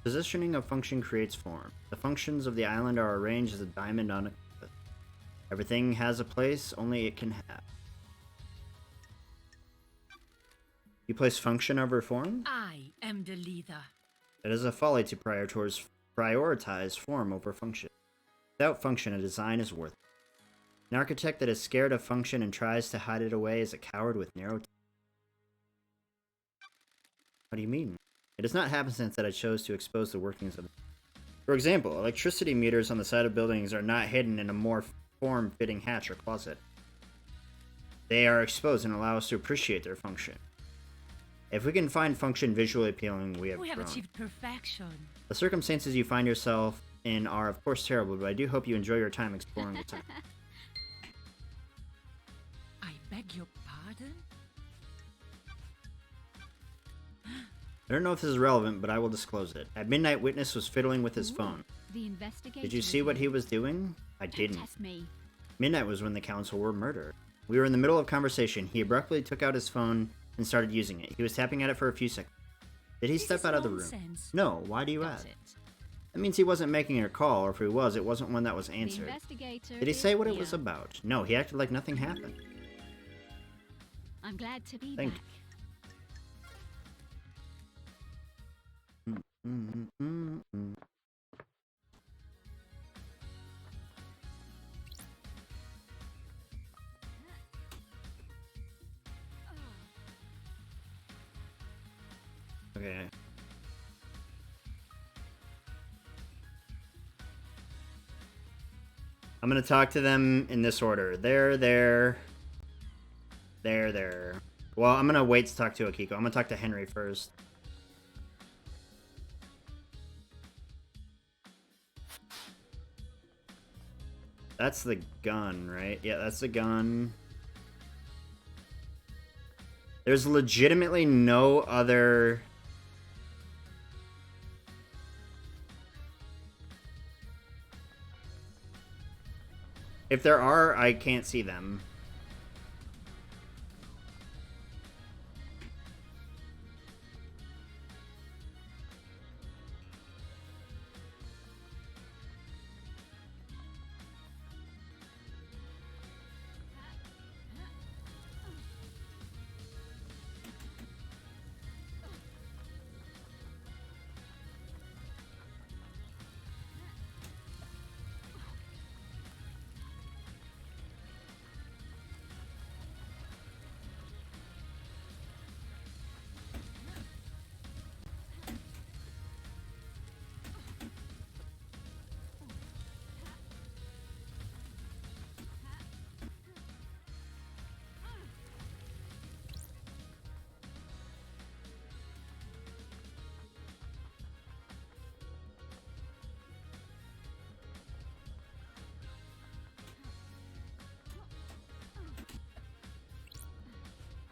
Positioning of function creates form. The functions of the island are arranged as a diamond on a compass. Everything has a place only it can have. You place function over form? I am the leader. It is a folly to prioritize form over function. Without function, a design is worthless. An architect that is scared of function and tries to hide it away is a coward with narrow. What do you mean? It is not happenstance that I chose to expose the workings of it. For example, electricity meters on the side of buildings are not hidden in a more form-fitting hatch or closet. They are exposed and allow us to appreciate their function. If we can find function visually appealing, we have grown. achieved perfection. The circumstances you find yourself in are of course terrible, but I do hope you enjoy your time exploring the town. I beg your pardon? I don't know if this is relevant, but I will disclose it. At midnight, Witness was fiddling with his phone. The investigator. Did you see what he was doing? I didn't. Test me. Midnight was when the council were murdered. We were in the middle of conversation. He abruptly took out his phone and started using it. He was tapping at it for a few seconds. Did he This step is out of the room? nonsense. No, why do you Does ask? it? That means he wasn't making a call, or if he was, it wasn't one that was The answered. investigator Did he say is what it here. was about? No, he acted like nothing happened. I'm glad to be Thank back. Mm-mm-mm-mm. Okay. I'm gonna talk to them in this order. There. Well, I'm gonna wait to talk to Akiko. I'm gonna talk to Henry first. That's the gun, right? Yeah, that's the gun. There's legitimately no other... If there are, I can't see them.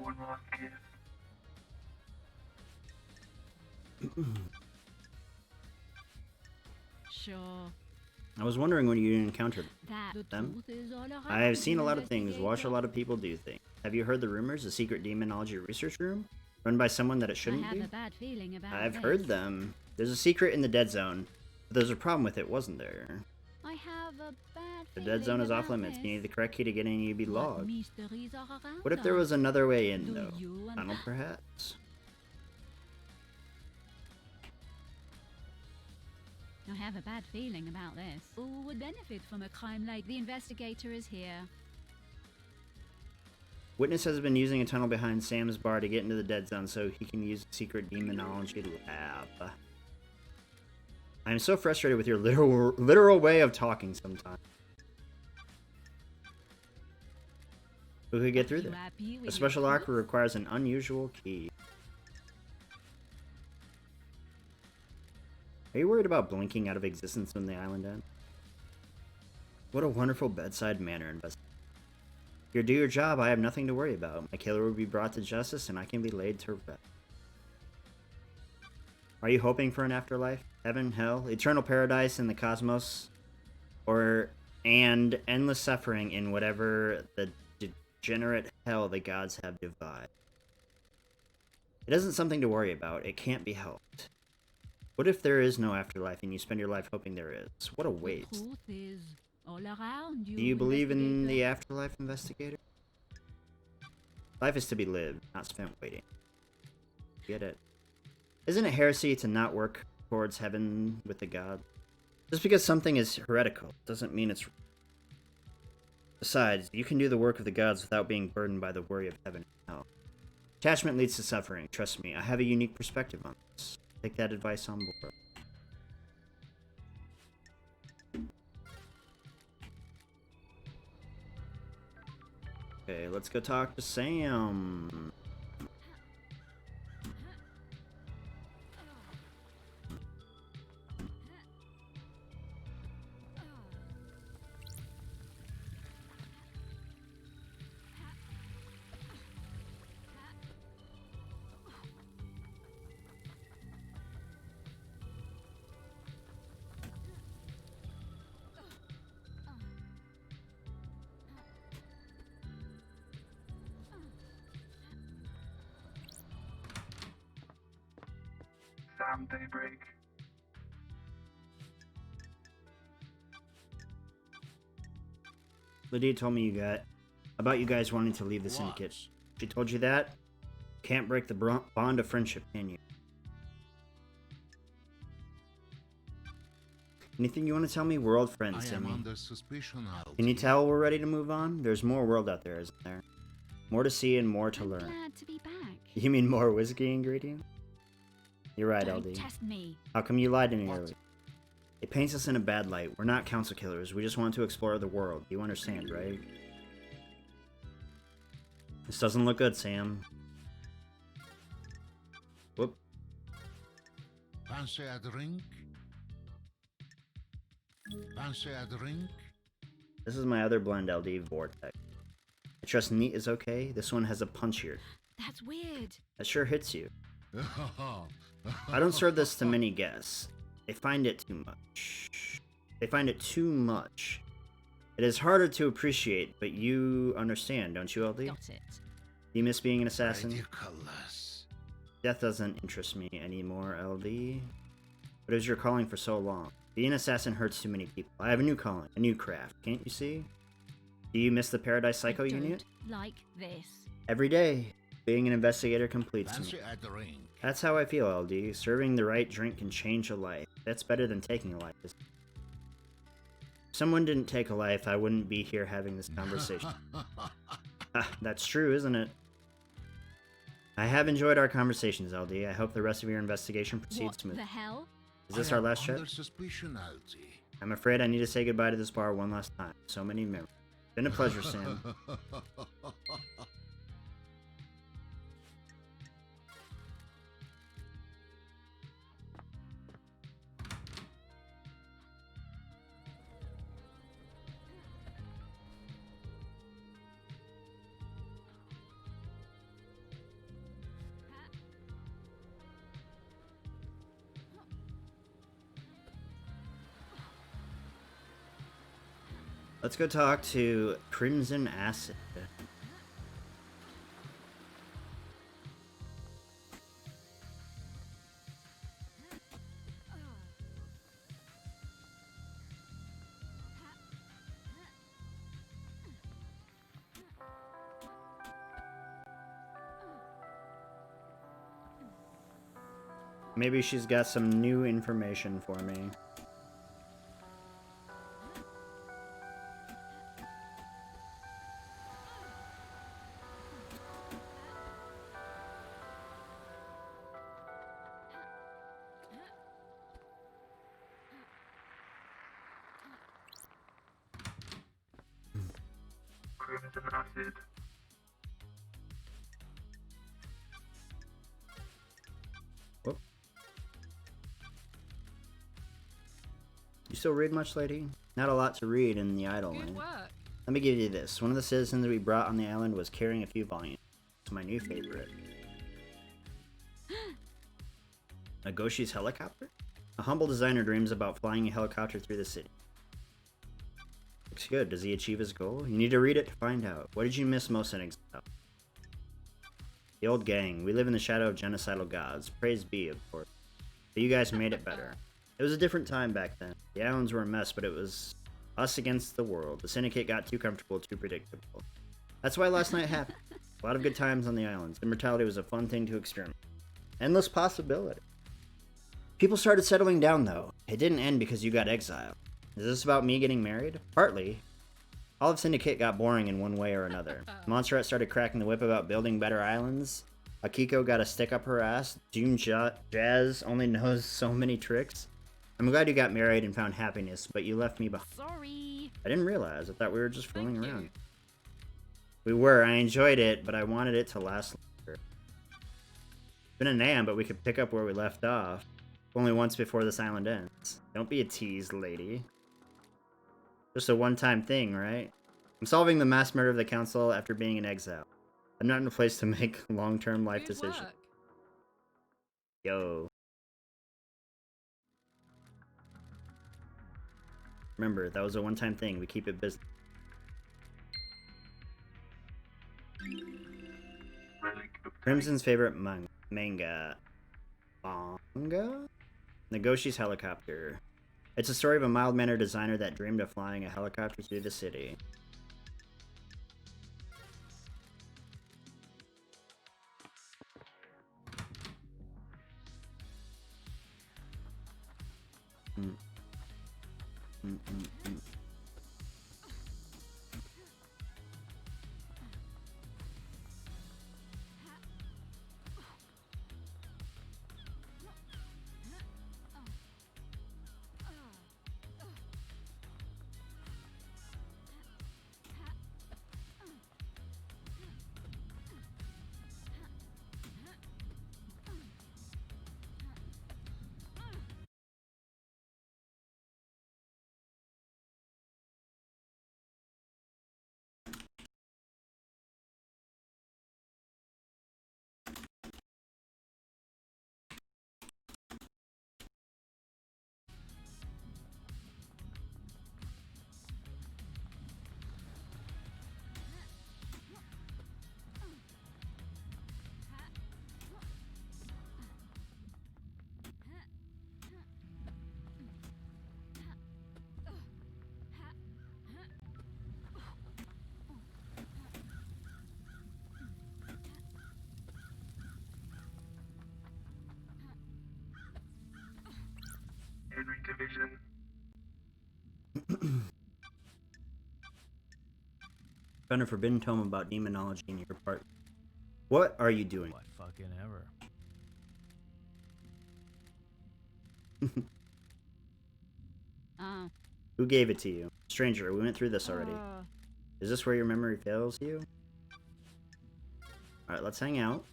one last kiss. Sure. I was wondering when you encountered That the them. truth is all around I have seen you, a lot of things, watched a investigator. lot of people do things. Have you heard the rumors? A secret demonology research room? Run by someone that it I shouldn't have be? a bad feeling about I've this. heard them. There's a secret in the dead zone. But there's a problem with it, wasn't there? I have a bad The feeling dead zone is off about limits. this. You need the correct key to get in and you'd be What logged. mysteries are around What if there us? was another way in, Do though? you and- Tunnel, perhaps? I have a bad feeling about this. Who would benefit from a crime like the investigator is here? Witness has been using a tunnel behind Sam's bar to get into the dead zone so he can use the secret demonology lab. I'm so frustrated with your literal way of talking sometimes. Who could get through Are you there? happy with A special your lock choice? requires an unusual key. Are you worried about blinking out of existence when the island ends? What a wonderful bedside manner, investigator. If you do your job, I have nothing to worry about. My killer will be brought to justice and I can be laid to rest. Are you hoping for an afterlife? Heaven, hell, eternal paradise in the cosmos? And endless suffering in whatever the degenerate hell the gods have divided? It isn't something to worry about. It can't be helped. What if there is no afterlife and you spend your life hoping there is? What a The waste. truth is all around you. Do you believe in the investigator. afterlife, investigator? Life is to be lived, not spent waiting. Get it? Isn't it heresy to not work towards heaven with the gods? Just because something is heretical doesn't mean it's... Besides, you can do the work of the gods without being burdened by the worry of heaven and hell. Attachment leads to suffering. Trust me, I have a unique perspective on this. Take that advice on board. Okay, let's go talk to Sam. Sam Daybreak. Lydia told me about you guys wanting to leave the syndicate. She told you that? Can't break the bond of friendship, can you? Anything you want to tell me? We're old friends, I am Sammy. under suspicion, Alti. Can you tell we're ready to move on? There's more world out there, isn't there? More to see and more to I'm learn. glad to be back. You mean more whiskey ingredients? You're right, Don't LD. test me. How come you lied to me What? earlier? It paints us in a bad light. We're not council killers. We just want to explore the world. You understand, right? This doesn't look good, Sam. Whoop. Fancy a drink? Fancy a drink? This is my other blend, LD Vortex. I trust neat is okay. This one has a punchier. That's weird. That sure hits you. I don't serve this to many guests. They find it too much. They find it too much. It is harder to appreciate, but you understand, don't you, LD? Got it. You miss being an assassin? Ridiculous. Death doesn't interest me anymore, LD. But it was your calling for so long. Being an assassin hurts too many people. I have a new calling, a new craft. Can't you see? Do you miss the Paradise Psycho I Unit? don't like this. Every day, being an investigator completes Fancy me. a drink? That's how I feel, LD. Serving the right drink can change a life. That's better than taking a life. If someone didn't take a life, I wouldn't be here having this conversation. Ah, that's true, isn't it? I have enjoyed our conversations, LD. I hope the rest of your investigation proceeds What smoothly. the hell? Is this I our am last chat? under suspicion, Alti. I'm afraid I need to say goodbye to this bar one last time. So many memories. Been a pleasure, Sam. Let's go talk to Crimson Acid. Maybe she's got some new information for me. Crimson Acid. Whoop. You still read much, lady? Not a lot to read in the idle Good lane. work. Let me give you this. One of the citizens we brought on the island was carrying a few volumes. It's my new favorite. Nagoshi's helicopter? A humble designer dreams about flying a helicopter through the city. Looks good. Does he achieve his goal? You need to read it to find out. What did you miss most in Exile? The old gang. We live in the shadow of genocidal gods. Praise be, of course. But you guys made it better. It was a different time back then. The islands were a mess, but it was us against the world. The Syndicate got too comfortable, too predictable. That's why last night happened. A lot of good times on the islands. Immortality was a fun thing to experiment. Endless possibility. People started settling down, though. It didn't end because you got exiled. Is this about me getting married? Partly. All of Syndicate got boring in one way or another. Montserrat started cracking the whip about building better islands. Akiko got a stick up her ass. Doom Jazz only knows so many tricks. I'm glad you got married and found happiness, but you left me behind. Sorry. I didn't realize. I thought we were just fooling Thank around. you. We were. I enjoyed it, but I wanted it to last longer. It's been a Nam, but we could pick up where we left off. Only once before this island ends. Don't be a tease, lady. Just a one-time thing, right? I'm solving the mass murder of the council after being in exile. I'm not in a place to make long-term life Good decisions. work. Yo. Remember, that was a one-time thing. We keep it business. Relic of Crimson's favorite manga. Manga? Nagoshi's helicopter. It's a story of a mild-mannered designer that dreamed of flying a helicopter through the city. Henry Division. Found a forbidden tome about demonology in your part. What are you doing? What fucking ever. Who gave it to you? Stranger, we went through this already. Uh, Is this where your memory fails you? Alright, let's hang out.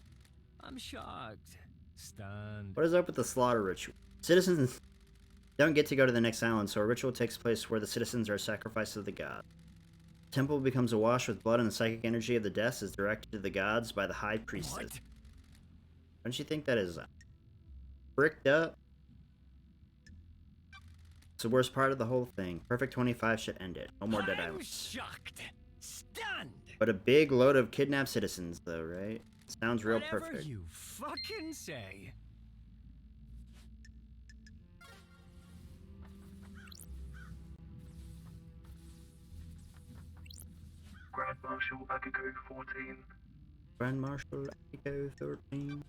I'm shocked. Stand. What is up with the slaughter ritual? Citizens don't get to go to the next island, so a ritual takes place where the citizens are sacrificed to the god. The temple becomes awash with blood, and the psychic energy of the deaths is directed to the gods by the high priestess. What? Don't you think that is bricked up? It's the worst part of the whole thing. Perfect 25 should end it. No more Dead I'm Island. shocked. Stunned. But a big load of kidnapped citizens, though, right? Sounds real Whatever perfect. you fucking say. Grand Marshal Akiko 14. Grand Marshal Echo 13.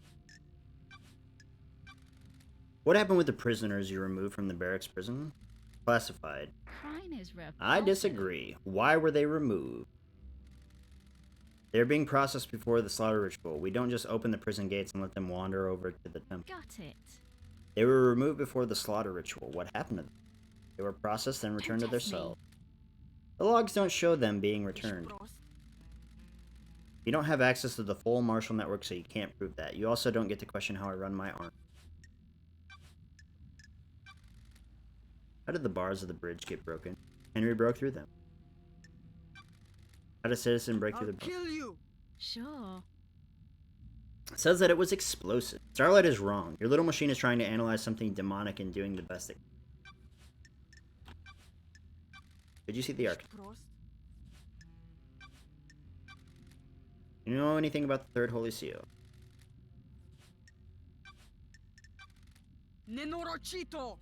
What happened with the prisoners you removed from the barracks prison? Classified. Crime is repulsive. I disagree. Why were they removed? They're being processed before the slaughter ritual. We don't just open the prison gates and let them wander over to the temple. Got it. They were removed before the slaughter ritual. What happened to them? They were processed and returned to their test me. cell. The logs don't show them being returned. You don't have access to the full Marshal network, so you can't prove that. You also don't get to question how I run my army. How did the bars of the bridge get broken? Henry broke through them. How did a citizen break through the bars? you! Sure. It says that it was explosive. Starlight is wrong. Your little machine is trying to analyze something demonic and doing the best it can. Did you see the arc? You know anything about the third Holy Seal? Nenorochito!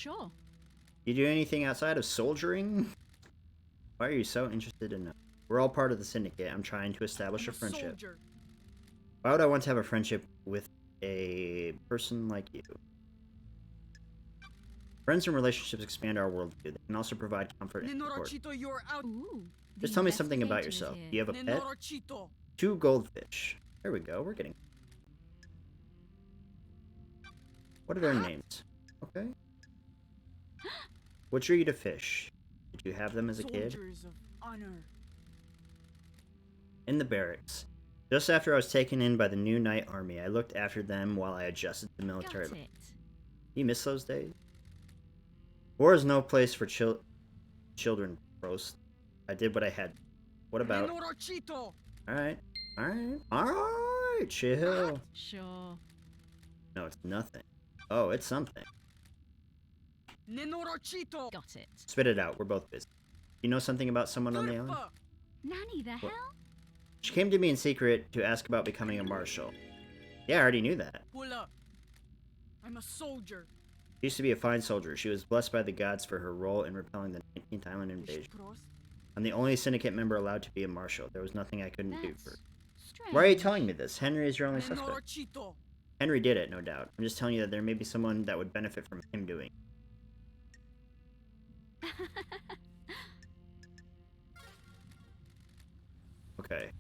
Sure. You do anything outside of soldiering? Why are you so interested in know? We're all part of the syndicate. I'm trying to establish a friendship. Soldier. Why would I want to have a friendship with a person like you? Friends and relationships expand our worldview. They can also provide comfort and support. Nenorochito, you're out. Ooh. Just the tell me something about investigator yourself. is here. Do you have a pet? Nenorochito. 2 goldfish. There we go. We're getting... What are their names? Okay. What drew you to fish? Did you have them as a kid? Soldiers of honor. In the barracks. Just after I was taken in by the new Knight Army, I looked after them while I adjusted to military Got life. it. You miss those days? War is no place for children, Prost. I did what I had. What about... Nenorochito. Alright. Alright, chill. Sure. No, it's nothing. Oh, it's something. Nenorochito. Got it. Spit it out, we're both busy. You know something about someone on the island? Turfa. Nanny, the hell? She came to me in secret to ask about becoming a marshal. Yeah, I already knew that. Pull up. I'm a soldier. She used to be a fine soldier. She was blessed by the gods for her role in repelling the 19th Island invasion. I'm the only syndicate member allowed to be a marshal. There was nothing I couldn't do for her. Strange. Why are you telling me this? Henry is your only suspect. Nenorochito. Henry did it, no doubt. I'm just telling you that there may be someone that would benefit from him doing it. Okay.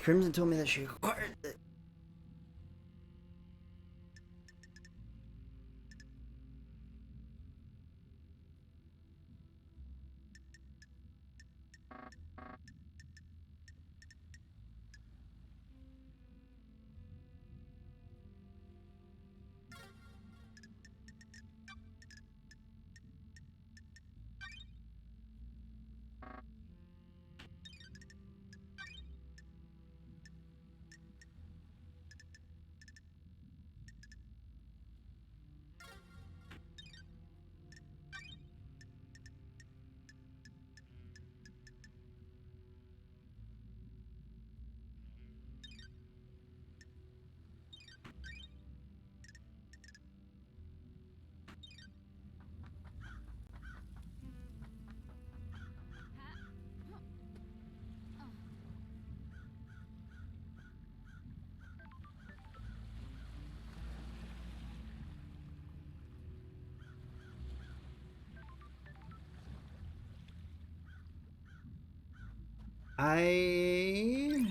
Crimson told me that she acquired it. I...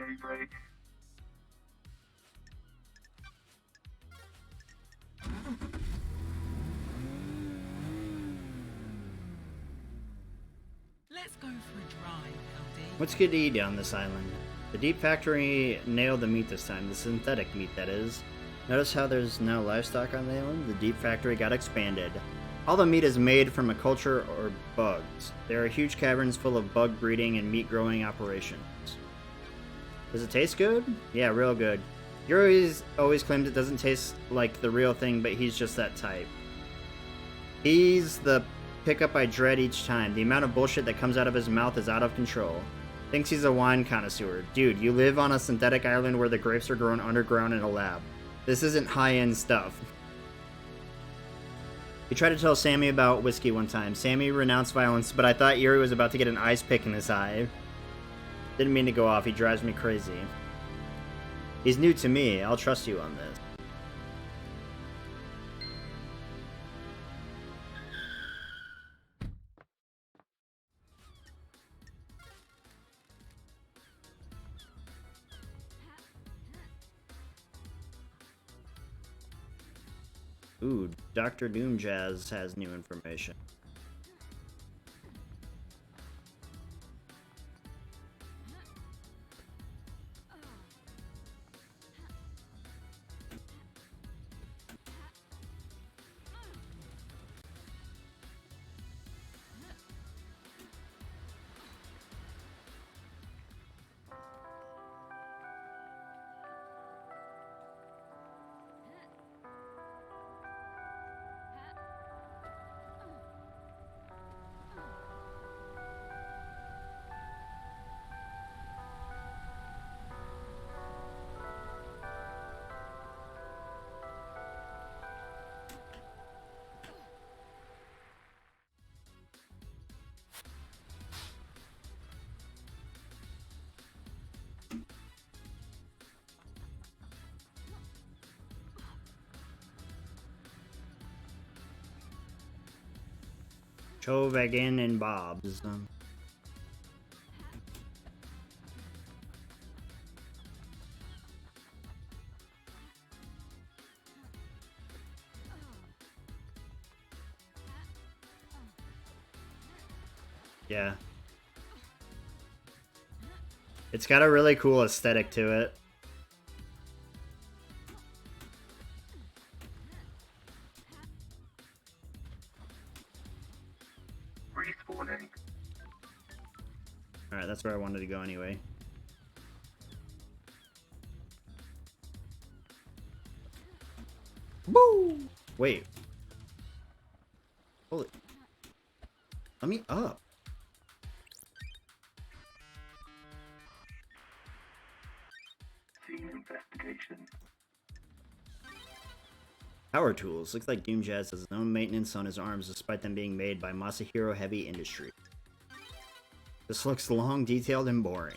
daybreak. Let's go for a drive, LD. What's good to eat on this island? The Deep Factory nailed the meat this time, the synthetic meat that is. Notice how there's now livestock on the island? The Deep Factory got expanded. All the meat is made from a culture or bugs. There are huge caverns full of bug breeding and meat growing operations. Does it taste good? Yeah, real good. Yuri always claims it doesn't taste like the real thing, but he's just that type. He's the pickup I dread each time. The amount of bullshit that comes out of his mouth is out of control. Thinks he's a wine connoisseur. Dude, you live on a synthetic island where the grapes are grown underground in a lab. This isn't high-end stuff. He tried to tell Sammy about whiskey one time. Sammy renounced violence, but I thought Yuri was about to get an ice pick in his eye. Didn't mean to go off. He drives me crazy. He's new to me. I'll trust you on this. Ooh, Dr. Doomjazz has new information. Chovagan and Bob's. Yeah. It's got a really cool aesthetic to it. Respawning. Alright, that's where I wanted to go anyway. Woo! Wait. Holy. Let me up. Scene investigation. Power tools. Looks like Doomjazz has his own maintenance on his arms despite them being made by Masahiro Heavy Industry. This looks long, detailed, and boring.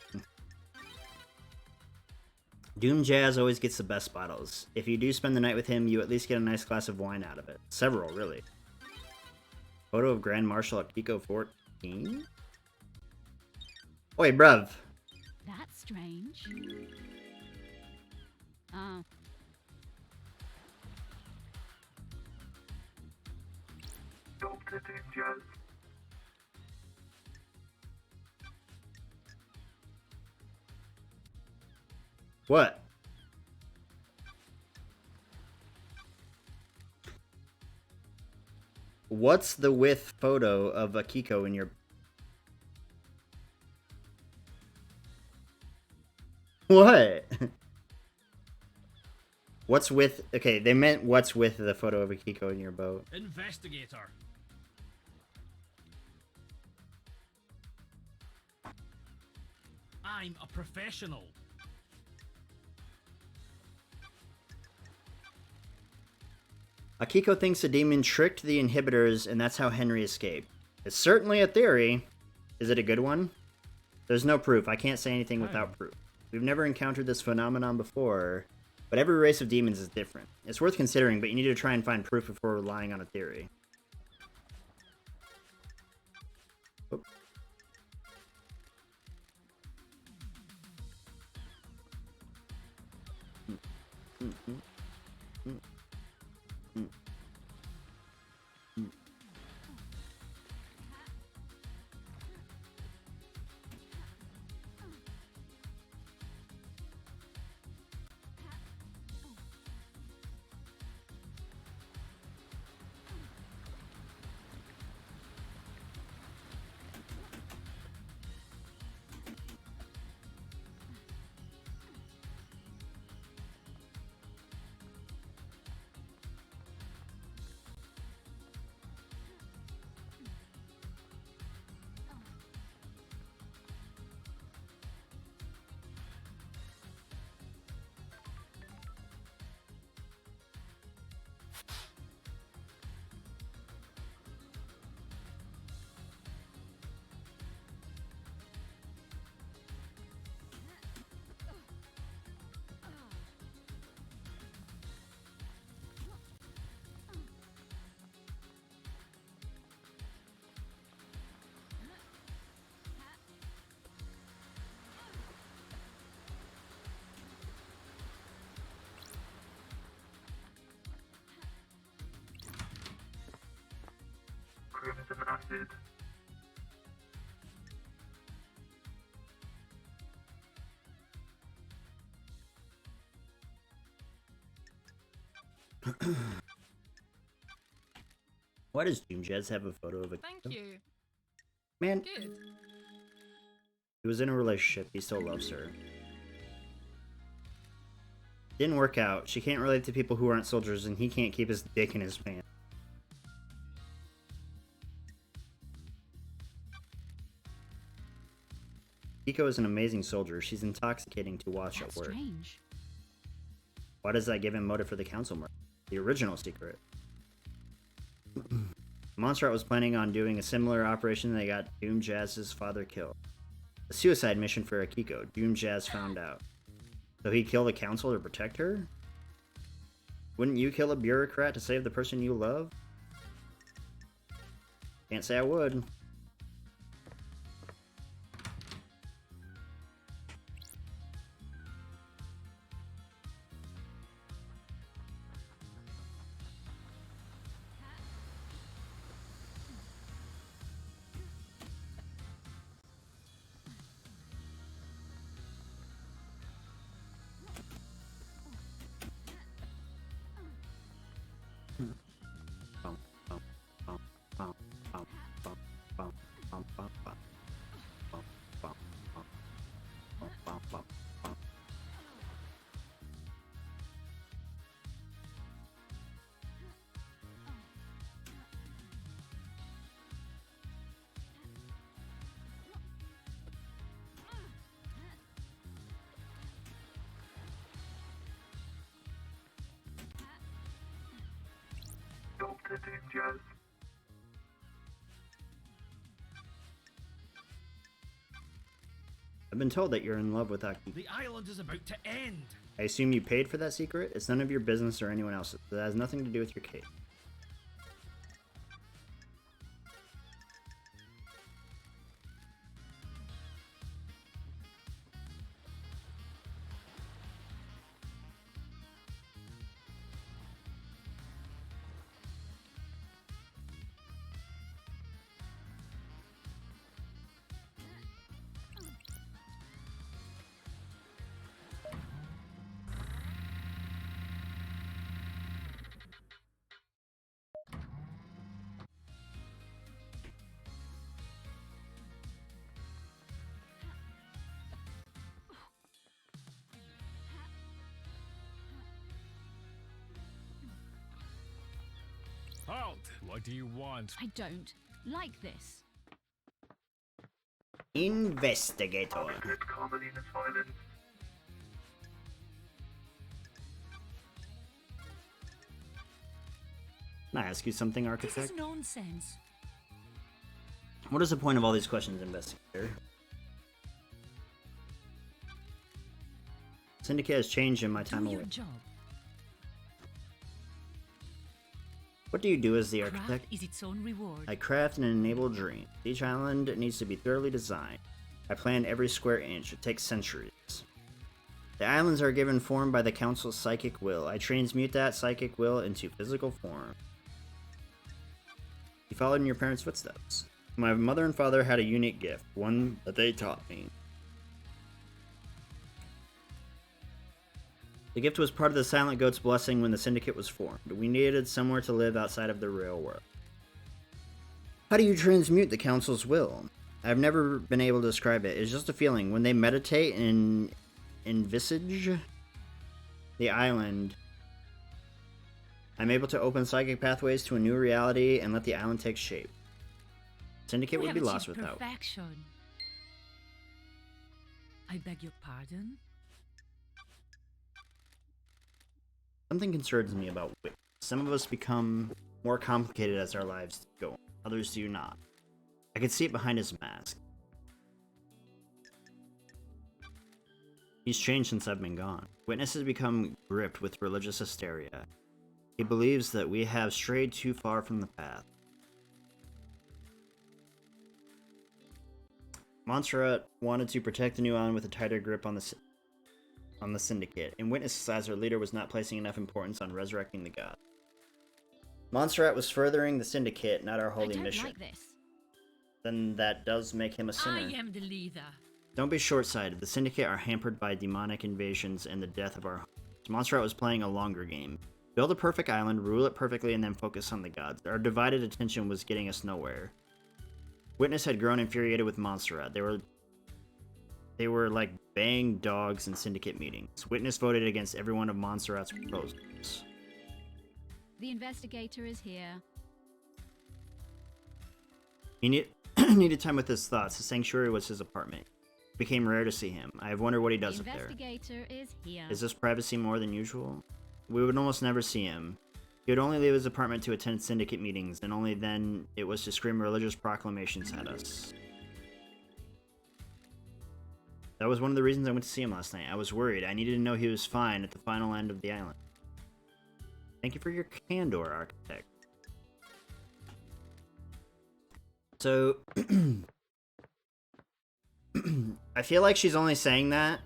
Doomjazz always gets the best bottles. If you do spend the night with him, you at least get a nice glass of wine out of it. Several, really. Photo of Grand Marshal Akiko 14? Oi, bruv. That's strange. Ah, Dr. Doomjazz. What? What's the with photo of Akiko in your... What? What's with... Okay, they meant what's with the photo of Akiko in your boat. Investigator. I'm a professional. Akiko thinks the demon tricked the inhibitors and that's how Henry escaped. It's certainly a theory. Is it a good one? There's no proof. I can't say anything without proof. We've never encountered this phenomenon before, but every race of demons is different. It's worth considering, but you need to try and find proof before relying on a theory. Oh. Crimson Acid. Why does Doom Jazz have a photo of a Thank kid? you. Man, Good. he was in a relationship. He still loves her. Didn't work out. She can't relate to people who aren't soldiers, and he can't keep his dick in his pants. Kiko is an amazing soldier. She's intoxicating to watch That's at work. strange. Why does that give him motive for the council murder? The original secret. Monstrat was planning on doing a similar operation that got Doom Jazz's father killed. A suicide mission for Akiko. Doom Jazz found out. So he killed the council to protect her? Wouldn't you kill a bureaucrat to save the person you love? Can't say I would. Dr. Doom Jazz. I've been told that you're in love with Akiko. The island is about to end. I assume you paid for that secret? It's none of your business or anyone else's. That has nothing to do with your case. Halt! What do you want? I don't like this. Investigator. Good comedy and violence. Can I ask you something, This Architect? is nonsense. What is the point of all these questions, Investigator? Syndicate has changed in my time Do your away. job. What do you do as the Craft architect? is its own reward. I craft and enable dreams. Each island needs to be thoroughly designed. I plan every square inch. It takes centuries. The islands are given form by the Council's psychic will. I transmute that psychic will into physical form. You followed in your parents' footsteps. My mother and father had a unique gift, one that they taught me. The gift was part of the Silent Goat's blessing when the Syndicate was formed. We needed somewhere to live outside of the real world. How do you transmute the Council's will? I've never been able to describe it. It's just a feeling. When they meditate and envisage the island, I'm able to open psychic pathways to a new reality and let the island take shape. Syndicate would be lost without. Perfection. I beg your pardon? Something concerns me about wit. Some of us become more complicated as our lives go on. Others do not. I can see it behind his mask. He's changed since I've been gone. Witness has become gripped with religious hysteria. He believes that we have strayed too far from the path. Montserrat wanted to protect the new island with a tighter grip on the Syndicate, and Witness, as her leader, was not placing enough importance on resurrecting the god. Montserrat was furthering the Syndicate, not our holy mission. Like this. Then that does make him a sinner. I am the leader. Don't be short-sighted. The Syndicate are hampered by demonic invasions and the death of our homes. Montserrat was playing a longer game. Build a perfect island, rule it perfectly, and then focus on the gods. Our divided attention was getting us nowhere. Witness had grown infuriated with Montserrat. They were like baying dogs in Syndicate meetings. Witness voted against every one of Montserrat's proposals. The investigator is here. He needed time with his thoughts. The sanctuary was his apartment. It became rare to see him. I have wondered what he does up there. The investigator is here. Is this privacy more than usual? We would almost never see him. He would only leave his apartment to attend Syndicate meetings, and only then it was to scream religious proclamations at us. That was one of the reasons I went to see him last night. I was worried. I needed to know he was fine at the final end of the island. Thank you for your candor, Architect. So, I feel like she's only saying that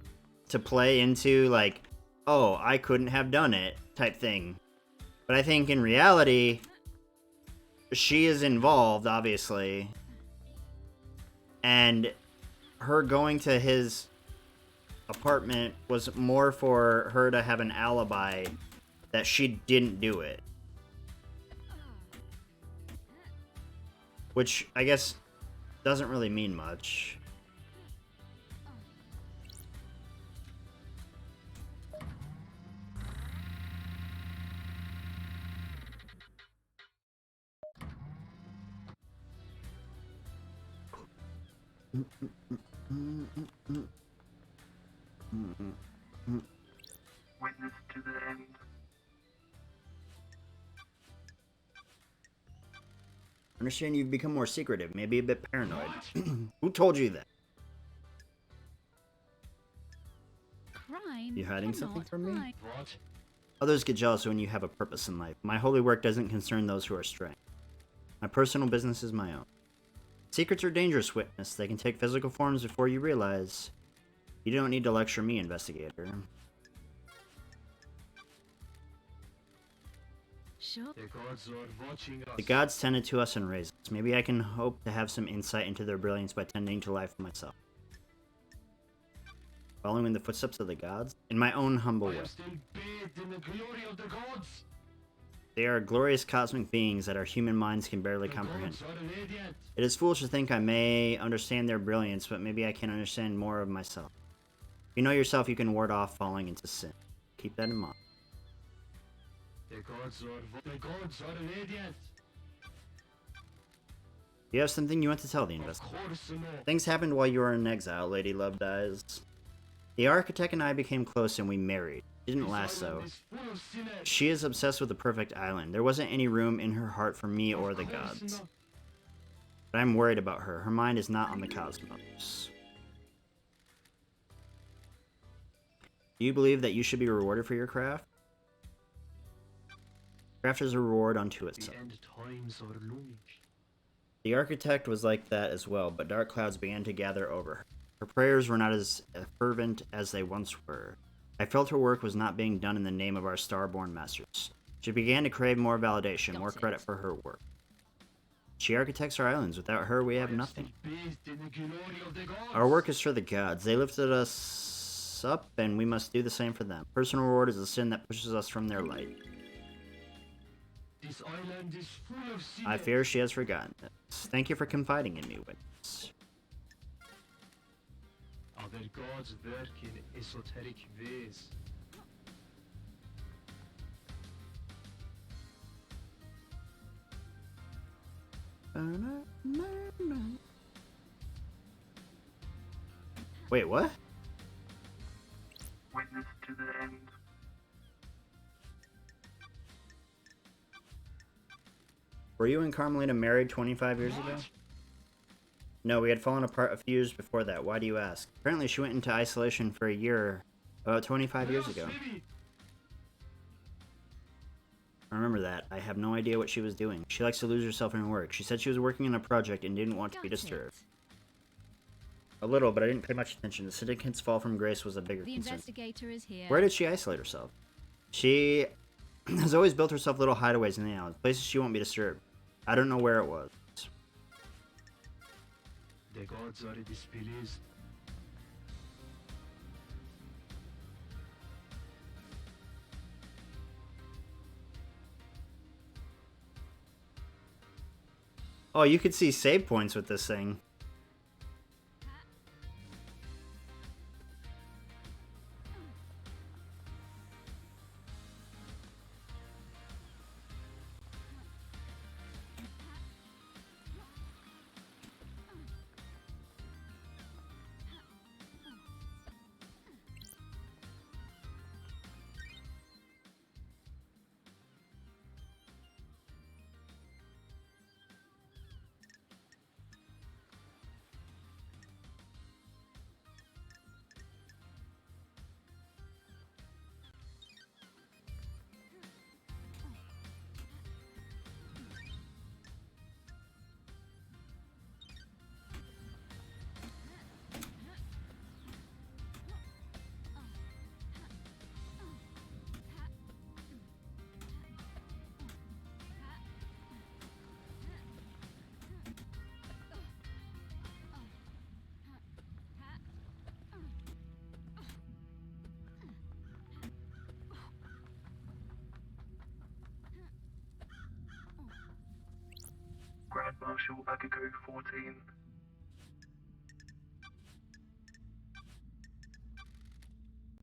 to play into, like, oh, I couldn't have done it type thing. But I think in reality, she is involved, obviously. And her going to his apartment was more for her to have an alibi that she didn't do it. Which, I guess, doesn't really mean much. Witness to the end. I understand you've become more secretive, maybe a bit paranoid. Who told you that? Crime. You hiding something from me? What? Others get jealous when you have a purpose in life. My holy work doesn't concern those who are straying. My personal business is my own. Secrets are dangerous, Witness. They can take physical forms before you realize. You don't need to lecture me, investigator. Sure. The gods are watching us. The gods tended to us and raised us. Maybe I can hope to have some insight into their brilliance by tending to life myself. Following in the footsteps of the gods? In my own humble I way. am still bathed in the glory of the gods. They are glorious cosmic beings that our human minds can barely The comprehend. gods are radiant. It is foolish to think I may understand their brilliance, but maybe I can understand more of myself. If you know yourself, you can ward off falling into sin. Keep that in mind. The gods are radiant. You have something you want to tell the Of investigator. course, no. Things happened while you were in exile, Lady Loved Eyes. The Architect and I became close and we married. It didn't This last though. island is full of sinners. She is obsessed with the perfect island. There wasn't any room in her heart for me or the Of course gods. not. But I'm worried about her. Her mind is not on the cosmos. Do you believe that you should be rewarded for your craft? Craft is a reward unto The itself. end times are looming. The Architect was like that as well, but dark clouds began to gather over her. Her prayers were not as fervent as they once were. I felt her work was not being done in the name of our Starborn masters. She began to crave more validation, more credit for her work. She architects our islands. Without her, we have nothing. Bathed in the glory of the gods. Our work is for the gods. They lifted us up, and we must do the same for them. Personal reward is a sin that pushes us from their light. This island is full of sin. I fear she has forgotten this. Thank you for confiding in me, witness. Our gods work in esoteric ways. Wait, what? Witness to the end. Were you and Carmelita married 25 years ago? No, we had fallen apart a few years before that. Why do you ask? Apparently she went into isolation for a year about 25 years ago. I remember that. I have no idea what she was doing. She likes to lose herself in her work. She said she was working on a project and didn't want to be disturbed. A little, but I didn't pay much attention. The syndicate's fall from grace was a bigger The concern. investigator is here. Where did she isolate herself? She has always built herself little hideaways in the island, places she won't be disturbed. I don't know where it was. The gods are displeased. Oh, you could see save points with this thing. Grand Marshal Agago 14.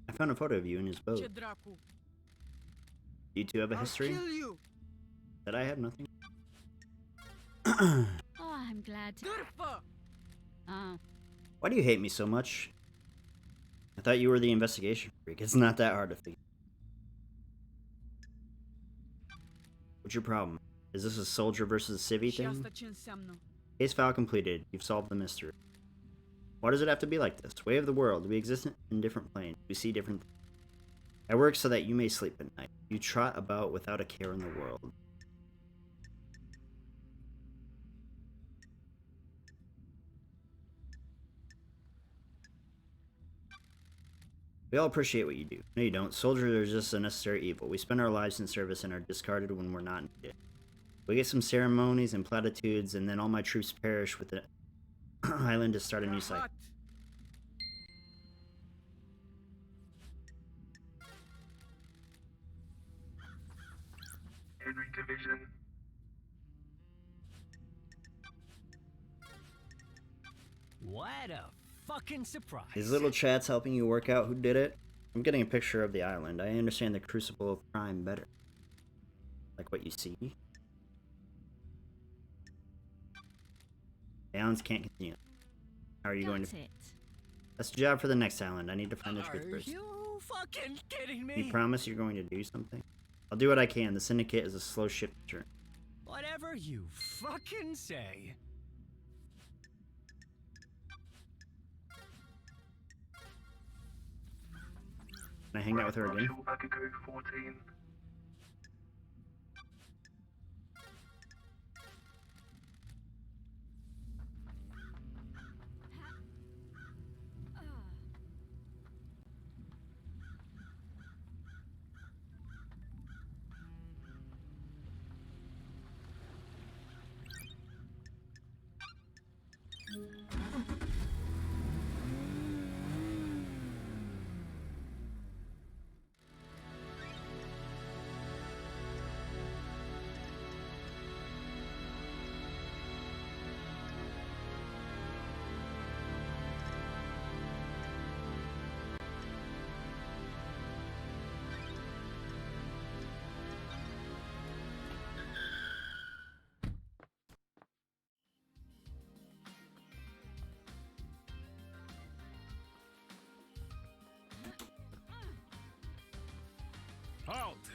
I found a photo of you in his boat. You two have a history? you. That I have nothing. Oh, I'm glad to... Oh, Why do you hate me so much? I thought you were the investigation freak. It's not that hard to figure. What's your problem? Is this a soldier versus a civvy thing? Case file completed. You've solved the mystery. Why does it have to be like this? Way of the world. We exist in different planes. We see different things. I work so that you may sleep at night. You trot about without a care in the world. We all appreciate what you do. No, you don't. Soldiers are just a necessary evil. We spend our lives in service and are discarded when we're not needed. We get some ceremonies and platitudes, and then all my troops perish with the island to start a new cycle. Henry Division. What a fucking surprise. These little chats helping you work out who did it? I'm getting a picture of the island. I understand the crucible of crime better. Like what you see. The islands can't continue. How are you going to... That's the job for the next island. I need to find the truth first. Are you fucking kidding me? You promise you're going to do something? I'll do what I can. The Syndicate is a slow ship to turn. Whatever you fucking say. Can I hang out with her again? Marshal Agago 14.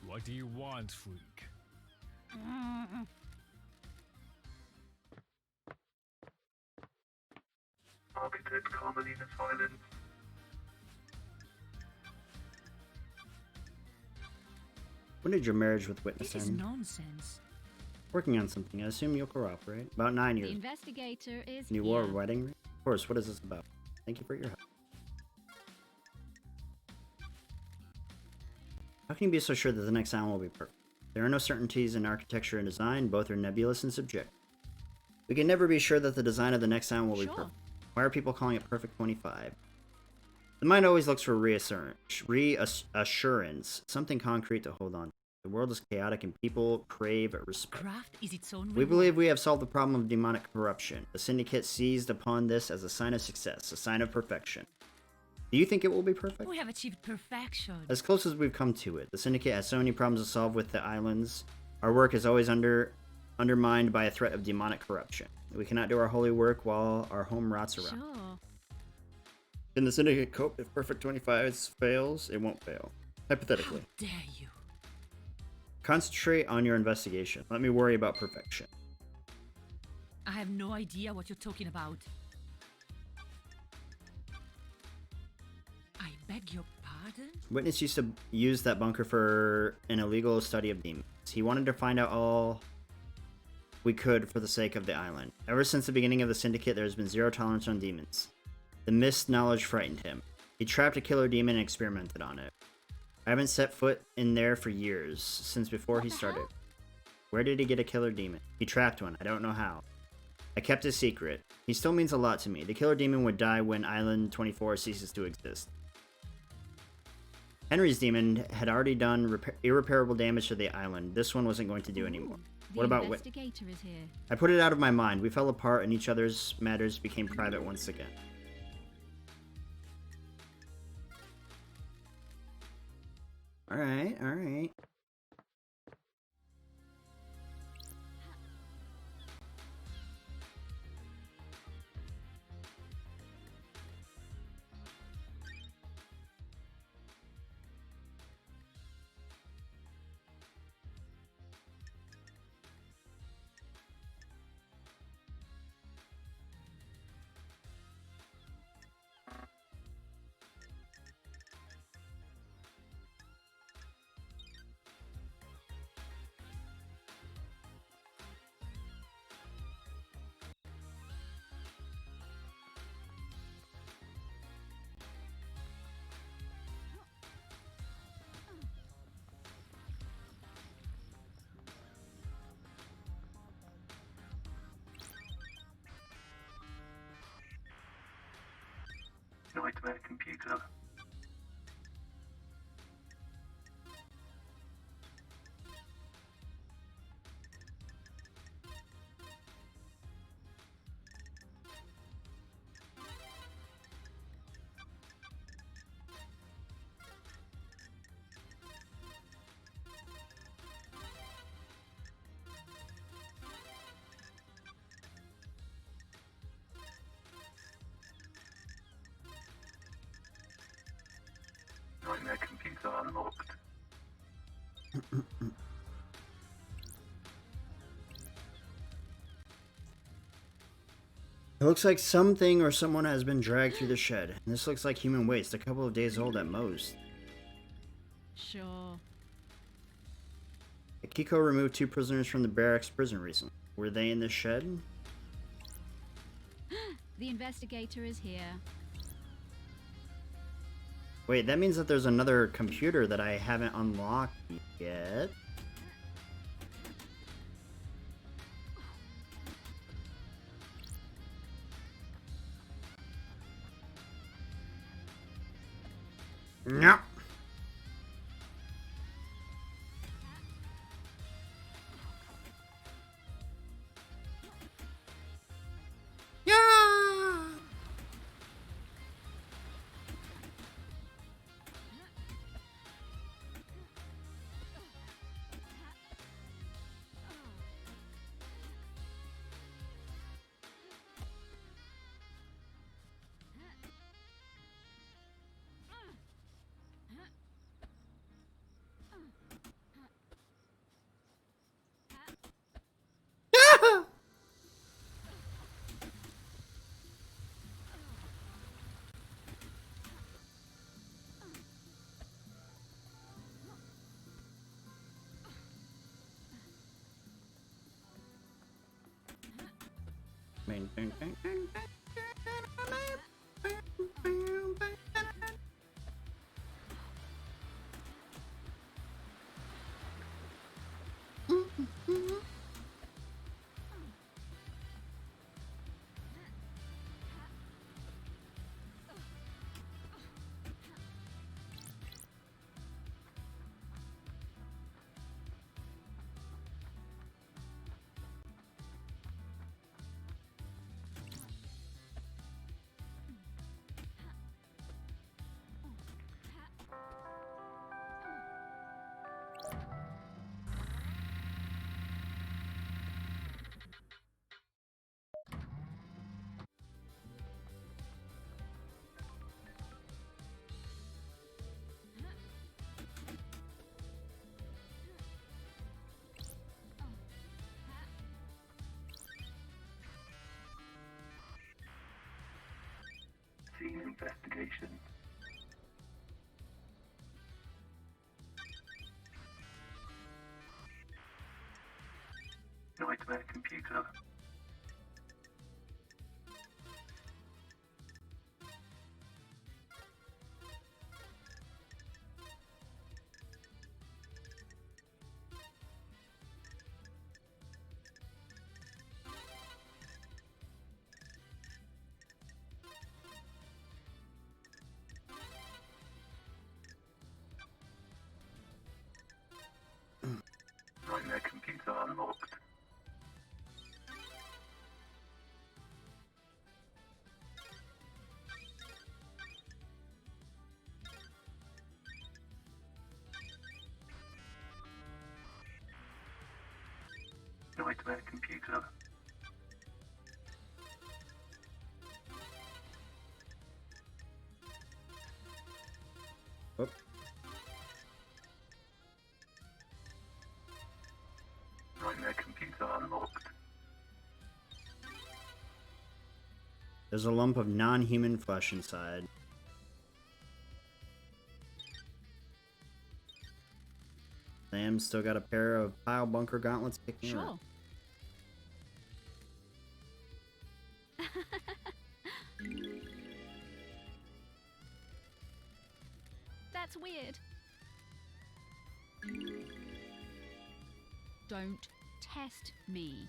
What do you want, freak? Architect Carmelina Silence. When did your marriage with Witness This is end? nonsense. Working on something. I assume you'll cooperate. About 9 The years. investigator is And you wore a here. wedding ring? Of course, what is this about? Thank you for your help. How can you be so sure that the next island will be perfect? There are no certainties in architecture and design, both are nebulous and subjective. We can never be sure that the design of the next island will be Sure. perfect. Why are people calling it Perfect 25? The mind always looks for reassurance, something concrete to hold on to. The world is chaotic and people crave respect. Craft is its own We reward. believe we have solved the problem of demonic corruption. The Syndicate seized upon this as a sign of success, a sign of perfection. Do you think it will be perfect? We have achieved perfection. As close as we've come to it. The Syndicate has so many problems to solve with the islands. Our work is always undermined by a threat of demonic corruption. We cannot do our holy work while our home rots around. Sure. Can the Syndicate cope if Perfect 25 fails? It won't fail. How Hypothetically. dare you? Concentrate on your investigation. Let me worry about perfection. I have no idea what you're talking about. I beg your pardon? Witness used to use that bunker for an illegal study of demons. He wanted to find out all we could for the sake of the island. Ever since the beginning of the Syndicate, there has been zero tolerance on demons. The mist knowledge frightened him. He trapped a killer demon and experimented on it. I haven't set foot in there for years, since before he started. Where did he get a killer demon? He trapped one. I don't know how. I kept his secret. He still means a lot to me. The killer demon would die when Island 24 ceases to exist. Henry's demon had already done irreparable damage to the island. This one wasn't going to do anymore. What about Wit? The investigator is here. I put it out of my mind. We fell apart and each other's matters became private once again. Alright, alright. Nightmare computer. Nightmare computer unlocked. It looks like something or someone has been dragged through the shed. This looks like human waste, a couple of days old at most. Sure. Akiko removed 2 prisoners from the barracks prison recently. Were they in the shed? The investigator is here. Wait, that means that there's another computer that I haven't unlocked yet. No. Yeah. Scene investigation. Nightmare computer. Nightmare computer unlocked. Nightmare computer. Whoop. Nightmare computer unlocked. There's a lump of non-human flesh inside. Sam's still got a pair of pile bunker gauntlets picking her Sure. up. That's weird. Don't test me.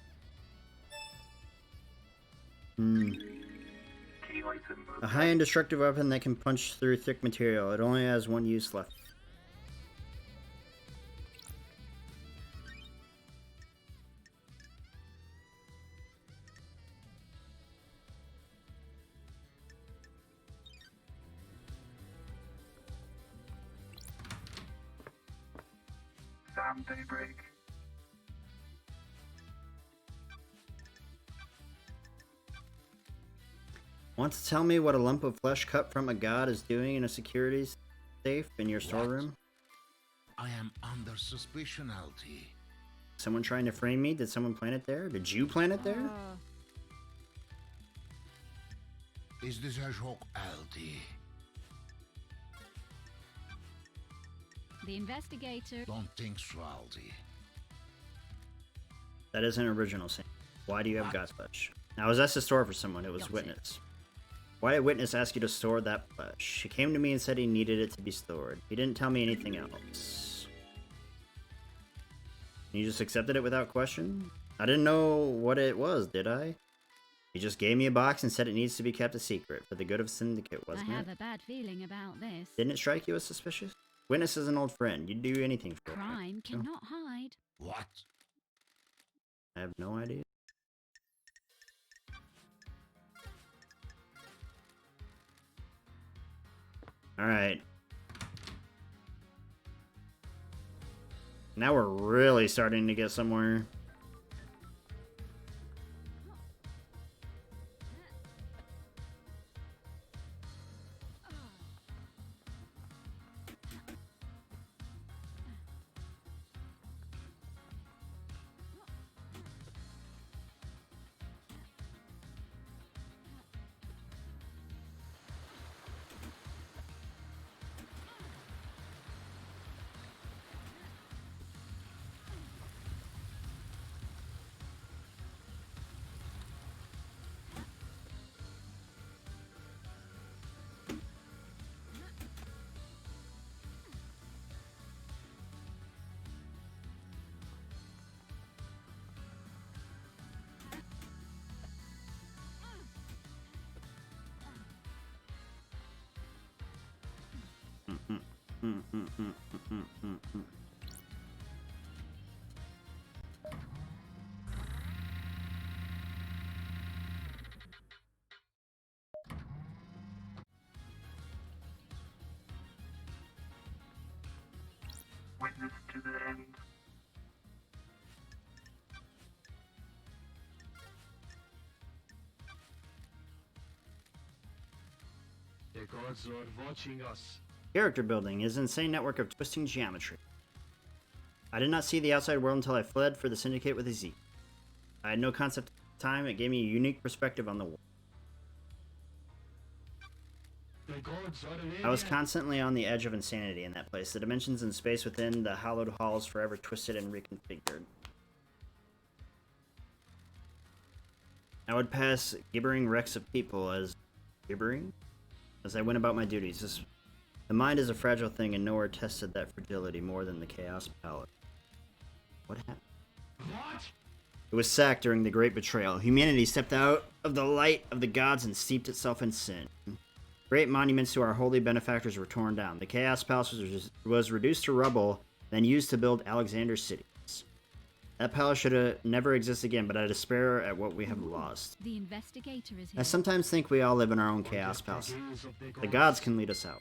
Hmm. Key item. A high-end destructive weapon that can punch through thick material. It only has one use left. Sam Daybreak. Want to tell me what a lump of flesh cut from a god is doing in a security safe in your storeroom? I am under suspicion, Alti. Someone trying to frame me? Did someone plant it there? Did you plant it there? Is this a joke, Alti? The investigator. Don't think so, Alti. That isn't original, Sam. Why do you have What? god flesh? Now, I was asked to store for someone. It was Don't say. Witness. Why did Witness ask you to store that flesh? He came to me and said he needed it to be stored. He didn't tell me anything else. You just accepted it without question? I didn't know what it was, did I? He just gave me a box and said it needs to be kept a secret for the good of Syndicate, I wasn't have it? a bad feeling about this. Didn't it strike you as suspicious? Witness is an old friend. You'd do anything for him. Crime cannot hide. What? I have no idea. Alright. Now we're really starting to get somewhere. Witness to the end. The gods are watching us. Character building is an insane network of twisting geometry. I did not see the outside world until I fled for the Syndicate with a Z. I had no concept at the time. It gave me a unique perspective on the world. The gods are I was constantly on the edge of insanity in that place. The dimensions and space within the hallowed halls forever twisted and reconfigured. I would pass gibbering wrecks of people as I went about my duties. The mind is a fragile thing, and nowhere tested that fragility more than the Chaos Palace. What happened? What? It was sacked during the Great Betrayal. Humanity stepped out of the light of the gods and steeped itself in sin. Great monuments to our holy benefactors were torn down. The Chaos Palace was reduced to rubble, then used to build Alexander's cities. That palace should have never exist again, but I despair at what we have lost. The investigator is here. I sometimes think we all live in our own Chaos Palace. The gods can lead us out.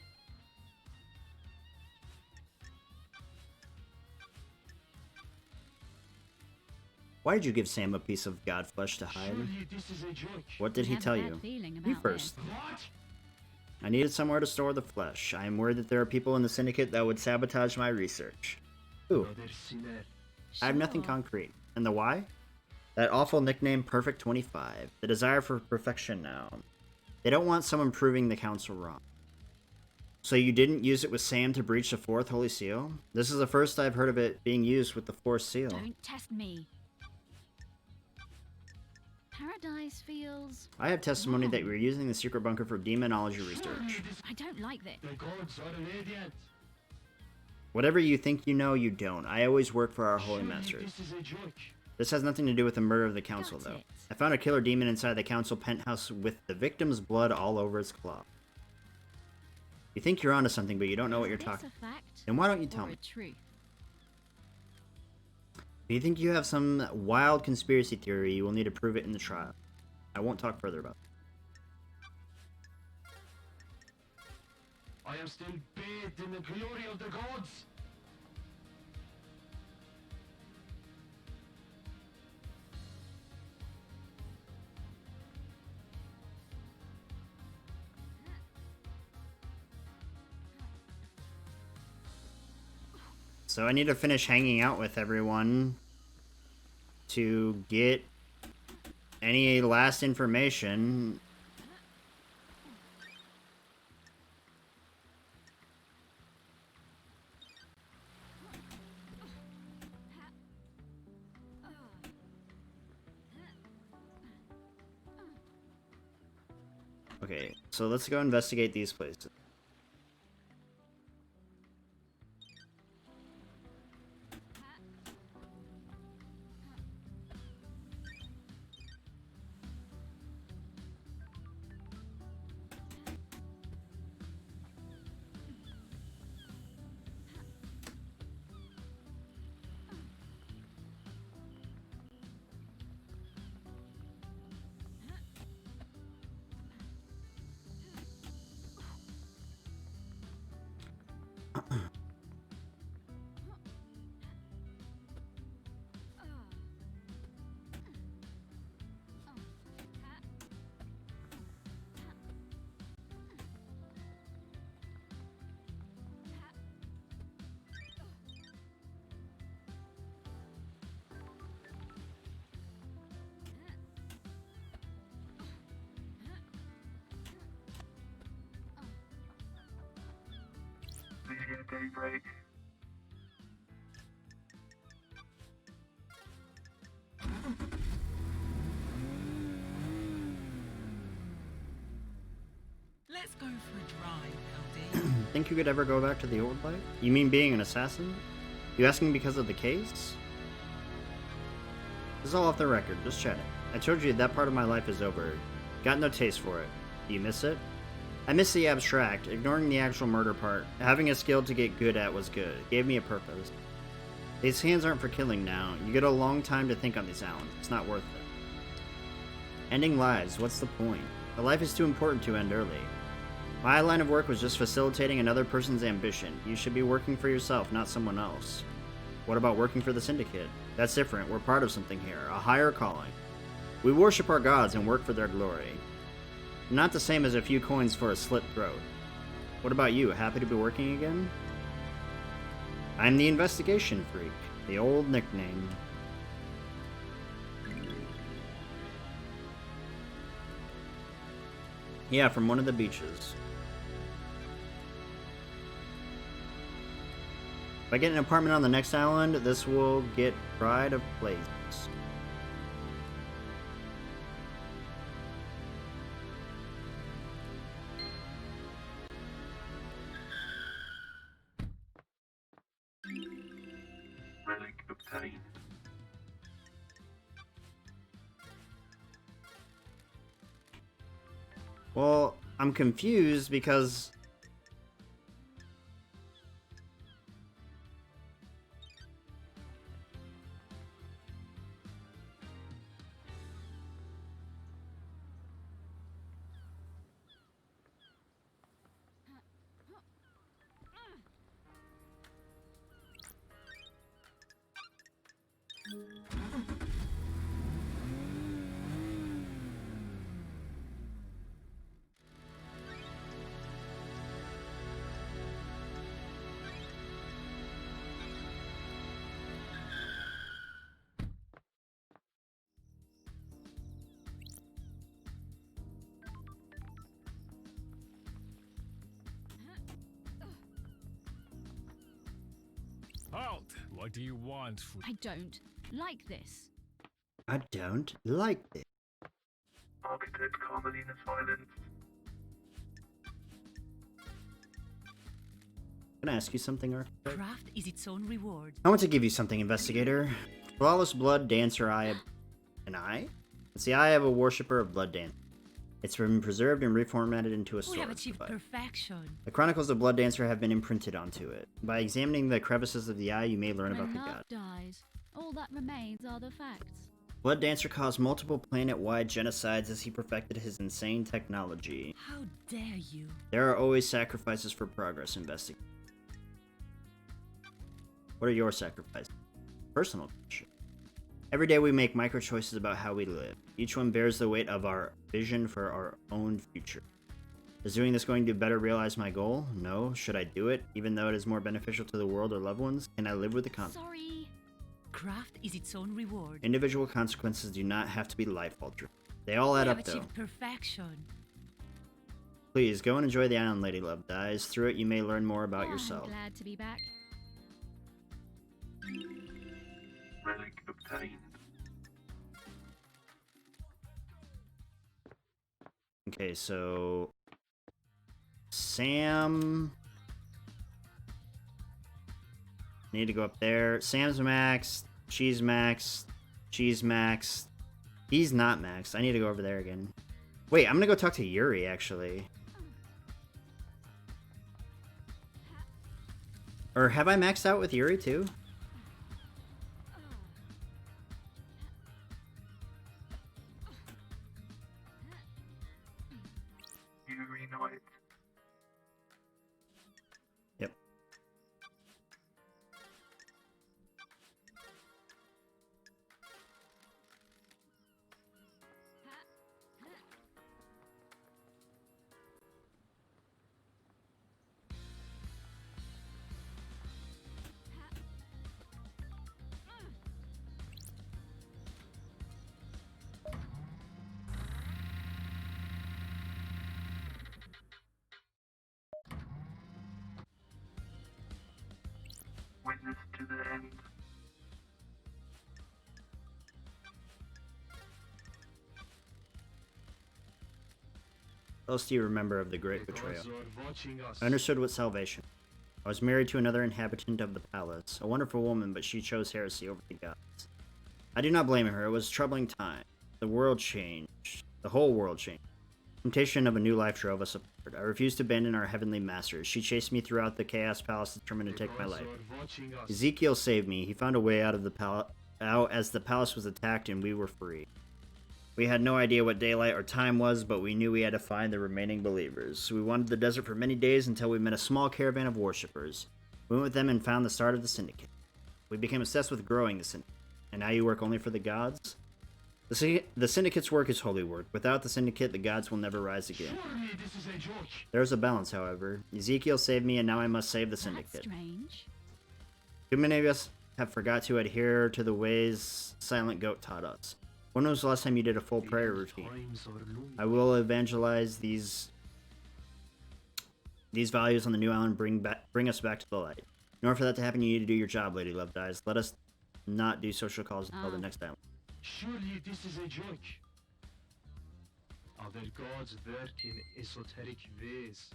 Why did you give Sam a piece of god flesh to hide? Surely this is a joke. What did I he have a tell bad you? feeling You about first. this. What? I needed somewhere to store the flesh. I am worried that there are people in the Syndicate that would sabotage my research. Ooh, Brother Sinner. I have nothing Sure. concrete. And the why? That awful nickname, Perfect 25. The desire for perfection now. They don't want someone proving the council wrong. So you didn't use it with Sam to breach the 4th Holy Seal? This is the first I've heard of it being used with the 4th Seal. Don't test me. Paradise feels... I have testimony that you were using the secret bunker for demonology research. I don't like this. The gods are radiant. Whatever you think you know, you don't. I always work for our holy Surely masters. this is a joke. This has nothing to do with the murder of the council, Got though. it. I found a killer demon inside the council penthouse with the victim's blood all over its cloth. You think you're onto something, but you don't know what you're Is talking. this a fact Then why don't you tell or me? a truth? If you think you have some wild conspiracy theory, you will need to prove it in the trial. I won't talk further about it. I am still bathed in the glory of the gods. So I need to finish hanging out with everyone to get any last information. Okay, so let's go investigate these places. Media daybreak. Let's go for a drive, LD. Think you could ever go back to the old life? You mean being an assassin? You asking because of the case? This is all off the record, just chatting. I told you that part of my life is over. Got no taste for it. Do you miss it? I miss the abstract, ignoring the actual murder part. Having a skill to get good at was good. It gave me a purpose. These hands aren't for killing now. You get a long time to think on these, Alan. It's not worth it. Ending lives, what's the point? A life is too important to end early. My line of work was just facilitating another person's ambition. You should be working for yourself, not someone else. What about working for the Syndicate? That's different. We're part of something here, a higher calling. We worship our gods and work for their glory. Not the same as a few coins for a slit throat. What about you? Happy to be working again? I'm the investigation freak. The old nickname. Yeah, from one of the beaches. If I get an apartment on the next island, this will get pride of place. Relic obtained. Well, I'm confused because... Halt! What do you want, freak? I don't like this. I don't like it. Architect Carmelina Silence. Can I ask you something, Architect? Craft is its own reward. I want to give you something, Investigator. Flawless Blood Dancer Eye. An eye? It's the eye of a worshipper of Blood Dancer. It's been preserved and reformatted into a We have sword. achieved perfection. The chronicles of Blood Dancer have been imprinted onto it. By examining the crevices of the eye, you may learn about When the love god. dies, all that remains are the facts. Blood Dancer caused multiple planet-wide genocides as he perfected his insane technology. How dare you? There are always sacrifices for progress, Investigator. What are your sacrifices? Personal question. Every day we make micro choices about how we live. Each one bears the weight of our vision for our own future. Is doing this going to better realize my goal? No. Should I do it, even though it is more beneficial to the world or loved ones? Can I live with the consequences? Sorry. Craft is its own reward. Individual consequences do not have to be life-altering. They all add We have up, though. achieved perfection. Please, go and enjoy the island Lady Love dies. Through it, you may learn more about Oh, yourself. I'm glad to be back. Relic obtained. Okay, so... Sam... Need to go up there. Sam's maxed. She's maxed. She's maxed. He's not maxed. I need to go over there again. Wait, I'm gonna go talk to Yuri, actually. Or have I maxed out with Yuri, too? Yuri Knight. Yep. Witness to the end. What else do you remember of the Great The Betrayal? gods are watching us. I understood what salvation. I was married to another inhabitant of the palace, a wonderful woman, but she chose heresy over the gods. I do not blame her. It was a troubling time. The world changed. The whole world changed. Temptation of a new life drove us apart. I refused to abandon our heavenly masters. She chased me throughout the Chaos Palace, determined to The take my gods life. are watching us. Ezekiel saved me. He found a way out of the out as the palace was attacked and we were free. We had no idea what daylight or time was, but we knew we had to find the remaining believers. We wandered the desert for many days until we met a small caravan of worshippers. We went with them and found the start of the Syndicate. We became obsessed with growing the Syndicate. And now you work only for the gods? The Syndicate's work is holy work. Without the Syndicate, the gods will never rise again. Surely this is a joke. There's a balance, however. Ezekiel saved me, and now I must save the That's Syndicate. strange. Too many of us have forgot to adhere to the ways Silent Goat taught us. When was the last time you did a full prayer routine? Times are low. I will evangelize these values on the new island. Bring us back to the light. In order for that to happen, you need to do your job, Lady Love Dies. Let us not do social calls until the next island. Surely this is a joke. Other gods work in esoteric ways.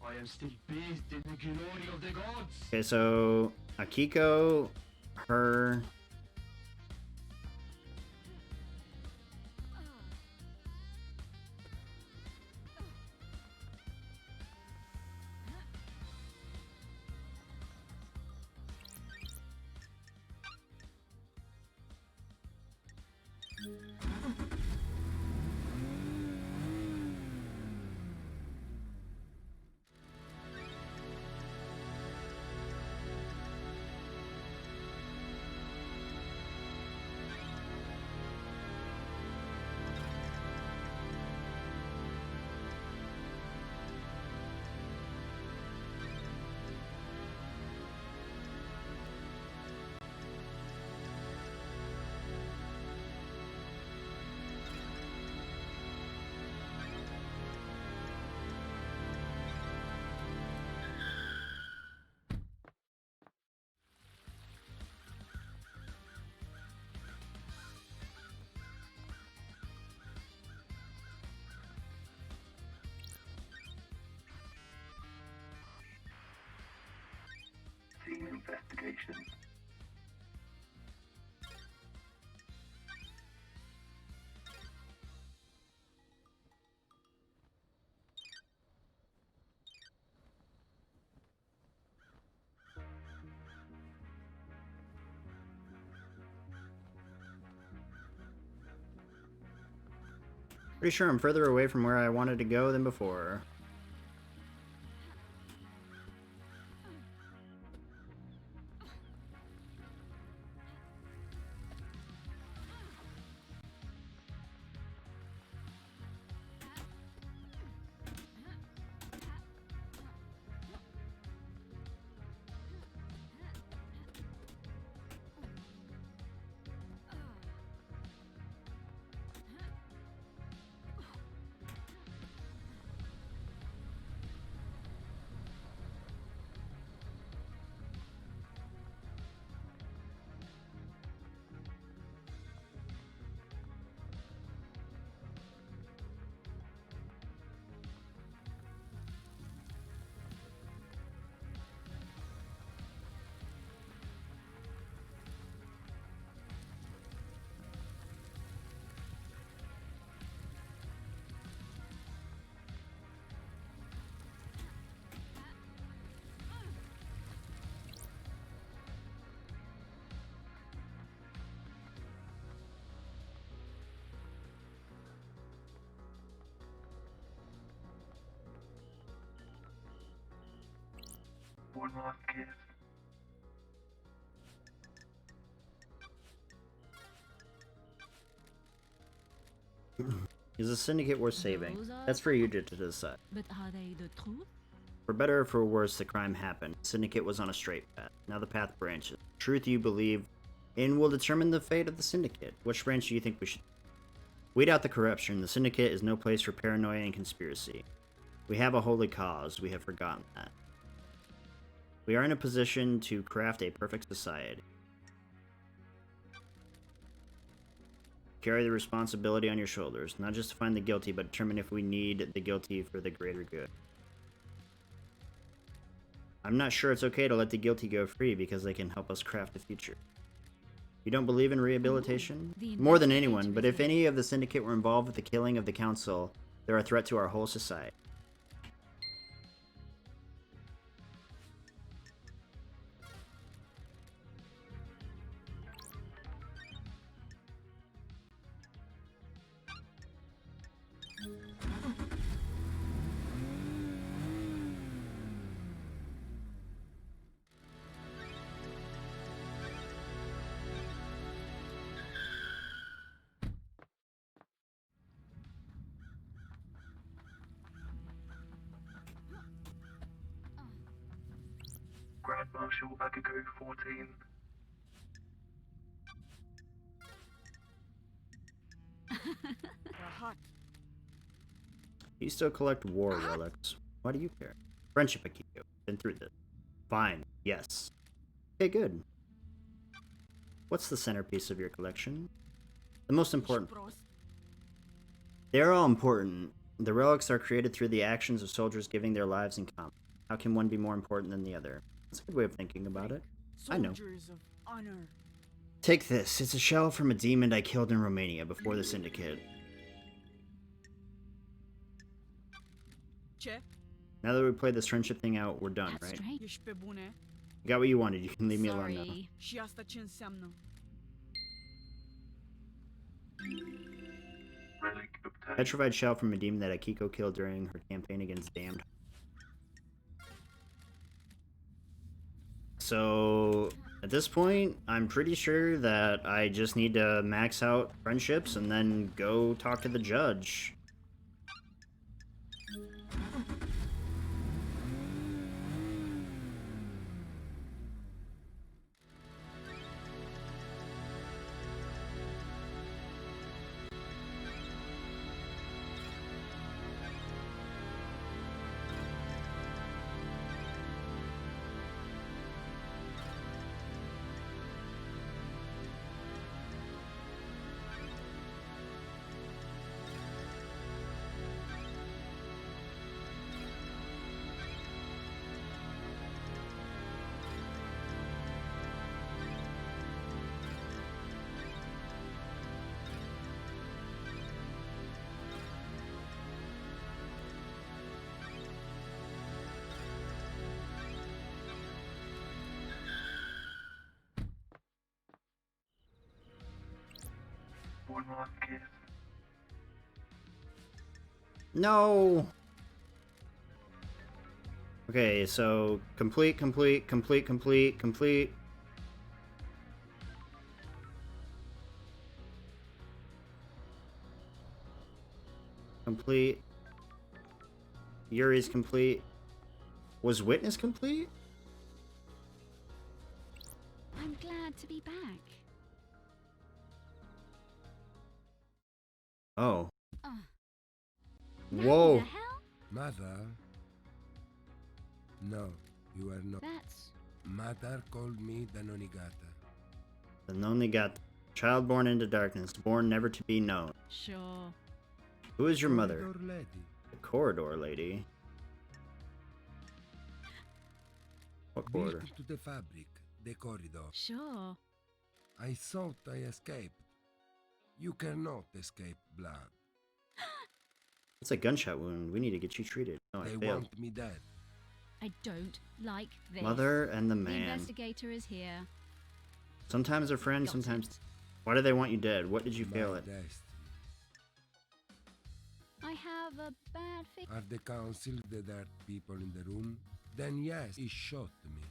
I am still bathed in the glory of the gods. Okay, so Akiko, her. Team investigation. Pretty sure I'm further away from where I wanted to go than before. One last kiss. Is the Syndicate worth saving? Those are That's for you to decide. But are they the truth? For better or for worse, the crime happened. Syndicate was on a straight path. Now the path branches. Truth you believe in will determine the fate of the Syndicate. Which branch do you think we should... Weed out the corruption. The Syndicate is no place for paranoia and conspiracy. We have a holy cause. We have forgotten that. We are in a position to craft a perfect society. Carry the responsibility on your shoulders, not just to find the guilty, but determine if we need the guilty for the greater good. I'm not sure it's okay to let the guilty go free because they can help us craft a future. You don't believe in rehabilitation? More than anyone, but if any of the Syndicate were involved with the killing of the Council, They're a threat to our whole society. Grand Marshal Agago 14. You still collect war relics. Why do you care? Friendship Akiko. Been through this. Fine. Yes. Okay, good. What's the centerpiece of your collection? The most important. They're all important. The relics are created through the actions of soldiers giving their lives in combat. How can one be more important than the other? That's a good way of thinking about it. I know. Of honor. Take this. It's a shell from a demon I killed in Romania before the Syndicate. Ce? Now that we played this friendship thing out, we're done, That's right? strange. Ești pe bune? You got what you wanted. You can leave me alone now. Sorry. Și asta ce înseamnă? Relic obtained. Petrified shell from a demon that Akiko killed during her campaign against Damned. So, at this point, I'm pretty sure that I just need to max out friendships and then go talk to the judge. One last kiss. No! Okay, so complete. Complete. Yuri's complete. Was Witness complete? I'm glad to be back. Oh. Now Whoa. the hell? Mother? No, you are not. That's Mother called me the Nonigata. The Nonigata. Child born into darkness, born never to be known. sure. Who is your mother? Corridor lady. The corridor lady. What corridor? Built to the fabric, the corridor. Sure. I thought I escaped. You cannot escape blood. It's a gunshot wound. We need to get you treated. No, I They failed. want me dead. I don't like this. Mother and the The man. investigator is here. Sometimes they're friends, Got sometimes... it. Why do they want you dead? What did you fail My at? destiny. I have a bad feeling. Are the council the dirt people in the room? Then yes, he shot me.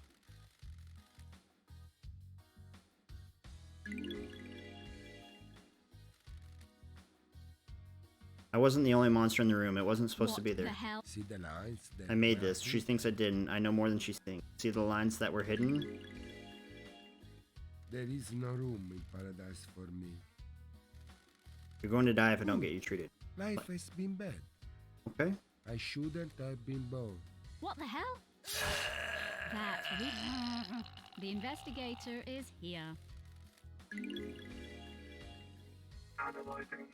I wasn't the only monster in the room. It wasn't supposed to What be the there. hell? See the lines? that I made were this. She hidden? thinks I didn't. I know more than she thinks. See the lines that were hidden? There is no room in paradise for me. You're going to die if I don't get you treated. Life has been bad. Okay? I shouldn't have been born. What the hell? That's weak. The investigator is here. Analyzing.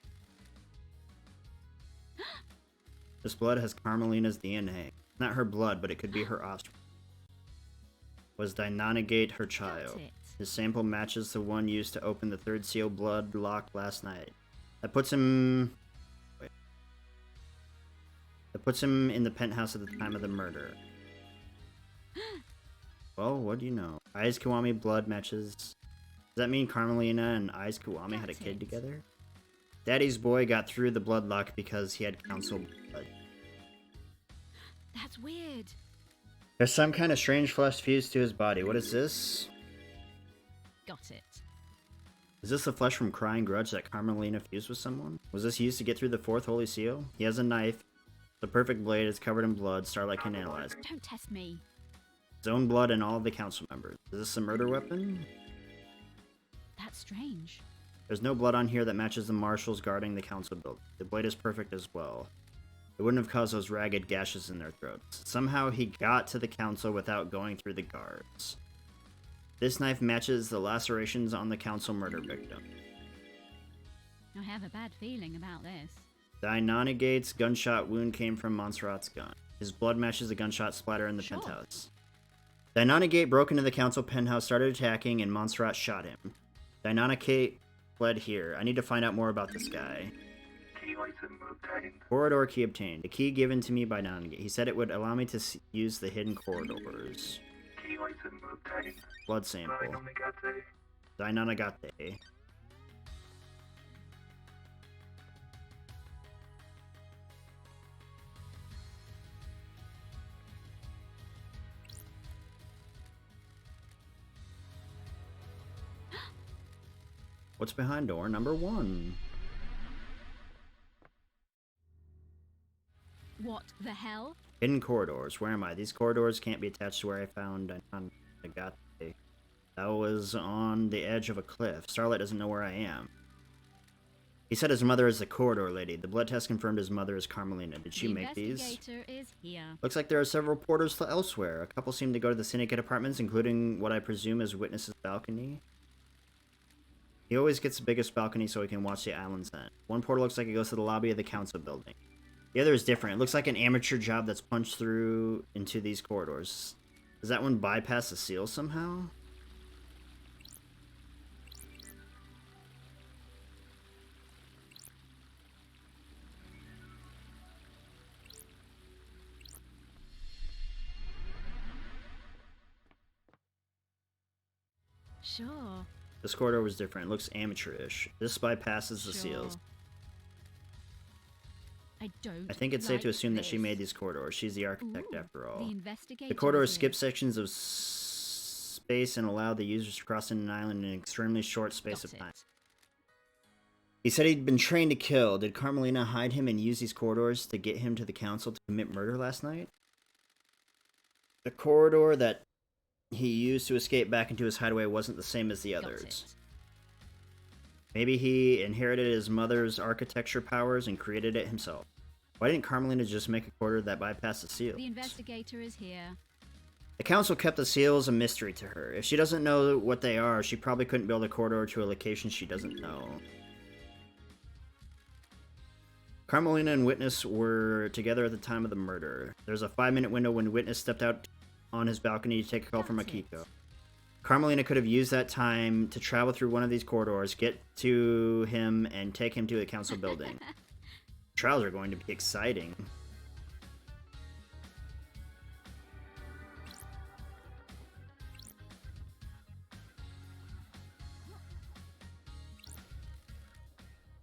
This blood has Carmelina's DNA. Not her blood, but it could be her offspring. Was Deinonigate her child? That's it. His sample matches the one used to open the third seal blood lock last night. That puts him... Wait. That puts him in the penthouse at the time of the murder. Well, what do you know? Aiz Kiwami blood matches. Does that mean Carmelina and Aiz Kiwami had a kid together? Daddy's boy got through the bloodlock because he had council blood. That's weird. There's some kind of strange flesh fused to his body. What is this? Got it. Is this the flesh from Crying Grudge that Carmelina fused with someone? Was this used to get through the fourth holy seal? He has a knife. The perfect blade is covered in blood. Starlight can analyze it. Don't test me. His own blood and all of the council members. Is this a murder weapon? That's strange. There's no blood on here that matches the marshals guarding the council building. The blade is perfect as well. It wouldn't have caused those ragged gashes in their throats. Somehow he got to the council without going through the guards. This knife matches the lacerations on the council murder victim. I have a bad feeling about this. Dianogate's gunshot wound came from Montserrat's gun. His blood matches the gunshot splatter in the penthouse. Dianonagate broke into the council penthouse, started attacking, and Montserrat shot him. Dianonagate fled here. I need to find out more about this guy. Key item obtained. Corridor key obtained. A key given to me by Dianonagate. He said it would allow me to use the hidden corridors. Key item obtained. Blood sample. Dianonagate. Dianonagate. What's behind door number 1? What the hell? Hidden corridors. Where am I? These corridors can't be attached to where I found Dianonagate. That was on the edge of a cliff. Starlight doesn't know where I am. He said his mother is the corridor lady. The blood test confirmed his mother is Carmelina. Did she make these? The investigator is here. Looks like there are several portals to elsewhere. A couple seem to go to the syndicate apartments, including what I presume is Witness's balcony. He always gets the biggest balcony so he can watch the island's end. One portal looks like it goes to the lobby of the council building. The other is different. It looks like an amateur job that's punched through into these corridors. Does that one bypass the seal somehow? Sure. This corridor was different. It looks amateurish. This bypasses the seals. I don't. I think it's safe to like assume that she this. made these corridors. She's the architect after all. The investigator. The corridors is skip here. sections of space and allow the users to cross an island in an extremely short space Got of time. it. He said he'd been trained to kill. Did Carmelina hide him and use these corridors to get him to the council to commit murder last night? The corridor that he used to escape back into his hideaway wasn't the same as the Got others. it. Maybe he inherited his mother's architecture powers and created it himself. Why didn't Carmelina just make a corridor that bypassed the seals? The investigator is here. The council kept the seals a mystery to her. If she doesn't know what they are, she probably couldn't build a corridor to a location she doesn't know. Carmelina and Witness were together at the time of the murder. There's a 5-minute window when Witness stepped out on his balcony to take a call from Akiko. Carmelina could have used that time to travel through one of these corridors, get to him, and take him to the council building. Trials are going to be exciting.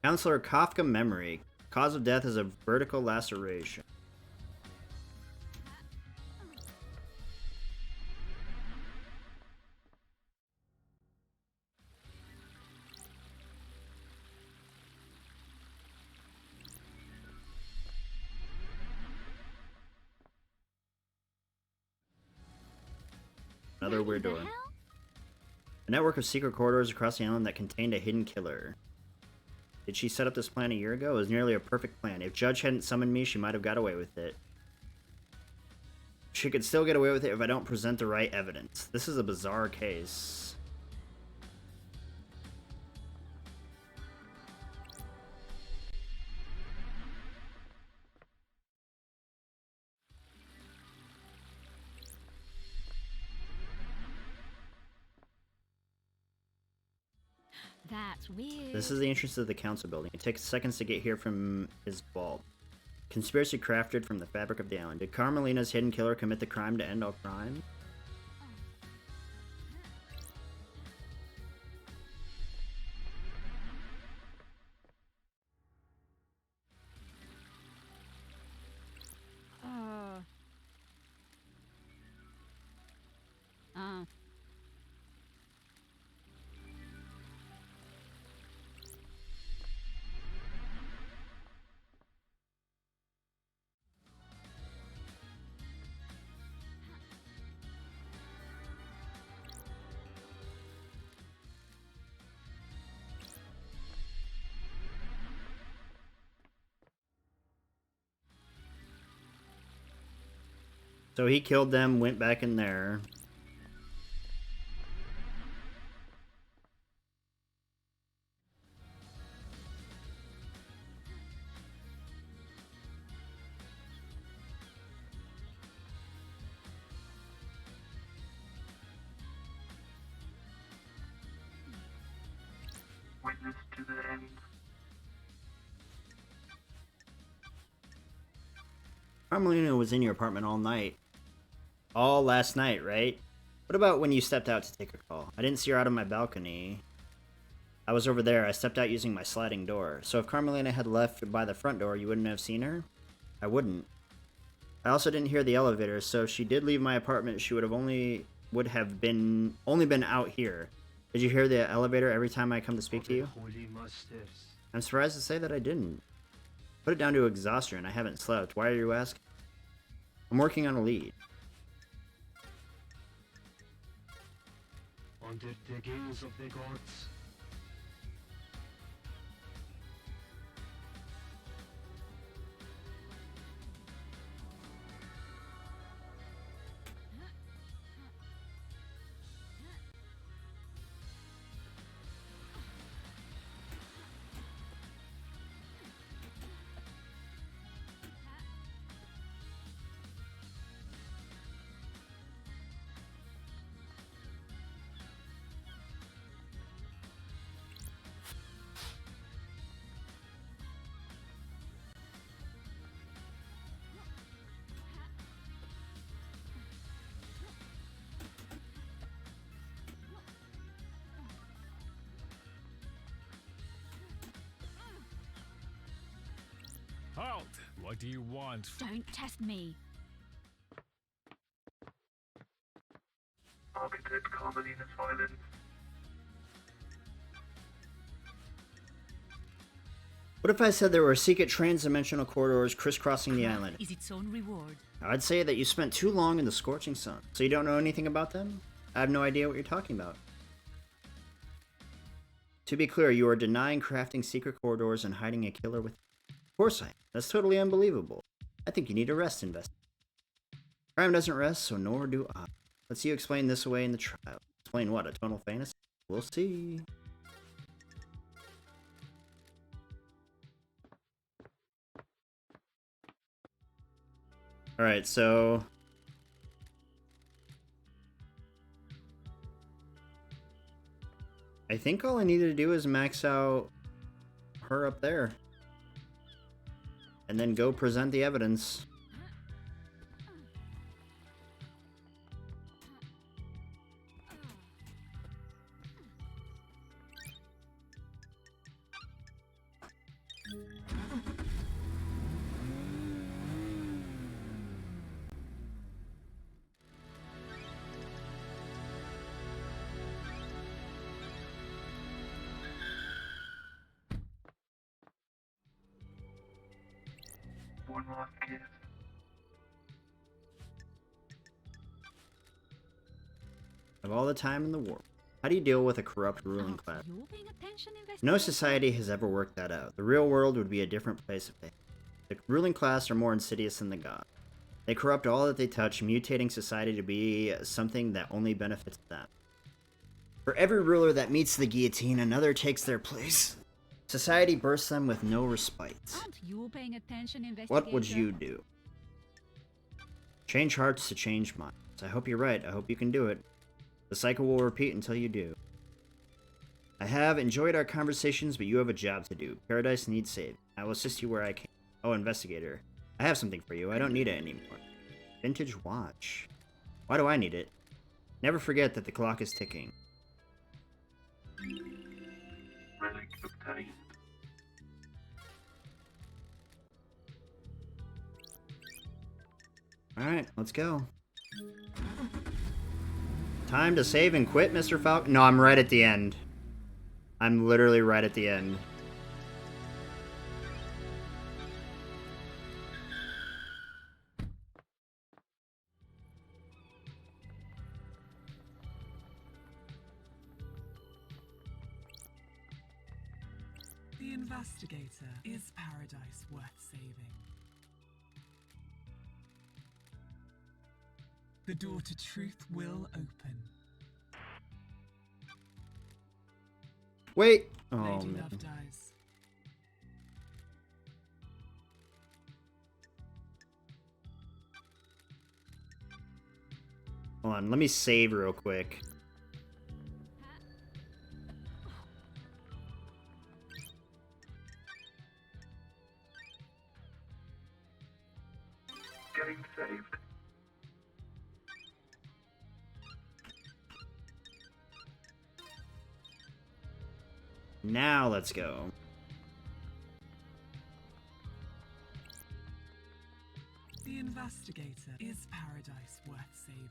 Counselor Kafka memory. Cause of death is a vertical laceration. Another weird door. A network of secret corridors across the island that contained a hidden killer. Did she set up this plan a year ago? It was nearly a perfect plan. If Judge hadn't summoned me, she might have got away with it. She could still get away with it if I don't present the right evidence. This is a bizarre case. That's weird. This is the entrance to the council building. It takes seconds to get here from his vault. Conspiracy crafted from the fabric of the island. Did Carmelina's hidden killer commit the crime to end all crime? Ah. So he killed them, went back in there. Witness to the end. Carmelina was in your apartment all night. All last night, right? What about when you stepped out to take a call? I didn't see her out of my balcony. I was over there. I stepped out using my sliding door. So if Carmelina had left by the front door, you wouldn't have seen her? I wouldn't. I also didn't hear the elevator, so if she did leave my apartment, she would have only been out here. Did you hear the elevator every time I come to speak to you? Holy masters. I'm surprised to say that I didn't. Put it down to exhaustion. I haven't slept. Why are you asking? I'm working on a lead. Under the gaze of the gods. Halt! What do you want? Don't test me. Architect Carmelina's violence. What if I said there were secret trans-dimensional corridors crisscrossing the Craft island? is its own reward. I'd say that you spent too long in the scorching sun. So you don't know anything about them? I have no idea what you're talking about. To be clear, you are denying crafting secret corridors and hiding a killer with... Of course I am. That's totally unbelievable. I think you need a rest, investigator. Crime doesn't rest, so nor do I. Let's see you explain this away in the trial. Explain what, a tonal fantasy? We'll see. Alright, so... I think all I needed to do is max out her up there. And then go present the evidence. One last kiss. Of all the time in the world. How do you deal with a corrupt ruling Aren't class? you paying attention, No investigator? society has ever worked that out. The real world would be a different place if they... The ruling class are more insidious than the gods. They corrupt all that they touch, mutating society to be something that only benefits them. For every ruler that meets the guillotine, another takes their place. Society bursts them with no respite. Aren't you paying attention, investigator? What would you do? Change hearts to change minds. I hope you're right. I hope you can do it. The cycle will repeat until you do. I have enjoyed our conversations, but you have a job to do. Paradise needs saving. I will assist you where I can. Oh, investigator. I have something for you. I don't need it anymore. Vintage watch. Why do I need it? Never forget that the clock is ticking. Relic obtained. Alright, let's go. Time to save and quit, Mr. Falcon? No, I'm right at the end. I'm literally right at the end. The Investigator. Is paradise worth saving? The door to truth will open. Wait! Oh, Lady man. Love dies. Hold on, let me save real quick. Game saved. Now let's go. The Investigator. Is paradise worth saving?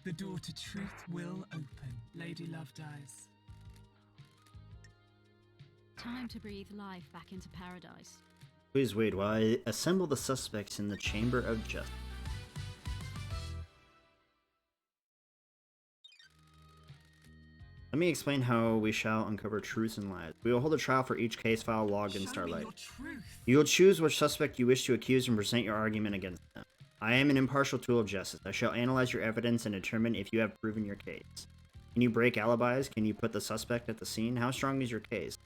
The door to truth will open. Lady Love dies. Time to breathe life back into paradise. Please wait while I assemble the suspects in the Chamber of Justice. Let me explain how we shall uncover truths and lies. We will hold a trial for each case file logged in Starlight. You will choose which suspect you wish to accuse and present your argument against them. I am an impartial tool of justice. I shall analyze your evidence and determine if you have proven your case. Can you break alibis? Can you put the suspect at the scene? How strong is your case?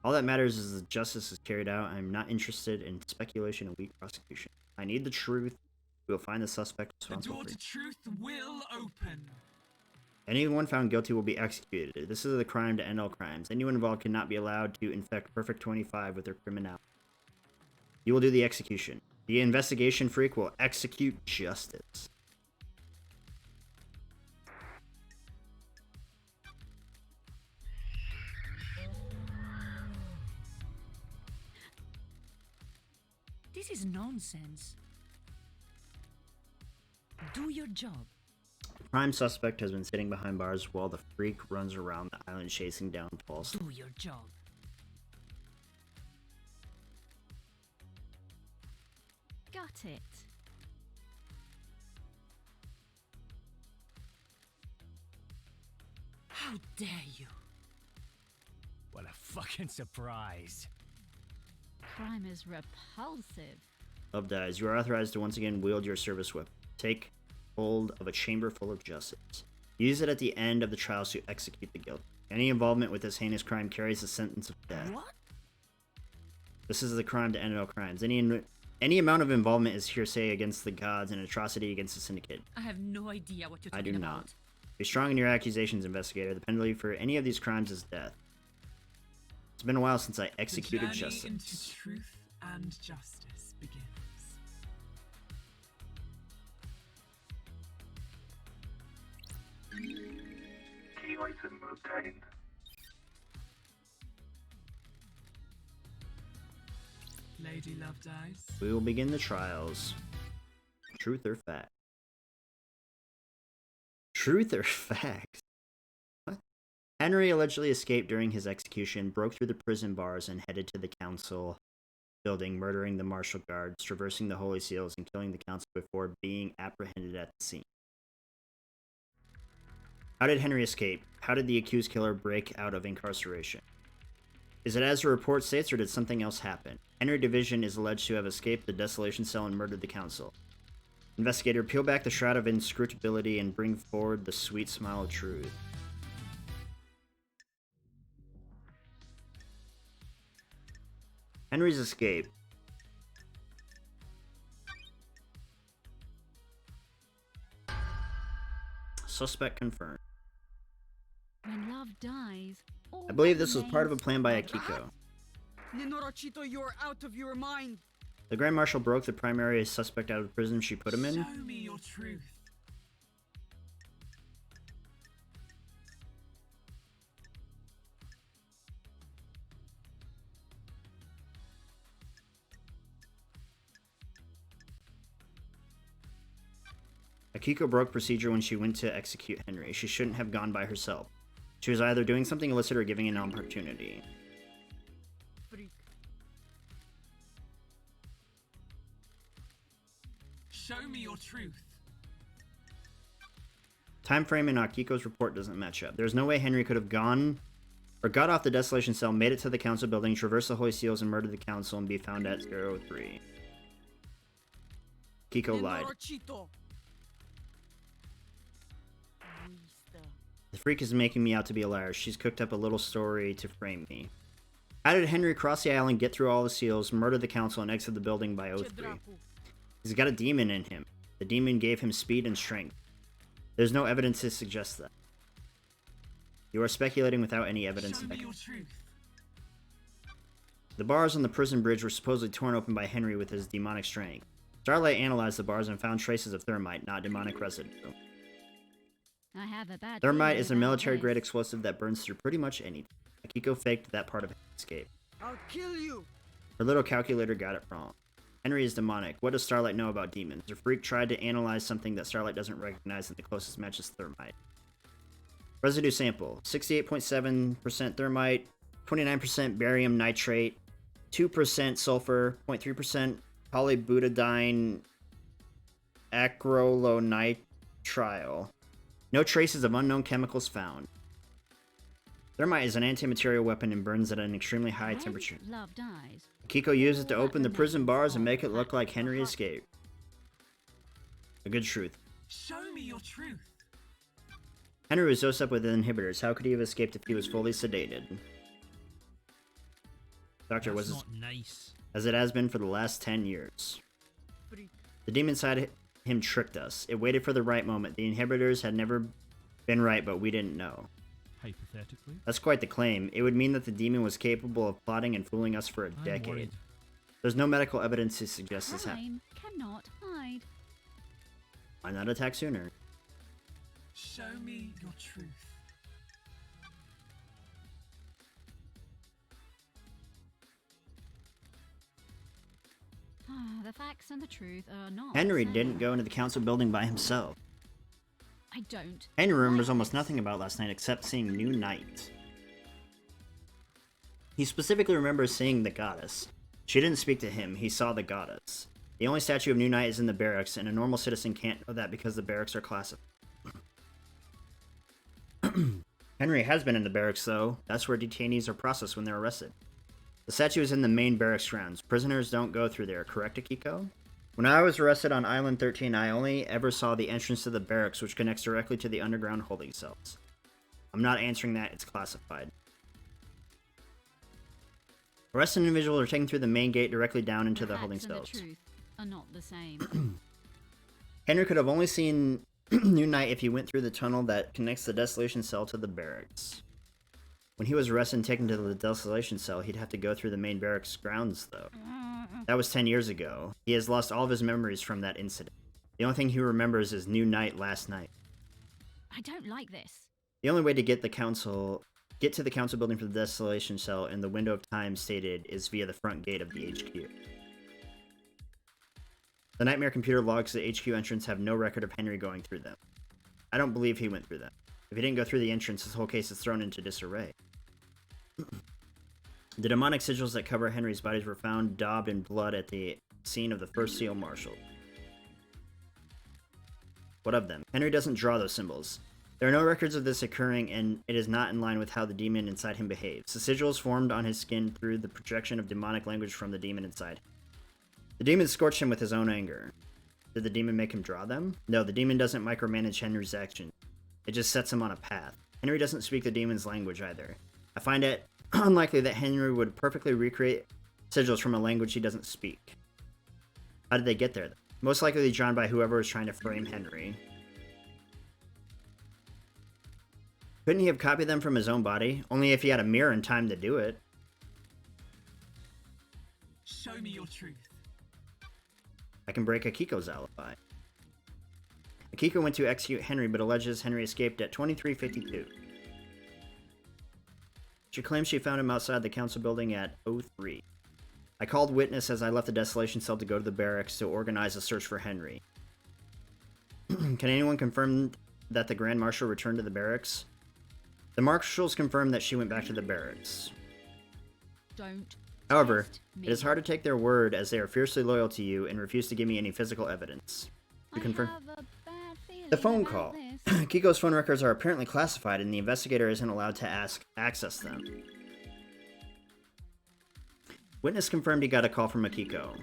All that matters is that justice is carried out. I am not interested in speculation and weak prosecution. I need the truth. We will find the suspect responsible. The door to truth will open. Anyone found guilty will be executed. This is the crime to end all crimes. Anyone involved cannot be allowed to infect Perfect 25 with their criminality. You will do the execution. The investigation freak will execute justice. This is nonsense. Do your job. The prime suspect has been sitting behind bars while the freak runs around the island chasing down false. Do your job. Got it. How dare you? What a fucking surprise. Crime is repulsive. Love dies. You are authorized to once again wield your service weapon. Take hold of a chamber full of justice. Use it at the end of the trial to execute the guilty. Any involvement with this heinous crime carries a sentence of death. What? This is the crime to end all crimes. Any amount of involvement is hearsay against the gods and atrocity against the syndicate. I have no idea what you're I talking do about. not. Be strong in your accusations, investigator. The penalty for any of these crimes is death. It's been a while since I executed the journey justice. into truth and justice begins. Key item obtained. Lady Love dies. We will begin the trials. Truth or fact? Truth or facts? What? Henry allegedly escaped during his execution, broke through the prison bars, and headed to the council building, murdering the martial guards, traversing the holy seals, and killing the council before being apprehended at the scene. How did Henry escape? How did the accused killer break out of incarceration? Is it as the report states, or did something else happen? Henry Division is alleged to have escaped the desolation cell and murdered the council. Investigator, peel back the shroud of inscrutability and bring forward the sweet smile of truth. Henry's escape. Suspect confirmed. When love dies, all I believe that this was part of a remains plan by are Akiko. Lenorachito, you're out of your mind. The Grand Marshal broke the primary suspect out of the prison she put him in. Show me your truth. Akiko broke procedure when she went to execute Henry. She shouldn't have gone by herself. She was either doing something illicit or giving an opportunity. Freak. Show me your truth. Time frame in Akiko's report doesn't match up. There's no way Henry could have gone or got off the desolation cell, made it to the council building, traversed the Holy Seals, and murdered the council and be found at 03. Akiko lied. Lenorachito. The freak is making me out to be a liar. She's cooked up a little story to frame me. How did Henry cross the island, get through all the seals, murder the council, and exit the building by 03? He's got a demon in him. The demon gave him speed and strength. There's no evidence to suggest that. You are speculating without any evidence. Show me your truth. The bars on the prison bridge were supposedly torn open by Henry with his demonic strength. Starlight analyzed the bars and found traces of thermite, not demonic residue. I have a bad Thermite feeling is a about military-grade this. explosive that burns through pretty much anything. Akiko faked that part of his escape. I'll kill you. Her little calculator got it wrong. Henry is demonic. What does Starlight know about demons? The freak tried to analyze something that Starlight doesn't recognize, and the closest match is thermite. Residue sample: 68.7% thermite, 29% barium nitrate, 2% sulfur, 0.3% polybutadiene acrylonitrile. No traces of unknown chemicals found. Thermite is an anti-material weapon and burns at an extremely high temperature. Love dies. Akiko used it to open the prison bars and make it look like Henry escaped. A good truth. Show me your truth. Henry was dosed up with inhibitors. How could he have escaped if he was fully sedated? Doctor, That's was not nice. as it has been for the last 10 years. Freak. The demon inside him tricked us. It waited for the right moment. The inhibitors had never been right, but we didn't know. Hypothetically. That's quite the claim. It would mean that the demon was capable of plotting and fooling us for a I'm decade. worried. There's no medical evidence to suggest this happened. Time cannot hide. Why not attack sooner? Show me your truth. The facts and the truth are not. Henry the didn't same. go into the council building by himself. I don't. Henry remembers almost nothing about last night except seeing New Night. He specifically remembers seeing the goddess. She didn't speak to him, he saw the goddess. The only statue of New Night is in the barracks, and a normal citizen can't know that because the barracks are classified. Henry has been in the barracks, though. That's where detainees are processed when they're arrested. The statue is in the main barracks grounds. Prisoners don't go through there, correct, Akiko? When I was arrested on Island 13, I only ever saw the entrance to the barracks, which connects directly to the underground holding cells. I'm not answering that, it's classified. Arrested individuals are taken through the main gate directly down into the holding facts and cells. the truth are not the same. Henry could have only seen New Night if he went through the tunnel that connects the desolation cell to the barracks. When he was arrested and taken to the desolation cell, he'd have to go through the main barracks grounds, though. That was 10 years ago. He has lost all of his memories from that incident. The only thing he remembers is New Night last night. I don't like this. The only way to get to the council building for the desolation cell in the window of time stated is via the front gate of the HQ. The Nightmare computer logs at the HQ entrance have no record of Henry going through them. I don't believe he went through them. If he didn't go through the entrance, his whole case is thrown into disarray. The demonic sigils that cover Henry's bodies were found daubed in blood at the scene of the first seal marshal. What of them? Henry doesn't draw those symbols. There are no records of this occurring, and it is not in line with how the demon inside him behaves. The sigils formed on his skin through the projection of demonic language from the demon inside him. The demon scorched him with his own anger. Did the demon make him draw them? No, the demon doesn't micromanage Henry's actions. It just sets him on a path. Henry doesn't speak the demon's language either. I find it unlikely that Henry would perfectly recreate sigils from a language he doesn't speak. How did they get there, though? Most likely drawn by whoever is trying to frame Henry. Couldn't he have copied them from his own body? Only if he had a mirror and time to do it. Show me your truth. I can break Akiko's alibi. Akiko went to execute Henry, but alleges Henry escaped at 2352. She claims she found him outside the council building at 03. I called witness as I left the desolation cell to go to the barracks to organize a search for Henry. Can anyone confirm that the Grand Marshal returned to the barracks? The marshals confirmed that she went back to the barracks. Don't. However, test me. it is hard to take their word as they are fiercely loyal to you and refuse to give me any physical evidence. You confirm? I have a bad feeling The phone about call. this. Kiko's phone records are apparently classified and the investigator isn't allowed to access them. Witness confirmed he got a call from Akiko.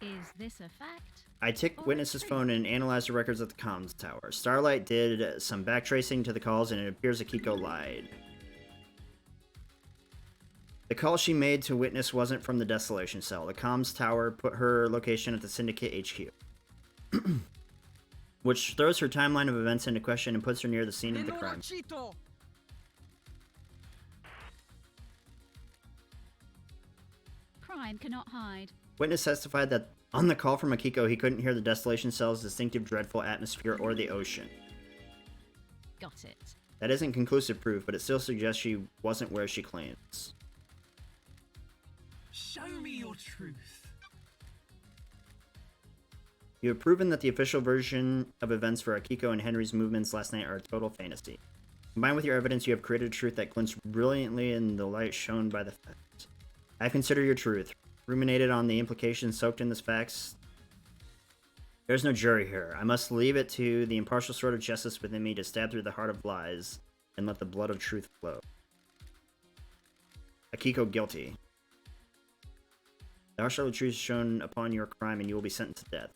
Is this a fact? I took Witness's phone and analyzed the records at the comms tower. Starlight did some backtracing to the calls and it appears Akiko lied. The call she made to Witness wasn't from the Desolation Cell. The comms tower put her location at the Syndicate HQ. Which throws her timeline of events into question and puts her near the scene of the crime. Crime cannot hide. Witness testified that on the call from Akiko, he couldn't hear the Desolation Cell's distinctive dreadful atmosphere or the ocean. Got it. That isn't conclusive proof, but it still suggests she wasn't where she claims. Show me your truth. You have proven that the official version of events for Akiko and Henry's movements last night are a total fantasy. Combined with your evidence, you have created a truth that glints brilliantly in the light shown by the facts. I have considered your truth, ruminated on the implications soaked in this facts. There's no jury here. I must leave it to the impartial sword of justice within me to stab through the heart of lies and let the blood of truth flow. Akiko guilty. Thou shalt the truth shown upon your crime, and you will be sentenced to death.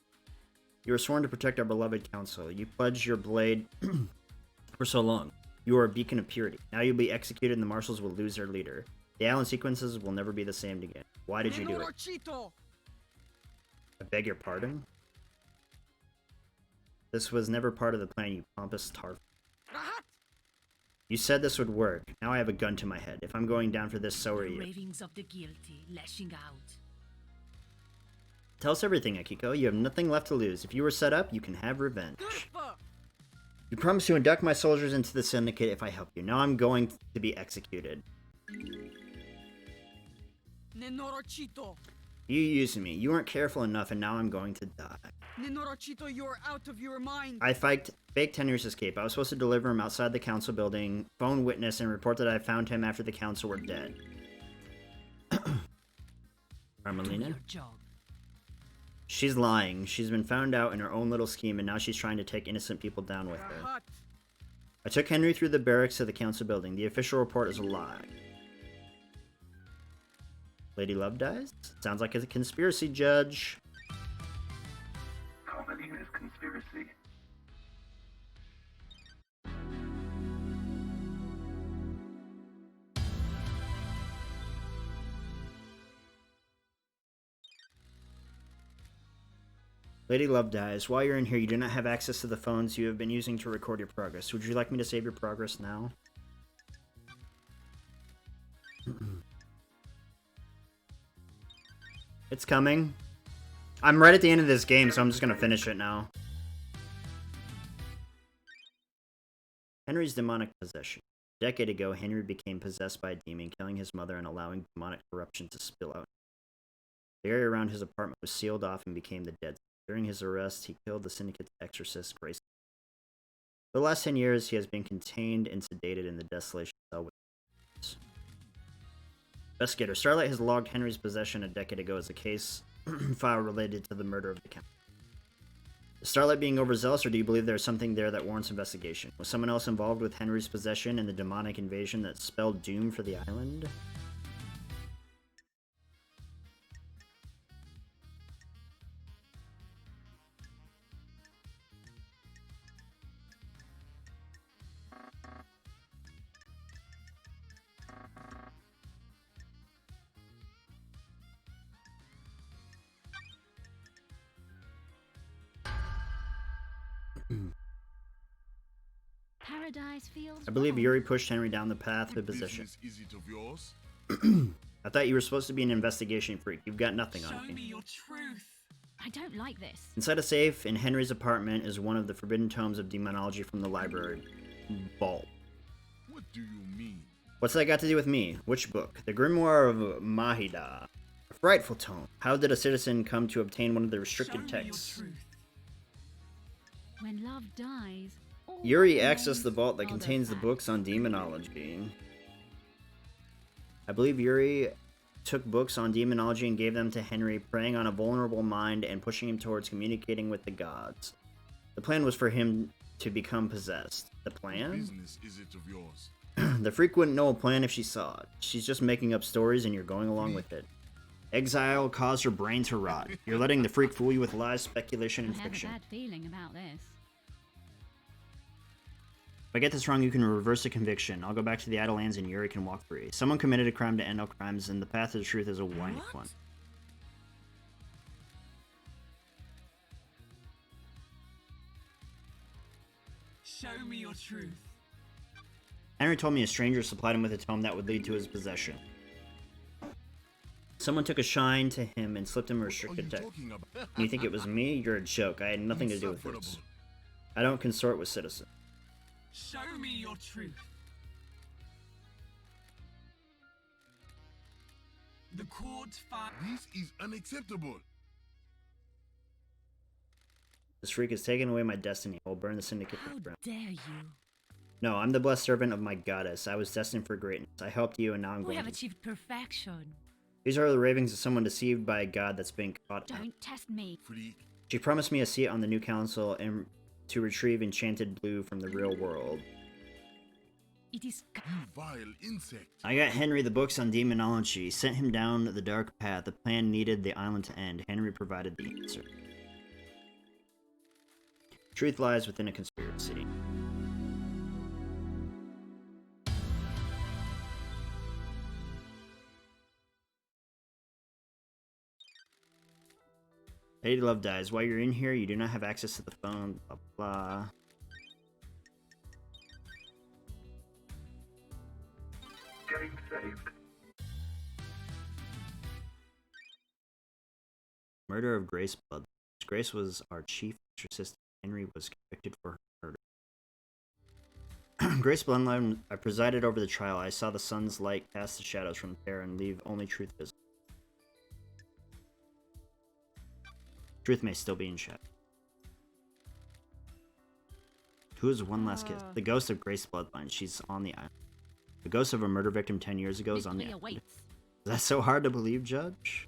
You are sworn to protect our beloved council. You pledged your blade for so long. You are a beacon of purity. Now you'll be executed and the marshals will lose their leader. The island sequences will never be the same again. Why did you do it? I beg your pardon? This was never part of the plan, you pompous tarp. You said this would work. Now I have a gun to my head. If I'm going down for this, so are you. Ravings of the guilty, lashing out. Tell us everything, Akiko. You have nothing left to lose. If you were set up, you can have revenge. You promised to induct my soldiers into the Syndicate if I help you. Now I'm going to be executed. You used me. You weren't careful enough, and now I'm going to die. You're out of your mind. I faked Henry's escape. I was supposed to deliver him outside the council building, phone witness, and report that I found him after the council were dead. Carmelina? She's lying. She's been found out in her own little scheme, and now she's trying to take innocent people down with her. I took Henry through the barracks to the council building. The official report is a lie. Lady Love dies? Sounds like a conspiracy, Judge. Carmelina's conspiracy. Lady Love dies. While you're in here, you do not have access to the phones you have been using to record your progress. Would you like me to save your progress now? It's coming. I'm right at the end of this game, so I'm just gonna finish it now. Henry's demonic possession. A decade ago, Henry became possessed by a demon, killing his mother and allowing demonic corruption to spill out. The area around his apartment was sealed off and became the dead zone. During his arrest, he killed the Syndicate's exorcist, Grace. For the last 10 years, he has been contained and sedated in the Desolation Cell with Investigator Starlight has logged Henry's possession a decade ago as a case file related to the murder of the Count. Is Starlight being overzealous, or do you believe there is something there that warrants investigation? Was someone else involved with Henry's possession and the demonic invasion that spelled doom for the island? Paradise feels I believe wrong. Yuri pushed Henry down the path to possession. Is it of yours? I thought you were supposed to be an investigation freak. You've got nothing Show on me me. your truth. I don't like this. Inside a safe in Henry's apartment is one of the forbidden tomes of demonology from the library vault. What do you mean? What's that got to do with me? Which book? The Grimoire of Mahida. A frightful tome. How did a citizen come to obtain one of the restricted texts? When love dies, all Yuri that accessed the remains vault that are the contains the facts. books on demonology. I believe Yuri took books on demonology and gave them to Henry, preying on a vulnerable mind and pushing him towards communicating with the gods. The plan was for him to become possessed. The What plan? business is it of yours? The freak wouldn't know a plan if she saw it. She's just making up stories and you're going along with it. Exile caused her brain to rot. You're letting the freak fool you with lies, speculation, and I have a fiction. bad feeling about this. If I get this wrong, you can reverse the conviction. I'll go back to the Idle Lands and Yuri can walk free. Someone committed a crime to end all crimes, and the path to the truth is a winding one. Show me your truth. Henry told me a stranger supplied him with a tome that would lead to his possession. Someone took a shine to him and slipped him a restricted text. You think it was me? You're a joke. I had nothing to do with this. I don't consort with citizens. Show me your truth. The court This is unacceptable. This freak has taken away my destiny. I will burn the syndicate to the ground. Dare you? No, I'm the blessed servant of my goddess. I was destined for greatness. I helped you, and now I'm We going have to... achieved perfection. These are the ravings of someone deceived by a god that's been caught. Don't test me. She promised me a seat on the new council and to retrieve enchanted blue from the real world. It is. You vile insect. I got Henry the books on demonology, sent him down the dark path. The plan needed the island to end. Henry provided the answer. Truth lies within a conspiracy. Lady Love dies. While you're in here, you do not have access to the phone. Blah blah. Game saved. Murder of Grace Blood. Grace was our chief exorcist. Henry was convicted for her murder. Grace Bloodline, I presided over the trial. I saw the sun's light cast the shadows from the pair and leave only truth visible. Truth may still be in shadow. Who is one last kiss? The ghost of Grace Bloodline. She's on the island. The ghost of a murder victim 10 years ago is on the island. Is that so hard to believe, Judge?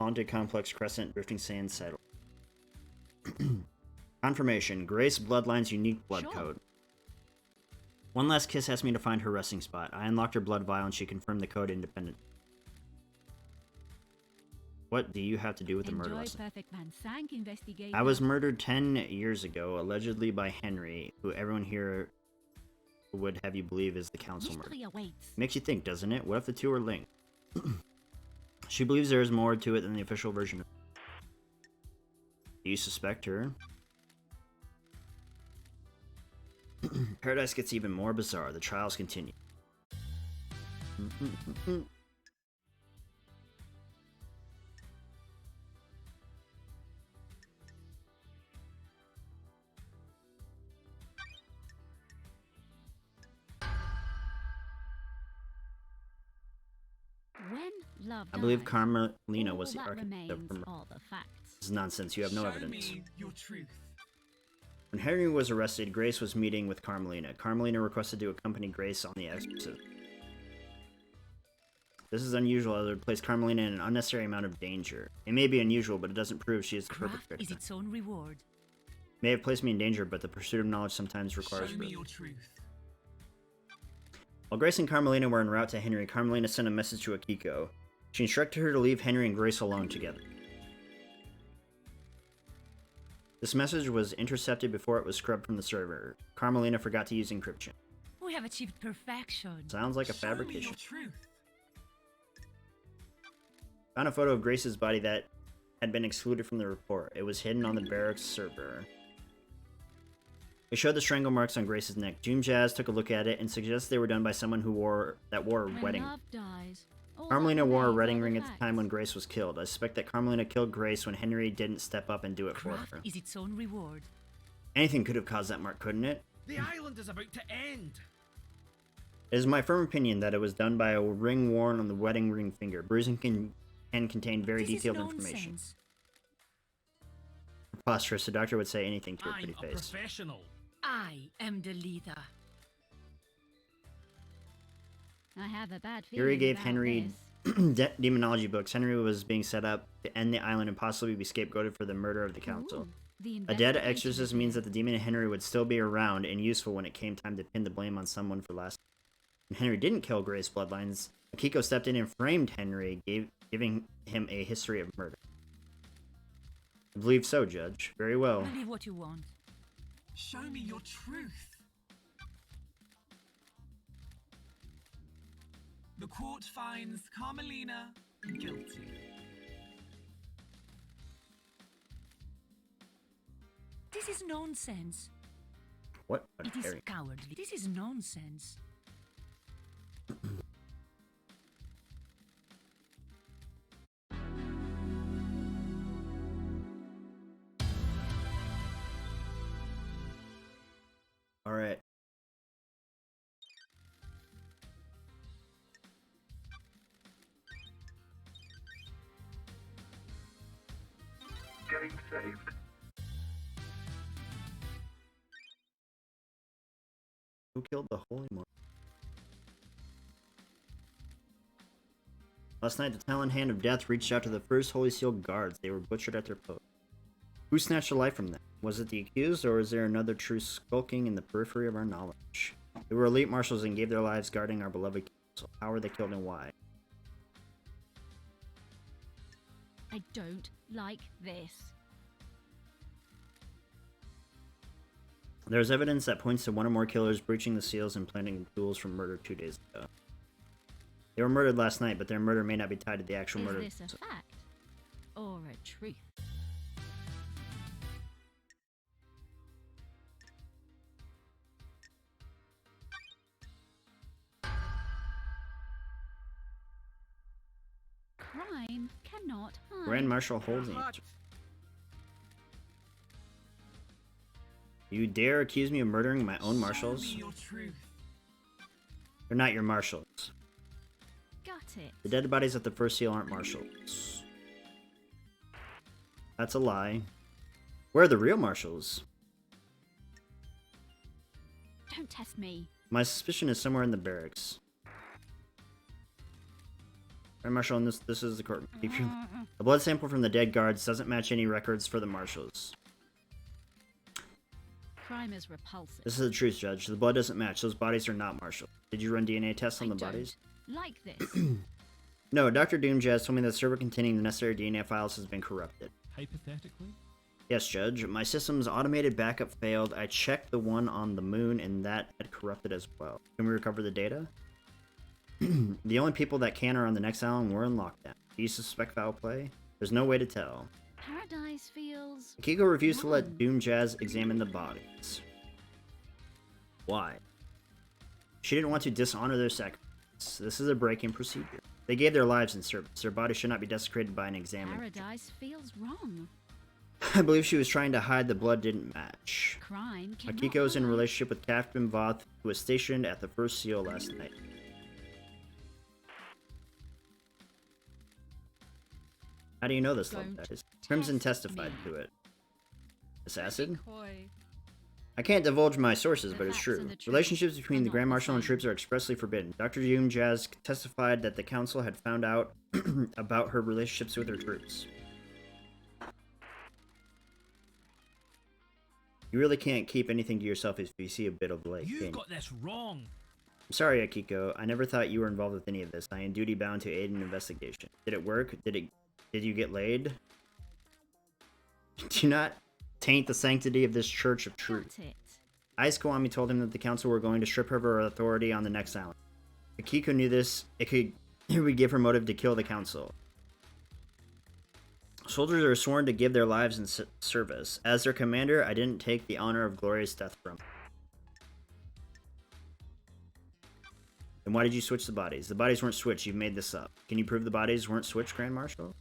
Haunted Complex Crescent, Drifting Sand Saddle. Confirmation. Grace Bloodline's unique blood code. One last kiss asked me to find her resting spot. I unlocked her blood vial and she confirmed the code independent. What do you have to do with the murder lesson? Perfect Man Sank investigator. I was murdered 10 years ago, allegedly by Henry, who everyone here would have you believe is the council murder. Makes you think, doesn't it? What if the two are linked? She believes there is more to it than the official version. Do you suspect her? Paradise gets even more bizarre. The trials continue. When love I believe dies, Carmelina all was the that architect remains of are the facts. This is nonsense. You have no Show evidence. me your truth. When Henry was arrested, Grace was meeting with Carmelina. Carmelina requested to accompany Grace on the exorcism. This is unusual as it would place Carmelina in an unnecessary amount of danger. It may be unusual, but it doesn't prove she is the Craft perpetrator. is its own reward. May have placed me in danger, but the pursuit of knowledge sometimes requires Show me risk. your truth. While Grace and Carmelina were en route to Henry, Carmelina sent a message to Akiko. She instructed her to leave Henry and Grace alone together. This message was intercepted before it was scrubbed from the server. Carmelina forgot to use encryption. We have achieved perfection. Sounds like a Show me fabrication. your truth. Found a photo of Grace's body that had been excluded from the report. It was hidden on the barracks server. It showed the strangle marks on Grace's neck. Doom Jazz took a look at it and suggested they were done by someone who wore a When wedding. love dies, Or Carmelina wore a those wedding are ring the at the facts. time when Grace was killed. I suspect that Carmelina killed Grace when Henry didn't step up and do it for Craft her. is its own reward. Anything could have caused that mark, couldn't it? The island is about to end. It is my firm opinion that it was done by a ring worn on the wedding ring finger. Bruising can contain very This is detailed information. nonsense. Preposterous. The doctor would say anything to her I'm pretty a face. professional. I am the leader. I have a bad feeling Yuri gave about Henry this. demonology books. Henry was being set up to end the island and possibly be scapegoated for the murder of the council. Ooh, the A dead investigation exorcist is means in. that the demon Henry would still be around and useful when it came time to pin the blame on someone for last. When Henry didn't kill Grace bloodlines, Akiko stepped in and framed Henry, giving him a history of murder. I believe so, Judge. Very well. Believe what you want. Show me your truth. The court finds Carmelina guilty. This is nonsense. What? It is Harry. cowardly. This is nonsense. All right. Getting saved. Who killed the Holy One? Last night, the Talon Hand of Death reached out to the first Holy Seal guards. They were butchered at their post. Who snatched a life from them? Was it the accused, or is there another truth skulking in the periphery of our knowledge? They were elite marshals and gave their lives guarding our beloved council. How were they killed and why? I don't like this. There is evidence that points to one or more killers breaching the seals and planting tools for murder 2 days ago. They were murdered last night, but their murder may not be tied to the actual murder. Is this a fact or a truth? Crime cannot hide. Grand Marshal holds the answer. You dare accuse me of murdering my own marshals? Show me your truth. They're not your marshals. Got it. The dead bodies at the first seal aren't marshals. That's a lie. Where are the real marshals? Don't test me. My suspicion is somewhere in the barracks. Grand Marshal, and this is the court. A blood sample from the dead guards doesn't match any records for the marshals. Crime is repulsive. This is the truth, Judge. The blood doesn't match. Those bodies are not marshals. Did you run DNA tests on I the don't bodies? like this. No, Dr. Doomjazz told me the server containing the necessary DNA files has been corrupted. Hypothetically? Yes, Judge. My system's automated backup failed. I checked the one on the moon, and that had corrupted as well. Can we recover the data? The only people that can are on the next island. We're in lockdown. Do you suspect foul play? There's no way to tell. Paradise feels. Akiko refused to let wrong. Doomjazz examine the bodies. Why? She didn't want to dishonor their sacrifice. This is a break-in procedure. They gave their lives in service. Their bodies should not be desecrated by an examiner. Paradise feels wrong. I believe she was trying to hide the blood didn't match. Crime cannot Akiko is in a hide. relationship with Captain Voth, who was stationed at the first seal last night. How do you know this, Love Don't Dice? Crimson test testified me. to it. Assassin? Coy. I can't divulge my sources, The but it's facts true. and the truth Relationships between are the not Grand the Marshal and same. troops are expressly forbidden. Dr. Doomjazz testified that the council had found out about her relationships with her troops. You really can't keep anything to yourself if you see a bit of light. You've can you? got this wrong. I'm sorry, Akiko. I never thought you were involved with any of this. I am duty bound to aid an investigation. Did it work? Did you get laid? Do not taint the sanctity of this church of truth. Got it. Ais Kiwami told him that the council were going to strip her of her authority on the next island. Akiko knew this. It would give her motive to kill the council. Soldiers are sworn to give their lives in service. As their commander, I didn't take the honor of glorious death from them. Then why did you switch the bodies? The bodies weren't switched. You've made this up. Can you prove the bodies weren't switched, Grand Marshal?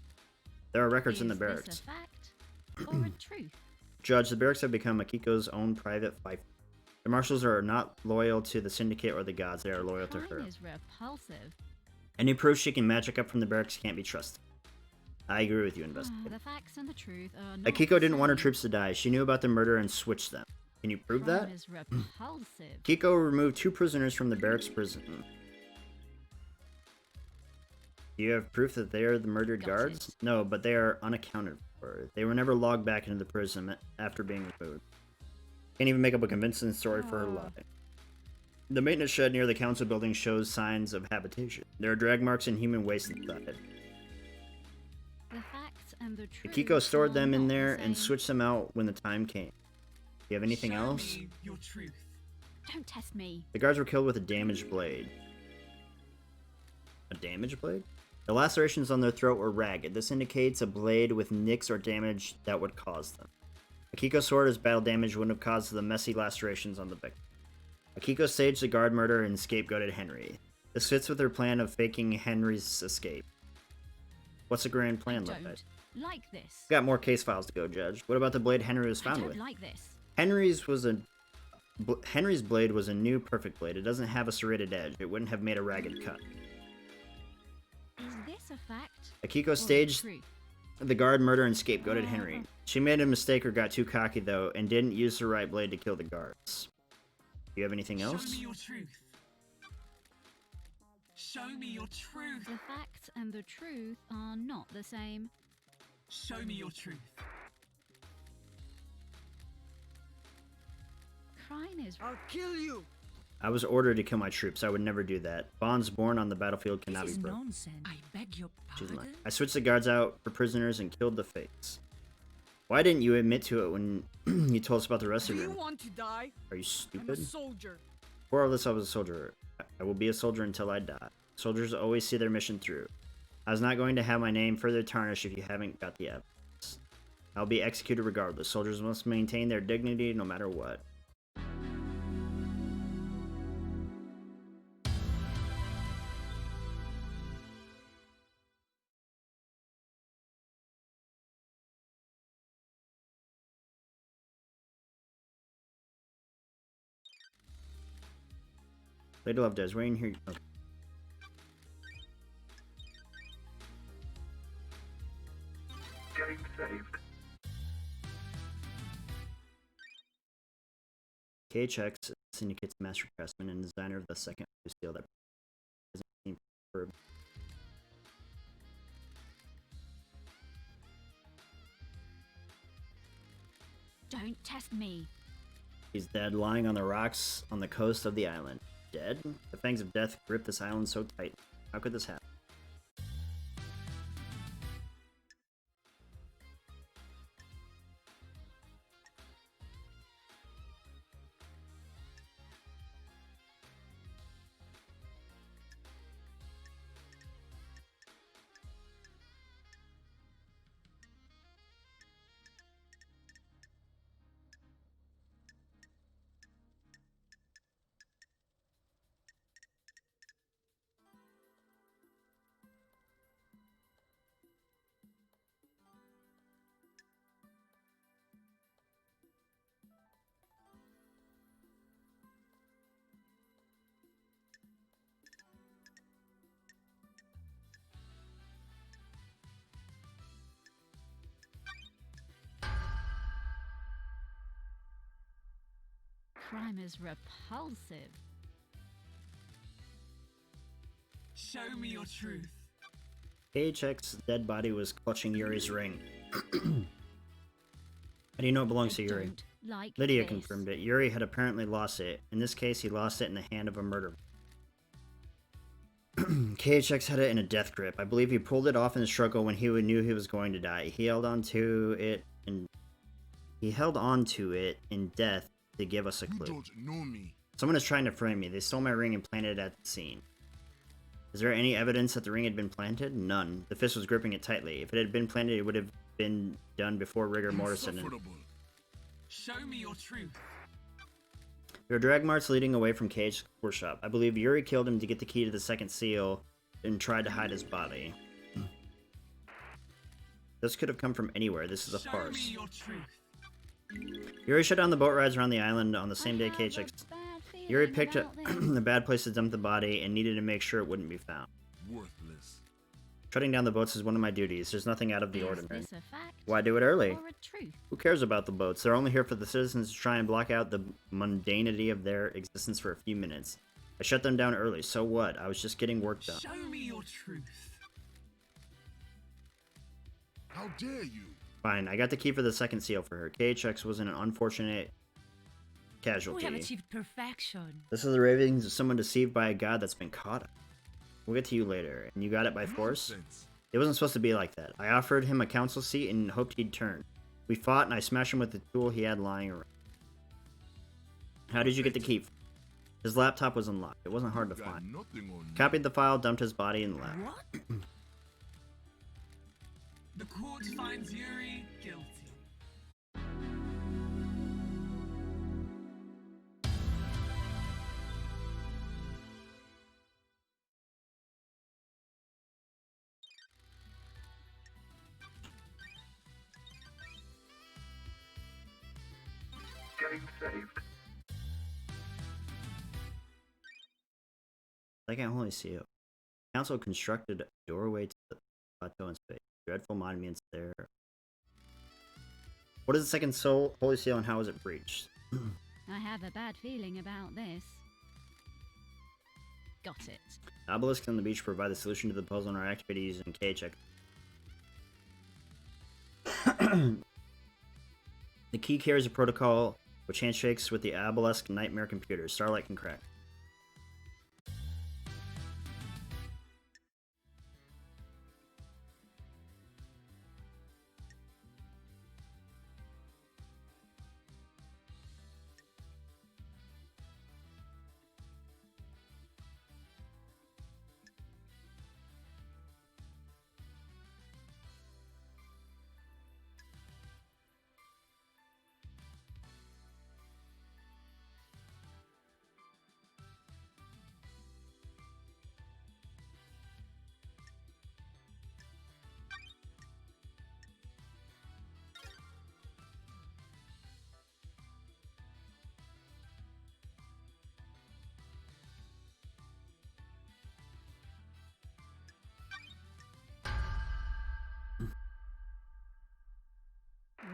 There are records in the barracks. Is this a fact or a truth? Judge, the barracks have become Akiko's own private fief. The marshals are not loyal to the Syndicate or the gods. They are loyal to her. Crime is repulsive. Any proof she can magic up from the barracks can't be trusted. I agree with you, investigator. The facts and the truth are not Akiko the didn't want her same. troops to die. She knew about the murder and switched them. Can you prove that? Crime is repulsive. Akiko removed 2 prisoners from the barracks prison. Do you have proof that they are the murdered Got guards? it. No, but they are unaccounted for. They were never logged back into the prison after being removed. Can't even make up a convincing story for her lie. The maintenance shed near the council building shows signs of habitation. There are drag marks and human waste inside it. The facts and the truth Akiko stored are them in not there the and same. switched them out when the time came. Do you have anything Show else? me your truth. Don't test me. The guards were killed with a damaged blade. A damaged blade? The lacerations on their throat were ragged. This indicates a blade with nicks or damage that would cause them. Akiko's sword as battle damage wouldn't have caused the messy lacerations on the victim. Akiko staged the guard murder and scapegoated Henry. This fits with her plan of faking Henry's escape. What's the grand plan like that? Don't like this. Got more case files to go, Judge. What about the blade Henry was I found don't with? like this. Henry's blade was a new perfect blade. It doesn't have a serrated edge. It wouldn't have made a ragged cut. Is this a fact? Akiko or a staged truth? the guard murder and scapegoated Henry. She made a mistake or got too cocky, though, and didn't use the right blade to kill the guards. Do you have anything Show else? me your truth. Show me your truth. The facts and the truth are not the same. Show me your truth. Crime is I'll kill you. I was ordered to kill my troops. I would never do that. Bonds born on the battlefield cannot This be is broken. nonsense. I beg your Excuse me. pardon. I switched the guards out for prisoners and killed the fakes. Why didn't you admit to it when you told us about the rest Do of you them? want to die? Are you I'm a stupid? soldier. Before all this, I was a soldier. I will be a soldier until I die. Soldiers always see their mission through. I was not going to have my name further tarnished if you haven't got the evidence. I'll be executed regardless. Soldiers must maintain their dignity no matter what. Lady Love does. Wait in here. Okay. Game saved. KHX Syndicate's master craftsman and designer of the second seal that for Don't test me. He's dead, lying on the rocks on the coast of the island. Dead? The fangs of death grip this island so tight. How could this happen? Crime is repulsive. Show me your truth. KHX's dead body was clutching Yuri's ring. How do you know it belongs to Yuri? Don't like Lydia this. confirmed it. Yuri had apparently lost it. In this case, he lost it in the hand of a murderer. KHX had it in a death grip. I believe he pulled it off in the struggle when he knew he was going to die. He held on to it in death to give us a You clue. don't know me. Someone is trying to frame me. They stole my ring and planted it at the scene. Is there any evidence that the ring had been planted? None. The fist was gripping it tightly. If it had been planted, it would have been done before rigor mortis had. Insufferable. Show me your truth. There are drag marks leading away from Cage's workshop. I believe Yuri killed him to get the key to the second seal and tried to hide his body. This could have come from anywhere. This is a farce. Show me your truth. Yuri shut down the boat rides around the island on the same day Cage Yuri picked a bad place to dump the body and needed to make sure it wouldn't be found. Worthless. Shutting down the boats is one of my duties. There's nothing out of the ordinary. Is this a fact Why do it early? or a truth? Who cares about the boats? They're only here for the citizens to try and block out the mundanity of their existence for a few minutes. I shut them down early, so what? I was just getting work done. Show me your truth. How dare you? Fine, I got the key for the second seal for her. KHX was an unfortunate We have casualty. achieved perfection. This is the ravings of someone deceived by a god that's been caught. We'll get to you later. And you got it by force? Nonsense. It wasn't supposed to be like that. I offered him a council seat and hoped he'd turn. We fought and I smashed him with the tool he had lying around. How did you get the key? His laptop was unlocked. It wasn't hard to Got find. nothing on me. Copied the file, dumped his body, and left. What? The court finds Yuri guilty. Getting saved. Second Holy Seal. Council constructed a doorway to the plateau in space. Dreadful monuments there. What is the second Holy Seal and how is it breached? I have a bad feeling about this. Got it. Obelisks on the beach provide the solution to the puzzle and are activated using KHX. The key carries a protocol which handshakes with the Obelisk Nightmare computer. Starlight can crack.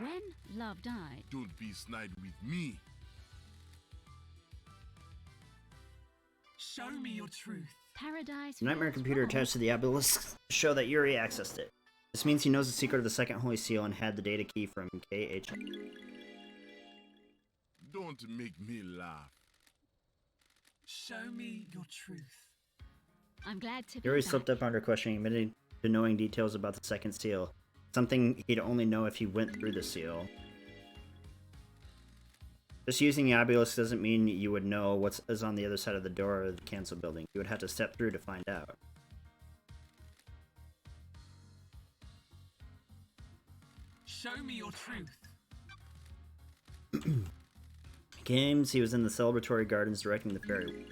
When love died, Don't be snide with me. Show me your truth. paradise. The Nightmare feels computer wrong. attached to the Obelisk show that Yuri accessed it. This means he knows the secret of the second Holy Seal and had the data key from KH. Don't make me laugh. Show me your truth. I'm glad to be Yuri back. slipped up under questioning, admitting to knowing details about the second seal. Something he'd only know if he went through the seal. Just using the obelisk doesn't mean you would know what is on the other side of the door of the cancel building. You would have to step through to find out. Show me your truth. Games, he was in the celebratory gardens directing the fairy week.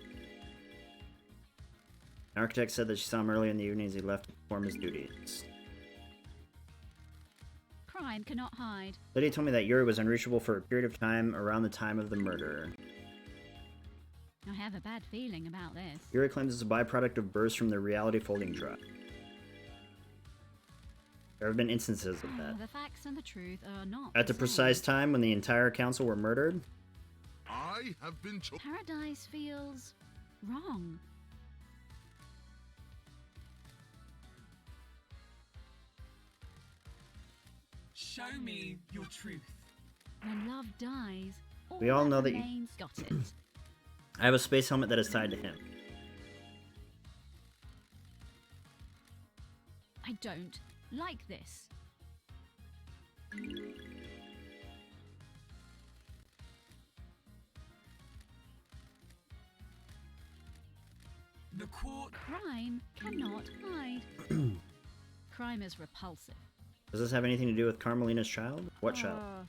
An architect said that she saw him early in the evening as he left to perform his duties. Crime cannot hide. Lydia told me that Yuri was unreachable for a period of time around the time of the murder. I have a bad feeling about this. Yuri claims it's a byproduct of bursts from the reality folding drive. There have been instances of that. The facts and the truth are not At the precise time when the entire council were murdered, I have been Paradise feels wrong. Show me your truth. When love dies, We all know that you- remains. Got it. I have a space helmet that is tied to him. I don't like this. The court. Crime cannot hide. Crime is repulsive. Does this have anything to do with Carmelina's child? What child?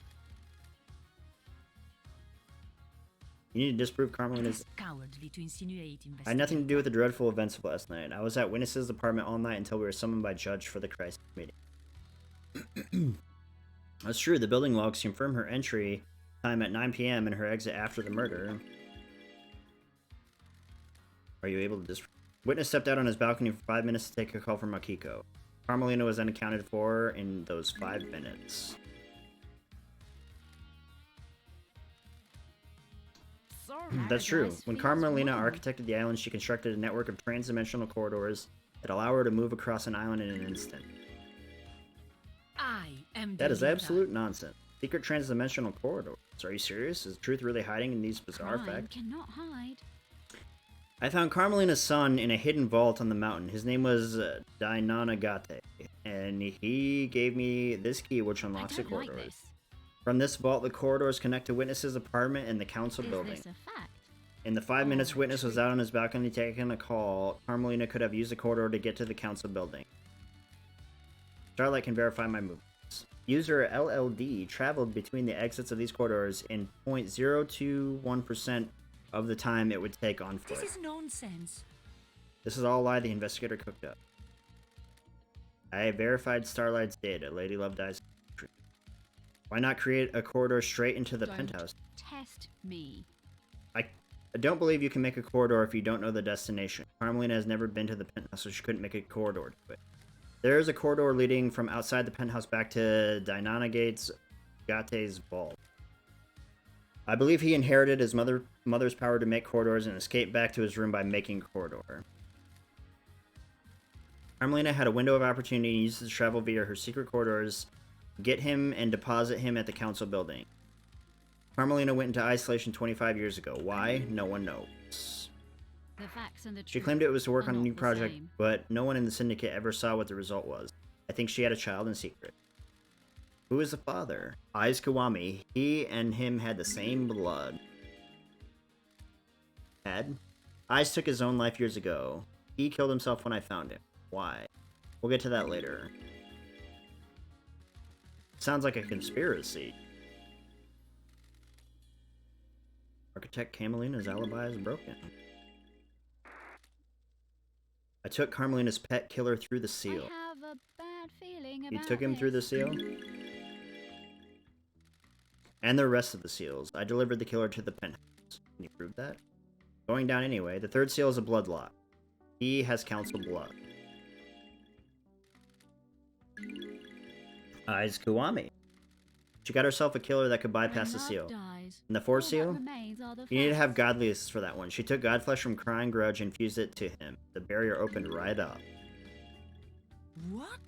You need to disprove Carmelina's... It's cowardly to insinuate I had nothing to do with the dreadful events of last night. I was at Witness's apartment all night until we were summoned by Judge for the crisis meeting. That's true. The building logs confirm her entry time at 9 p.m. and her exit after the murder. Are you able to disprove? Witness stepped out on his balcony for 5 minutes to take a call from Makiko. Carmelina was then accounted for in those 5 minutes. That's true. When Carmelina architected the island, she constructed a network of trans-dimensional corridors that allow her to move across an island in an instant. I am That is absolute nonsense. Secret trans-dimensional corridors. Are you serious? Is truth really hiding in these bizarre facts? Cannot hide. I found Carmelina's son in a hidden vault on the mountain. His name was Dainanagate, and he gave me this key which unlocks the corridors. From this vault, the corridors connect to Witness's apartment and the council building. Is this a fact? In the 5 minutes Witness was out on his balcony taking a call, Carmelina could have used the corridor to get to the council building. Starlight can verify my movements. User LLD traveled between the exits of these corridors in 0.021% of the time it would take on foot. This is nonsense. This is all a lie the investigator cooked up. I verified Starlight's data. Lady Love dies. Why not create a corridor straight into the penthouse? Test me. I don't believe you can make a corridor if you don't know the destination. Carmelina has never been to the penthouse, so she couldn't make a corridor to it. There is a corridor leading from outside the penthouse back to Dainanagate's vault. I believe he inherited his mother's power to make corridors and escaped back to his room by making a corridor. Carmelina had a window of opportunity and used to travel via her secret corridors, get him and deposit him at the council building. Carmelina went into isolation 25 years ago. Why? No one knows. The facts and the She truth claimed it was to work are on a not new the project, same. but no one in the syndicate ever saw what the result was. I think she had a child in secret. Who is the father? Aiz Kiwami. He and him had the same blood. Had? Aiz took his own life years ago. He killed himself when I found him. Why? We'll get to that later. Sounds like a conspiracy. Architect Carmelina's alibi is broken. I took Carmelina's pet killer through the seal. I have a bad feeling You about took him through the this. seal? And the rest of the seals. I delivered the killer to the penthouse. Can you prove that? Going down anyway. The third seal is a blood lock. He has council blood. Aiz Kiwami. She got herself a killer that could bypass the When seal. love dies, And the fourth all that seal? remains are the You need to have facts. godliness for that one. She took Godflesh from Crying Grudge and fused it to him. The barrier opened right up. What?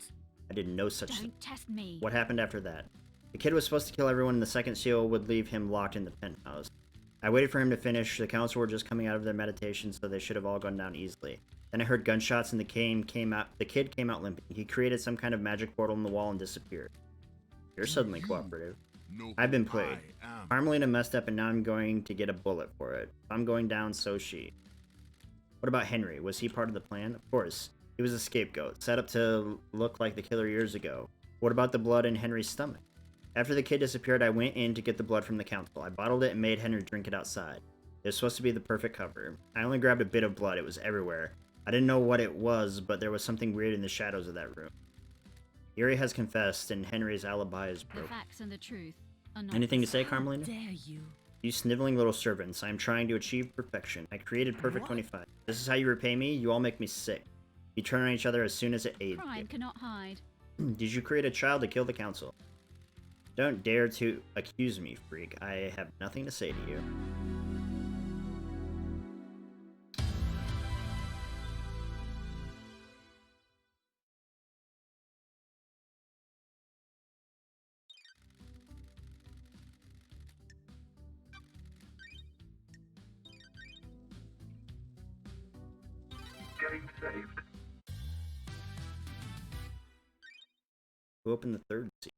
I did no such thing. Don't test me. What happened after that? The kid was supposed to kill everyone and the second seal would leave him locked in the penthouse. I waited for him to finish. The council were just coming out of their meditation, so they should have all gone down easily. Then I heard gunshots and the kid came out limping. He created some kind of magic portal in the wall and disappeared. You're suddenly cooperative. No, I've been played. I am. Carmelina messed up and now I'm going to get a bullet for it. If I'm going down, so she. What about Henry? Was he part of the plan? Of course. He was a scapegoat, set up to look like the killer years ago. What about the blood in Henry's stomach? After the kid disappeared, I went in to get the blood from the council. I bottled it and made Henry drink it outside. It was supposed to be the perfect cover. I only grabbed a bit of blood. It was everywhere. I didn't know what it was, but there was something weird in the shadows of that room. Yuri has confessed, and Henry's alibi is The broken. facts and the truth are not Anything to the say, same. Carmelina? Dare you? You sniveling little servants. I am trying to achieve perfection. I created Perfect What? 25. This is how you repay me? You all make me sick. You turn on each other as soon as it aids Crime you. cannot hide. Did you create a child to kill the council? Don't dare to accuse me, freak. I have nothing to say to you. Getting saved. Who opened the third seal?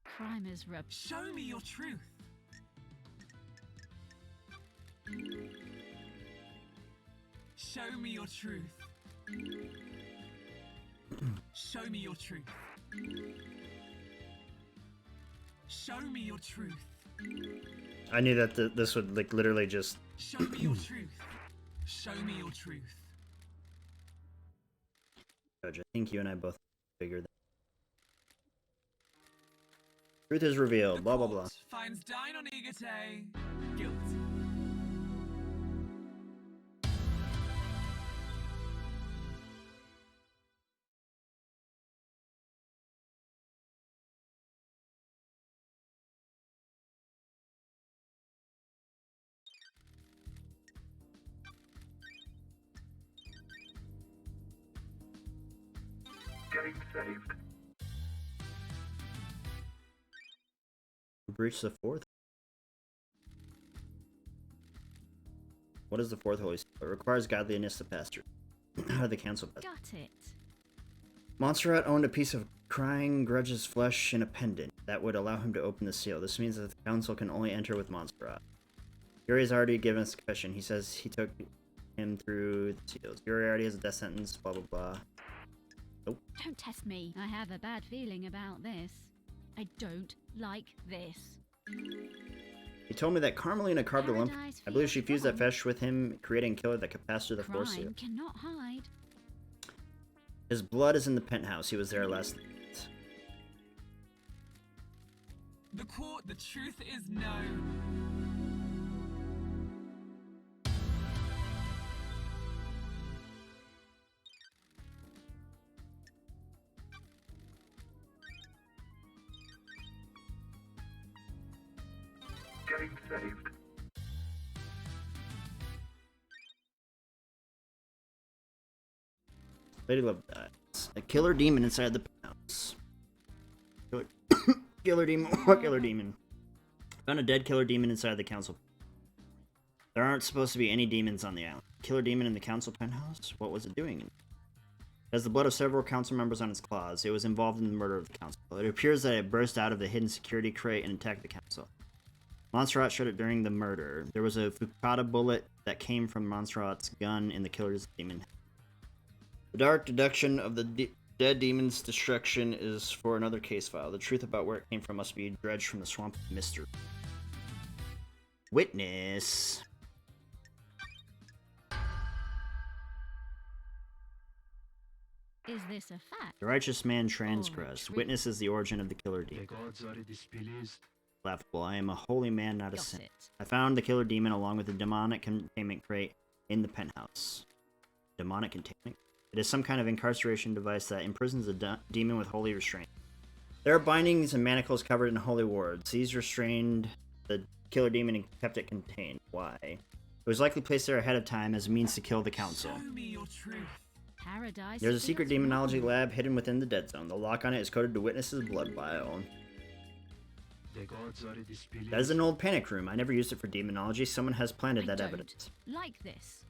Crime is Show me your truth. Show me your truth. Show me your truth. Show me your truth. I knew that this would like literally just. Show me your truth. Show me your truth. Judge, I think you and I both figured that. Truth is revealed. Blah blah blah. Finds Dine on Igate guilty. Getting saved. Breach the fourth. What is the fourth holy seal? It requires godliness to pass through. How did the council pass? Got it. Montserrat owned a piece of crying grudge's flesh in a pendant that would allow him to open the seal. This means that the council can only enter with Montserrat. Yuri has already given us confession. He says he took him through the seals. Yuri already has a death sentence. Blah blah blah. Nope. Don't test me. I have a bad feeling about this. I don't like this. He told me that Carmelina carved a lump. Paradise I believe she feels fused that wrong. flesh with him, creating a killer that could pass through the force seal. Crime cannot hide. His blood is in the penthouse. He was there last night. The court, the truth is known. Getting saved. Lady Love dies. A killer demon inside the penthouse. Killer, killer demon. What killer demon? Found a dead killer demon inside the council. There aren't supposed to be any demons on the island. Killer demon in the council penthouse? What was it doing? It has the blood of several council members on its claws. It was involved in the murder of the council. It appears that it burst out of the hidden security crate and attacked the council. Montserrat shot it during the murder. There was a Fukata bullet that came from Montserrat's gun in the killer's demon. The dark deduction of the dead demon's destruction is for another case file. The truth about where it came from must be dredged from the swamp of mystery. Witness. Is this a fact? The righteous man transgressed. Witness is the origin of the killer demon. The gods are displeased. Laughable. I am a holy man, not a Got saint. it. I found the killer demon along with the demonic containment crate in the penthouse. Demonic containment? It is some kind of incarceration device that imprisons a demon with holy restraint. There are bindings and manacles covered in holy wards. These restrained the killer demon and kept it contained. Why? It was likely placed there ahead of time as a means to kill the council. Show me your truth. Paradise. There's a secret feels demonology wrong. lab hidden within the dead zone. The lock on it is coded to Witness's blood vial. The gods are displeased. That is an old panic room. I never used it for demonology. Someone has planted that don't evidence. like this.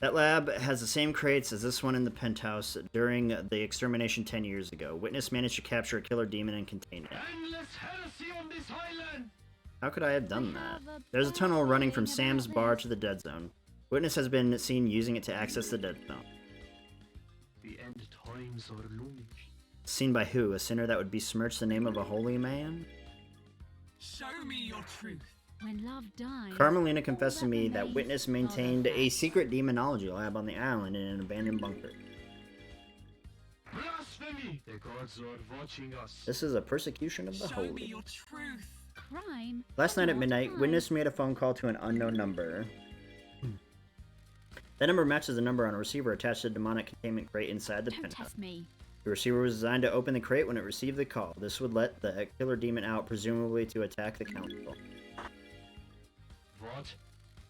That lab has the same crates as this one in the penthouse during the extermination 10 years ago. Witness managed to capture a killer demon and contain it. Endless heresy on this island! How could I have done We that? have a There's a tunnel bad running from feeling Sam's about bar this. to the dead zone. Witness has been seen using it to access the dead zone. The end times are looming. Seen by who? A sinner that would besmirch the name of a holy man? Show me your truth. When love dies. Carmelina confessed to me that remains Witness are the maintained a facts. secret demonology lab on the island in an abandoned bunker. Blasphemy! The gods are watching us. This is a persecution of the Show me holy. your truth. Crime. Last night at cannot midnight, hide. Witness made a phone call to an unknown number. That number matches the number on a receiver attached to the demonic containment crate inside the Don't penthouse. test me. The receiver was designed to open the crate when it received the call. This would let the killer demon out, presumably to attack the council. What?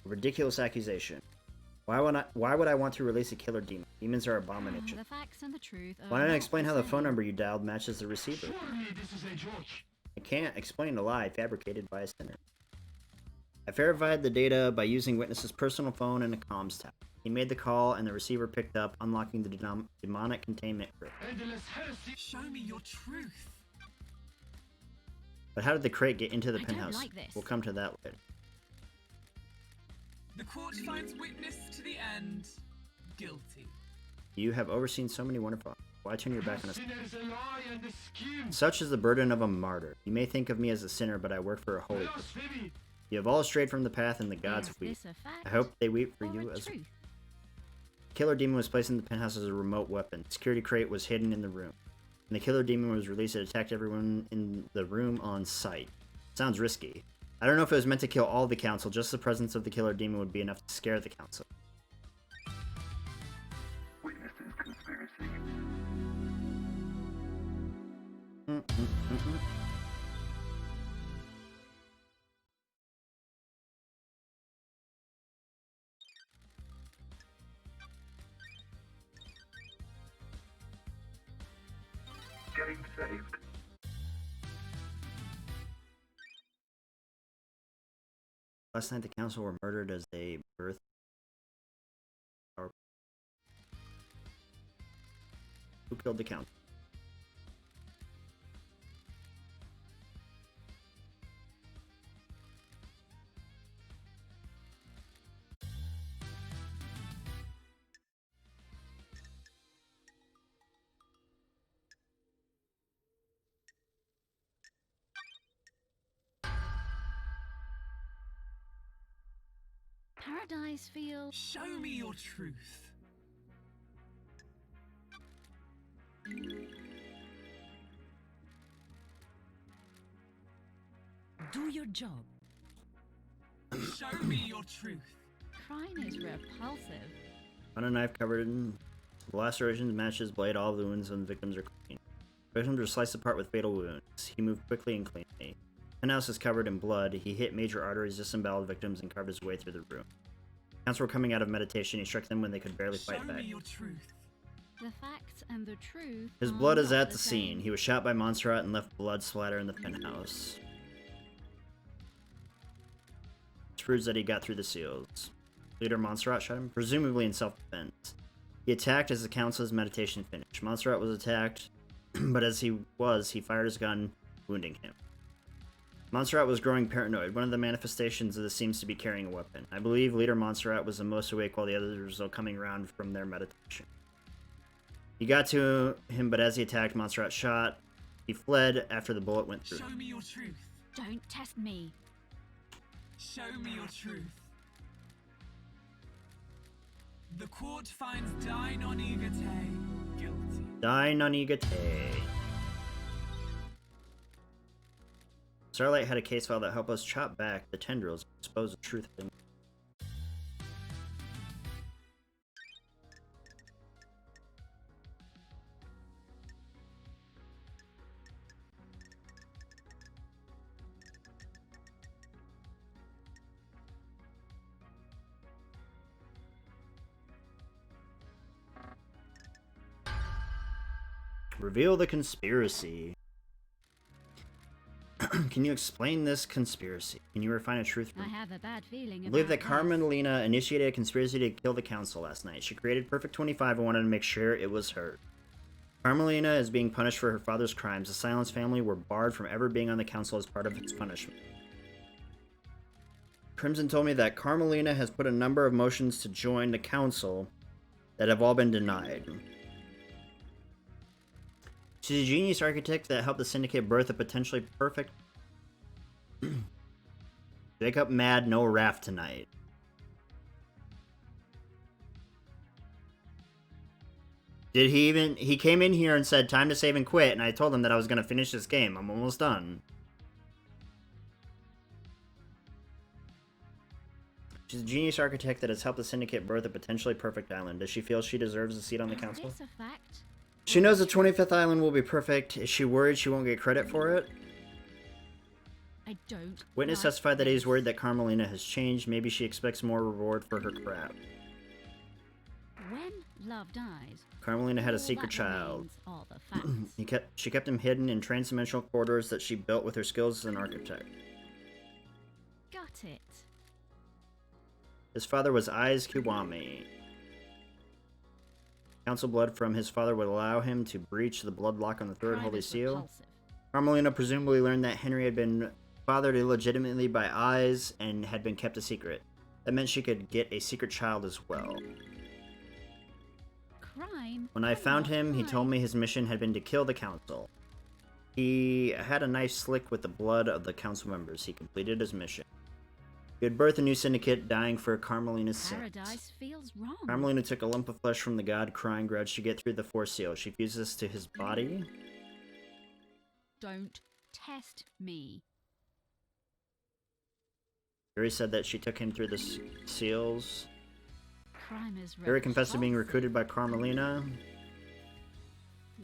A ridiculous accusation. Why would I want to release a killer demon? Demons are abomination. The facts and the truth are Why don't I not explain the how the same. phone number you dialed matches the receiver? Surely this is a joke. I can't explain a lie fabricated by a sinner. I verified the data by using Witness's personal phone and a comms tower. He made the call and the receiver picked up, unlocking the demonic containment crate. Endless heresy. Show me your truth. But how did the crate get into the I don't penthouse? like this. We'll come to that later. The court finds witness to the end guilty. You have overseen so many wonderful acts. Why turn your back on us? Sinners a lie and a scheme. Such is the burden of a martyr. You may think of me as a sinner, but I work for a holy person. Blasphemy. You have all strayed from the path, and the gods Is weep. this a fact I hope they weep for or you a as truth? Killer Demon was placed in the penthouse as a remote weapon. The security crate was hidden in the room. When the Killer Demon was released, it attacked everyone in the room on sight. Sounds risky. I don't know if it was meant to kill all the council, just the presence of the Killer Demon would be enough to scare the council. Witnesses conspiracy. Getting saved. Last night the council were murdered as they birthed. Who killed the council? Paradise feels... Show me your truth. Do your job. Show me your truth. Crime is repulsive. On a knife covered in lacerations, matches, blade, all the wounds on the victims are clean. Victims are sliced apart with fatal wounds. He moved quickly and cleanly. Penthouse is covered in blood. He hit major arteries, disemboweled victims, and carved his way through the room. Council were coming out of meditation. He struck them when they could barely fight Show back. me your truth. The facts and the truth His are blood is not at the scene. same. He was shot by Montserrat and left blood splatter in the penthouse. This proves that he got through the seals. Leader Montserrat shot him, presumably in self-defense. He attacked as the council's meditation finished. Montserrat was attacked, but as he fired his gun, wounding him. Montserrat was growing paranoid. One of the manifestations of this seems to be carrying a weapon. I believe Leader Montserrat was the most awake while the others were coming around from their meditation. He got to him, but as he attacked, Montserrat shot. He fled after the bullet went through. Show me your truth. Don't test me. Show me your truth. The court finds Dai Nonigate guilty. Dai Nonigate. Starlight had a case file that helped us chop back the tendrils and expose the truth of him. Reveal the conspiracy. Can you explain this conspiracy? Can you refine a truth? I have a bad feeling I believe about that this. Carmelina initiated a conspiracy to kill the council last night. She created Perfect 25 and wanted to make sure it was her. Carmelina is being punished for her father's crimes. The Silence family were barred from ever being on the council as part of its punishment. Crimson told me that Carmelina has put a number of motions to join the council that have all been denied. She's a genius architect that helped the Syndicate birth a potentially perfect... Wake up mad, no raft tonight. Did he even... He came in here and said, time to save and quit, and I told him that I was going to finish this game. I'm almost done. She's a genius architect that has helped the Syndicate birth a potentially perfect island. Does she feel she deserves a seat on the council? Is this a fact? She knows the 25th island will be perfect. Is she worried she won't get credit for it? I don't. Witness like testified that this. he's worried that Carmelina has changed. Maybe she expects more reward for her crap. love dies, Carmelina had a all secret that child. remains are the facts. She kept him hidden in transdimensional corridors that she built with her skills as an architect. Got it. His father was Aiz Kiwami. Council blood from his father would allow him to breach the blood lock on the third Crime holy is seal. repulsive. Carmelina presumably learned that Henry had been fathered illegitimately by Aiz and had been kept a secret. That meant she could get a secret child as well. Crime. When I found him, he told me his mission had been to kill the council. He had a knife slick with the blood of the council members. He completed his mission. He would birth a new syndicate, dying for Carmelina's sins. Paradise feels wrong. Carmelina took a lump of flesh from the god, crying grudge to get through the Force Seal. She fused this to his body. Don't test me. Yuri said that she took him through the seals. Crime is Yuri confessed to being repulsive. recruited by Carmelina.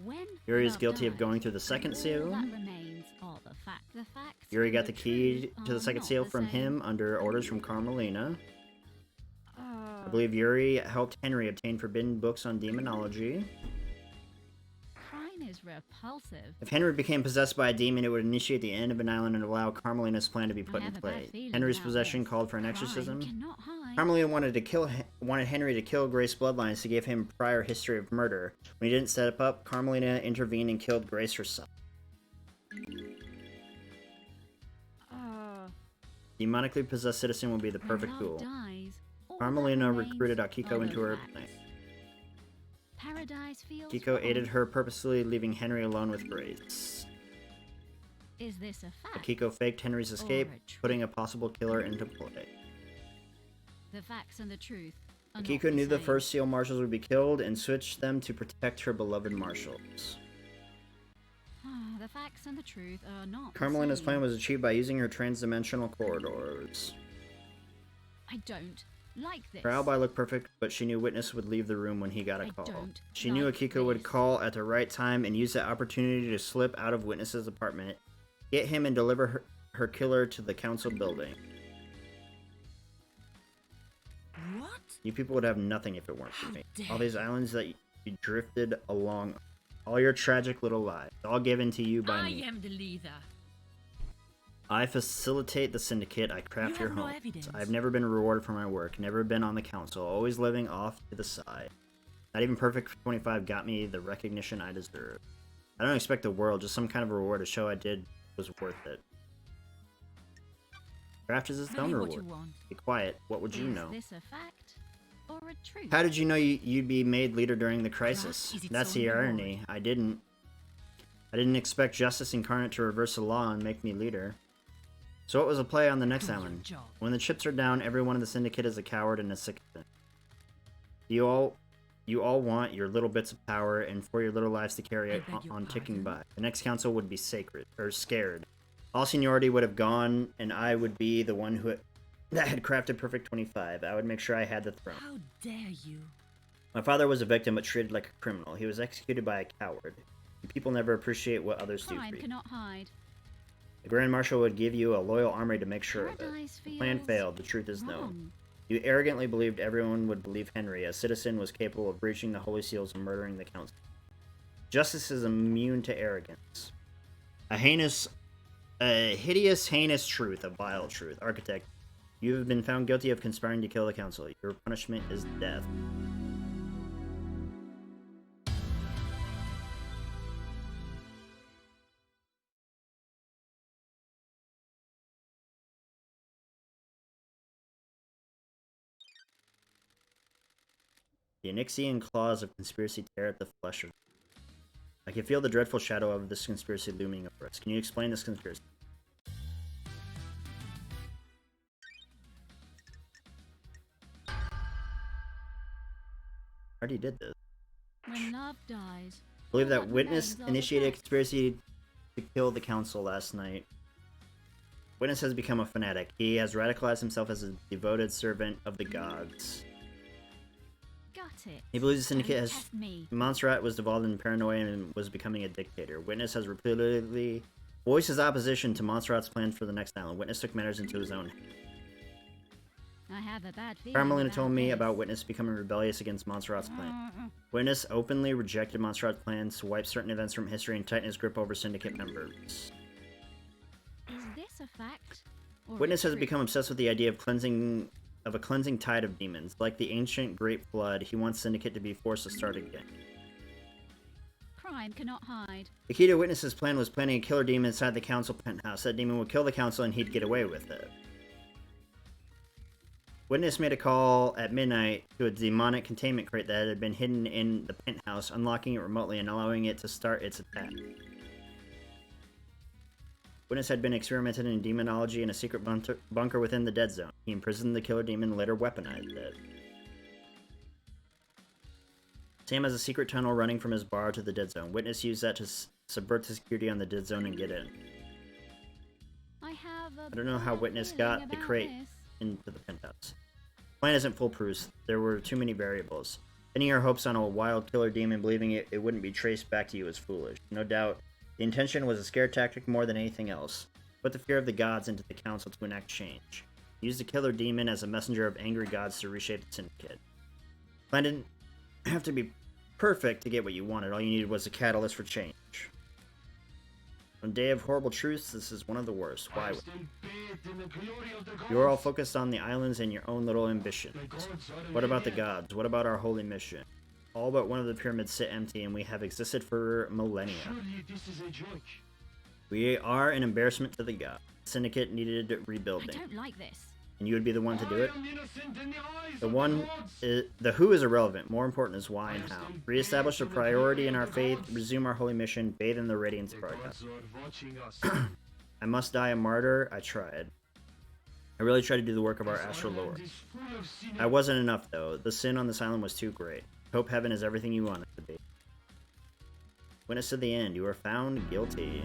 When Yuri is love guilty of dies, going through the second all seal. that remains are the facts. The facts Yuri and got the key truth to the are second not seal the from same. him under orders from Carmelina. Ah. I believe Yuri helped Henry obtain forbidden books on demonology. Crime is repulsive. If Henry became possessed by a demon, it would initiate the end of an island and allow Carmelina's plan to be I put in have a bad play. feeling Henry's about possession this. called for an Crime exorcism. cannot hide. Carmelina wanted Henry to kill Grace Bloodlines to give him prior history of murder. When he didn't step up, Carmelina intervened and killed Grace herself. Demonically possessed citizen would be the When perfect love tool. dies, all that Carmelina remains recruited are Akiko the into her facts. plan. Paradise feels Akiko wrong. aided her purposely, leaving Henry alone with Grace. Is this a fact? Akiko faked Henry's escape, Or a truth? putting a possible killer into play. The facts and the truth are not Akiko knew the same. first seal marshals would be killed and switched them to protect her beloved marshals. The facts and the truth are not the Carmelina's same. plan was achieved by using her transdimensional corridors. I don't like this. Her alibi looked perfect, but she knew Witness would leave the room when he got a I call. don't She knew like Akiko would this. call at the right time and use that opportunity to slip out of Witness's apartment, get him and deliver her killer to the council building. What? You people would have nothing if it weren't for me. dare All these islands that you drifted along, all your tragic little lives, all given to you by I me. am the leader. I facilitate the syndicate, I craft You your have no homes. evidence. I've never been rewarded for my work, never been on the council, always living off to the side. Not even Perfect 25 got me the recognition I deserve. I don't expect the world, just some kind of reward to show I did was worth it. Craft is its Say own what you reward. want. Be quiet, what would you know? Is this a fact or a truth? How did you know you'd be made leader during the crisis? is its That's own the reward. irony. I didn't expect Justice Incarnate to reverse the law and make me leader. So what was the play on the next Do your island? job. When the chips are down, everyone in the syndicate is a coward and a citizen. You all want your little bits of power and for your little lives to carry I it beg your on ticking pardon? by. The next council would be sacred or scared. All seniority would have gone, and I would be the one that had crafted Perfect 25. I would make sure I had the throne. How dare you? My father was a victim but treated like a criminal. He was executed by a coward. People never appreciate what others do Crime for you. cannot hide. The Grand Marshal would give you a loyal army to make sure of it. Paradise The plan feels failed. The truth is known. wrong. You arrogantly believed everyone would believe Henry, a citizen, was capable of breaching the Holy Seals and murdering the council. Justice is immune to arrogance. A hideous, heinous truth, a vile truth. Architect, you have been found guilty of conspiring to kill the council. Your punishment is death. The Onyxian claws of conspiracy tear at the flesh of... I can feel the dreadful shadow of this conspiracy looming over us. Can you explain this conspiracy? I already did this. When love dies, I believe all that that Witness remains are the initiated a facts. conspiracy to kill the council last night. Witness has become a fanatic. He has radicalized himself as a devoted servant of the gods. got it. He believes the syndicate Don't has... test me. Montserrat was devolved in paranoia and was becoming a dictator. Witness has repeatedly voiced his opposition to Montserrat's plan for the next island. Witness took matters into his own hands. I have a bad feeling. Carmelina about told me this. about Witness becoming rebellious against Montserrat's plan. Witness openly rejected Montserrat's plans to wipe certain events from history and tighten his grip over Syndicate members. Is this a fact? Or Witness a has truth? become obsessed with the idea of a cleansing tide of demons. Like the ancient Great Flood, he wants Syndicate to be forced to start again. Crime cannot hide. The key to Witness's plan was planting a killer demon inside the council penthouse. That demon would kill the council and he'd get away with it. Witness made a call at midnight to a demonic containment crate that had been hidden in the penthouse, unlocking it remotely and allowing it to start its attack. Witness had been experimenting in demonology in a secret bunker within the Dead Zone. He imprisoned the killer demon and later weaponized it. Sam has a secret tunnel running from his bar to the Dead Zone. Witness used that to subvert the security on the Dead Zone and get in. I have a I don't know how bad Witness feeling got the about crate this. into the penthouse. Plan isn't foolproof. There were too many variables. Pinning your hopes on a wild killer demon, believing it wouldn't be traced back to you, is foolish. No doubt, the intention was a scare tactic more than anything else. Put the fear of the gods into the council to enact change. Use the killer demon as a messenger of angry gods to reshape the Syndicate. Plan didn't have to be perfect to get what you wanted. All you needed was a catalyst for change. On Day of Horrible Truths, this is one of the worst. Why? You are all focused on the islands and your own little ambitions. What about the gods? What about our holy mission? All but one of the pyramids sit empty, and we have existed for millennia. We are an embarrassment to the gods. Syndicate needed I rebuilding, don't like this. and you would be the one to do it? The who is irrelevant. More important is why and how. Reestablish a priority in our faith, resume our holy mission, bathe in the radiance of our God. I must die a martyr. I tried. I really tried to do the work of our astral lord. I wasn't enough, though. The sin on this island was too great. Hope heaven is everything you want it to be. Witness to the end. You are found guilty.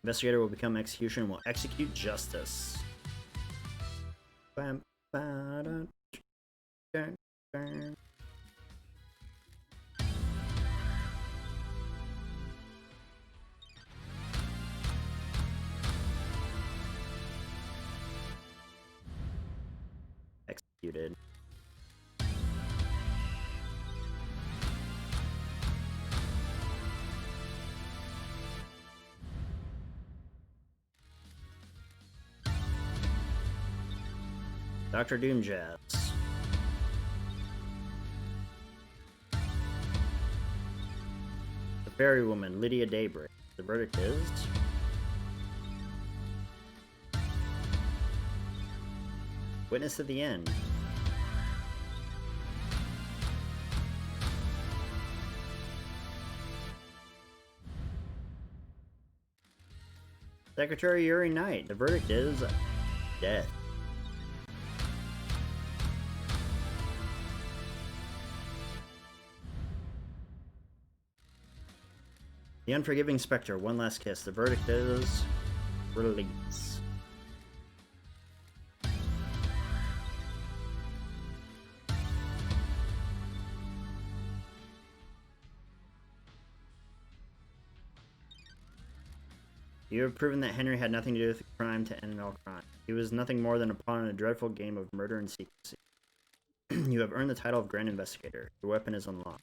Investigator will become execution and will execute justice. Bam, ba-da, dun, dun. Executed. Dr. Doomjazz. The Fairy Woman, Lydia Daybreak. The verdict is... Witness at the end. Secretary Yuri Knight. The verdict is... death. The Unforgiving Spectre, one last kiss. The verdict is... release. You have proven that Henry had nothing to do with the crime to end all crime. He was nothing more than a pawn in a dreadful game of murder and secrecy. You have earned the title of Grand Investigator. Your weapon is unlocked.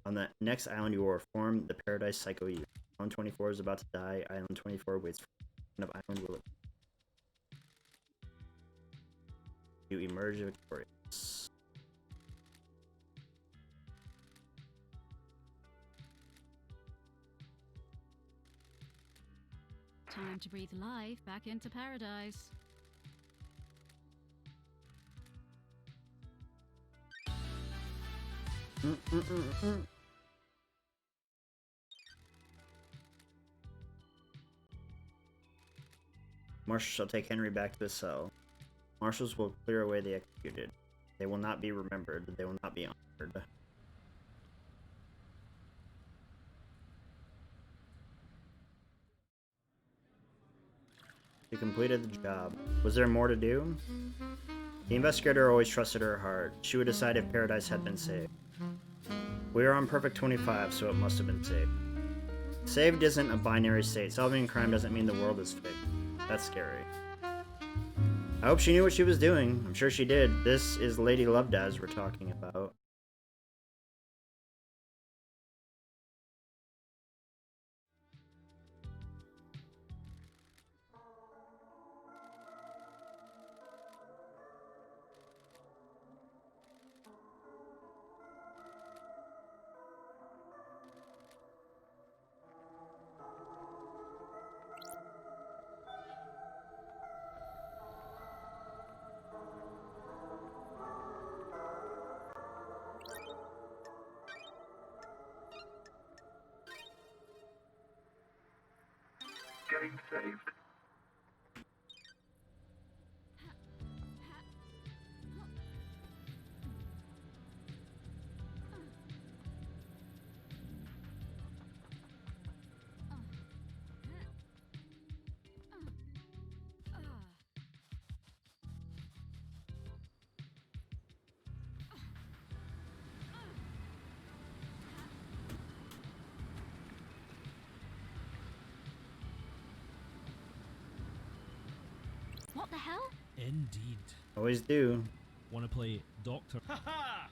On the next island, you will reform the Paradise Psycho Youth. Island 24 is about to die. Island 24 waits for you. What kind of island will it be? You emerge victorious. Time to breathe life back into paradise. Marshals shall take Henry back to his cell. Marshals will clear away the executed. They will not be remembered. They will not be honored. You completed the job. Was there more to do? The investigator always trusted her heart. She would decide if Paradise had been saved. We are on Perfect 25, so it must have been saved. Saved isn't a binary state. Solving a crime doesn't mean the world is fixed. That's scary. I hope she knew what she was doing. I'm sure she did. This is Lady Lovedaz we're talking about. Getting saved. What the hell? Indeed. Always do. Want to play Doctor? Haha!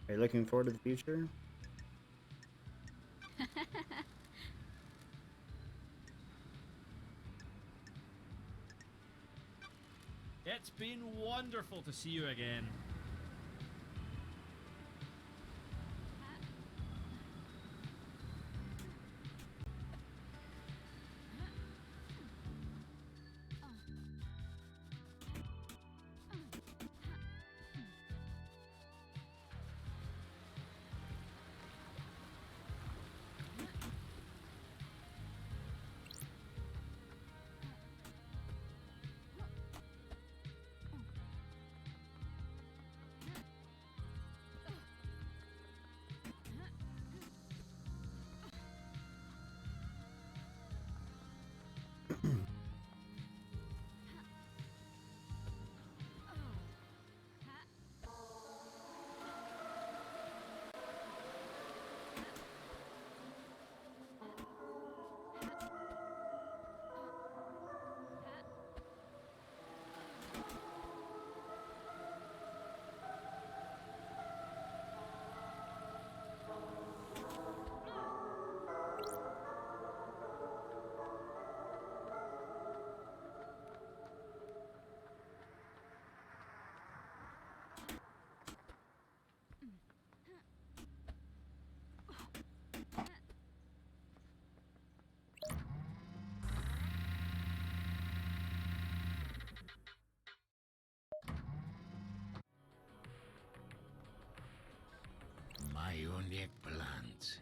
Are you looking forward to the future? It's been wonderful to see you again. My only plant.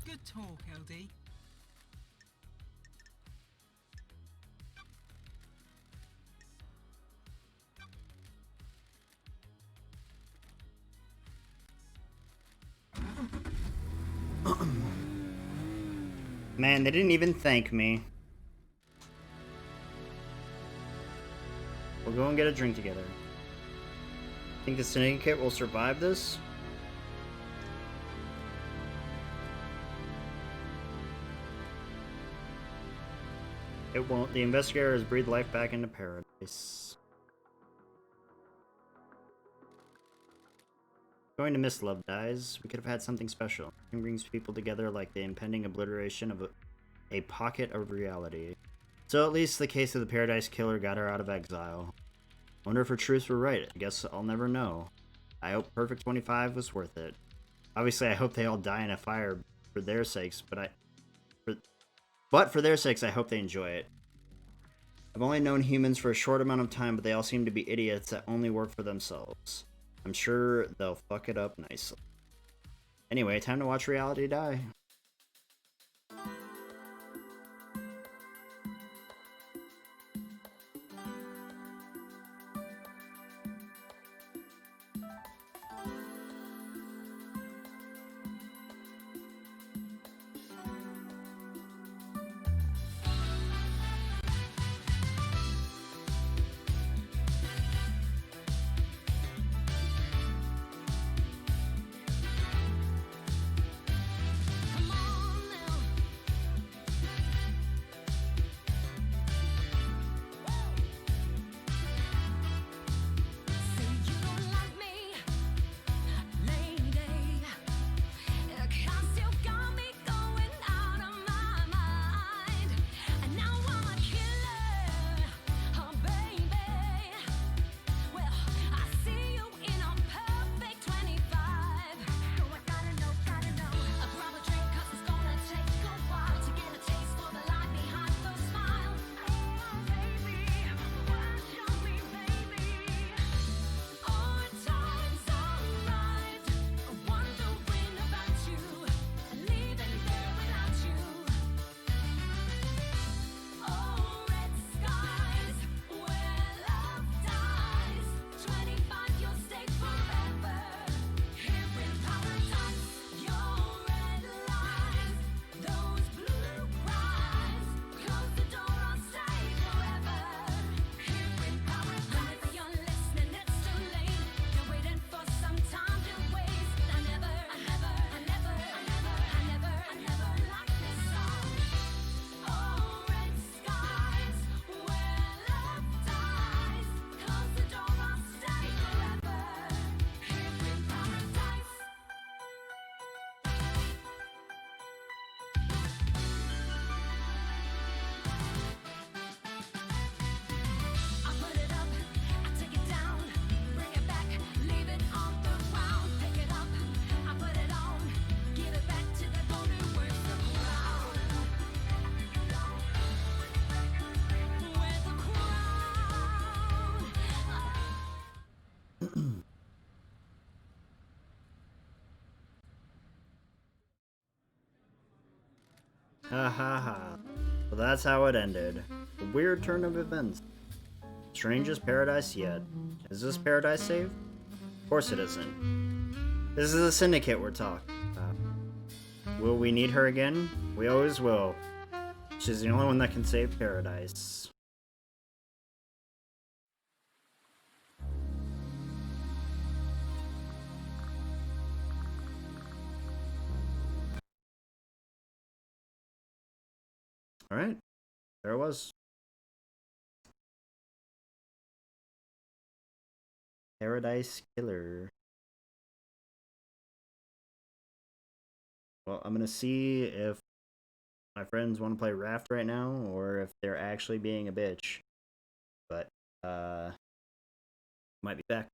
Good talk, LD. Man, they didn't even thank me. We'll go and get a drink together. Think the syndicate will survive this? It won't. The investigator has breathed life back into Paradise. Paradise. Going to miss Love Dies. We could have had something special. It brings people together like the impending obliteration of a pocket of reality. So at least the case of the Paradise Killer got her out of exile. Wonder if her truths were right. I guess I'll never know. I hope Perfect 25 was worth it. Obviously, I hope they all die in a fire for their sakes, but for their sakes, I hope they enjoy it. I've only known humans for a short amount of time, but they all seem to be idiots that only work for themselves. I'm sure they'll fuck it up nicely. Anyway, time to watch reality die. Ha ha ha. Well, that's how it ended. A weird turn of events. Strangest paradise yet. Is this paradise safe? Of course it isn't. This is a syndicate we're talking about. Will we need her again? We always will. She's the only one that can save paradise. Alright, there it was. Paradise Killer. Well, I'm gonna see if my friends want to play Raft right now, or if they're actually being a bitch. But, might be back.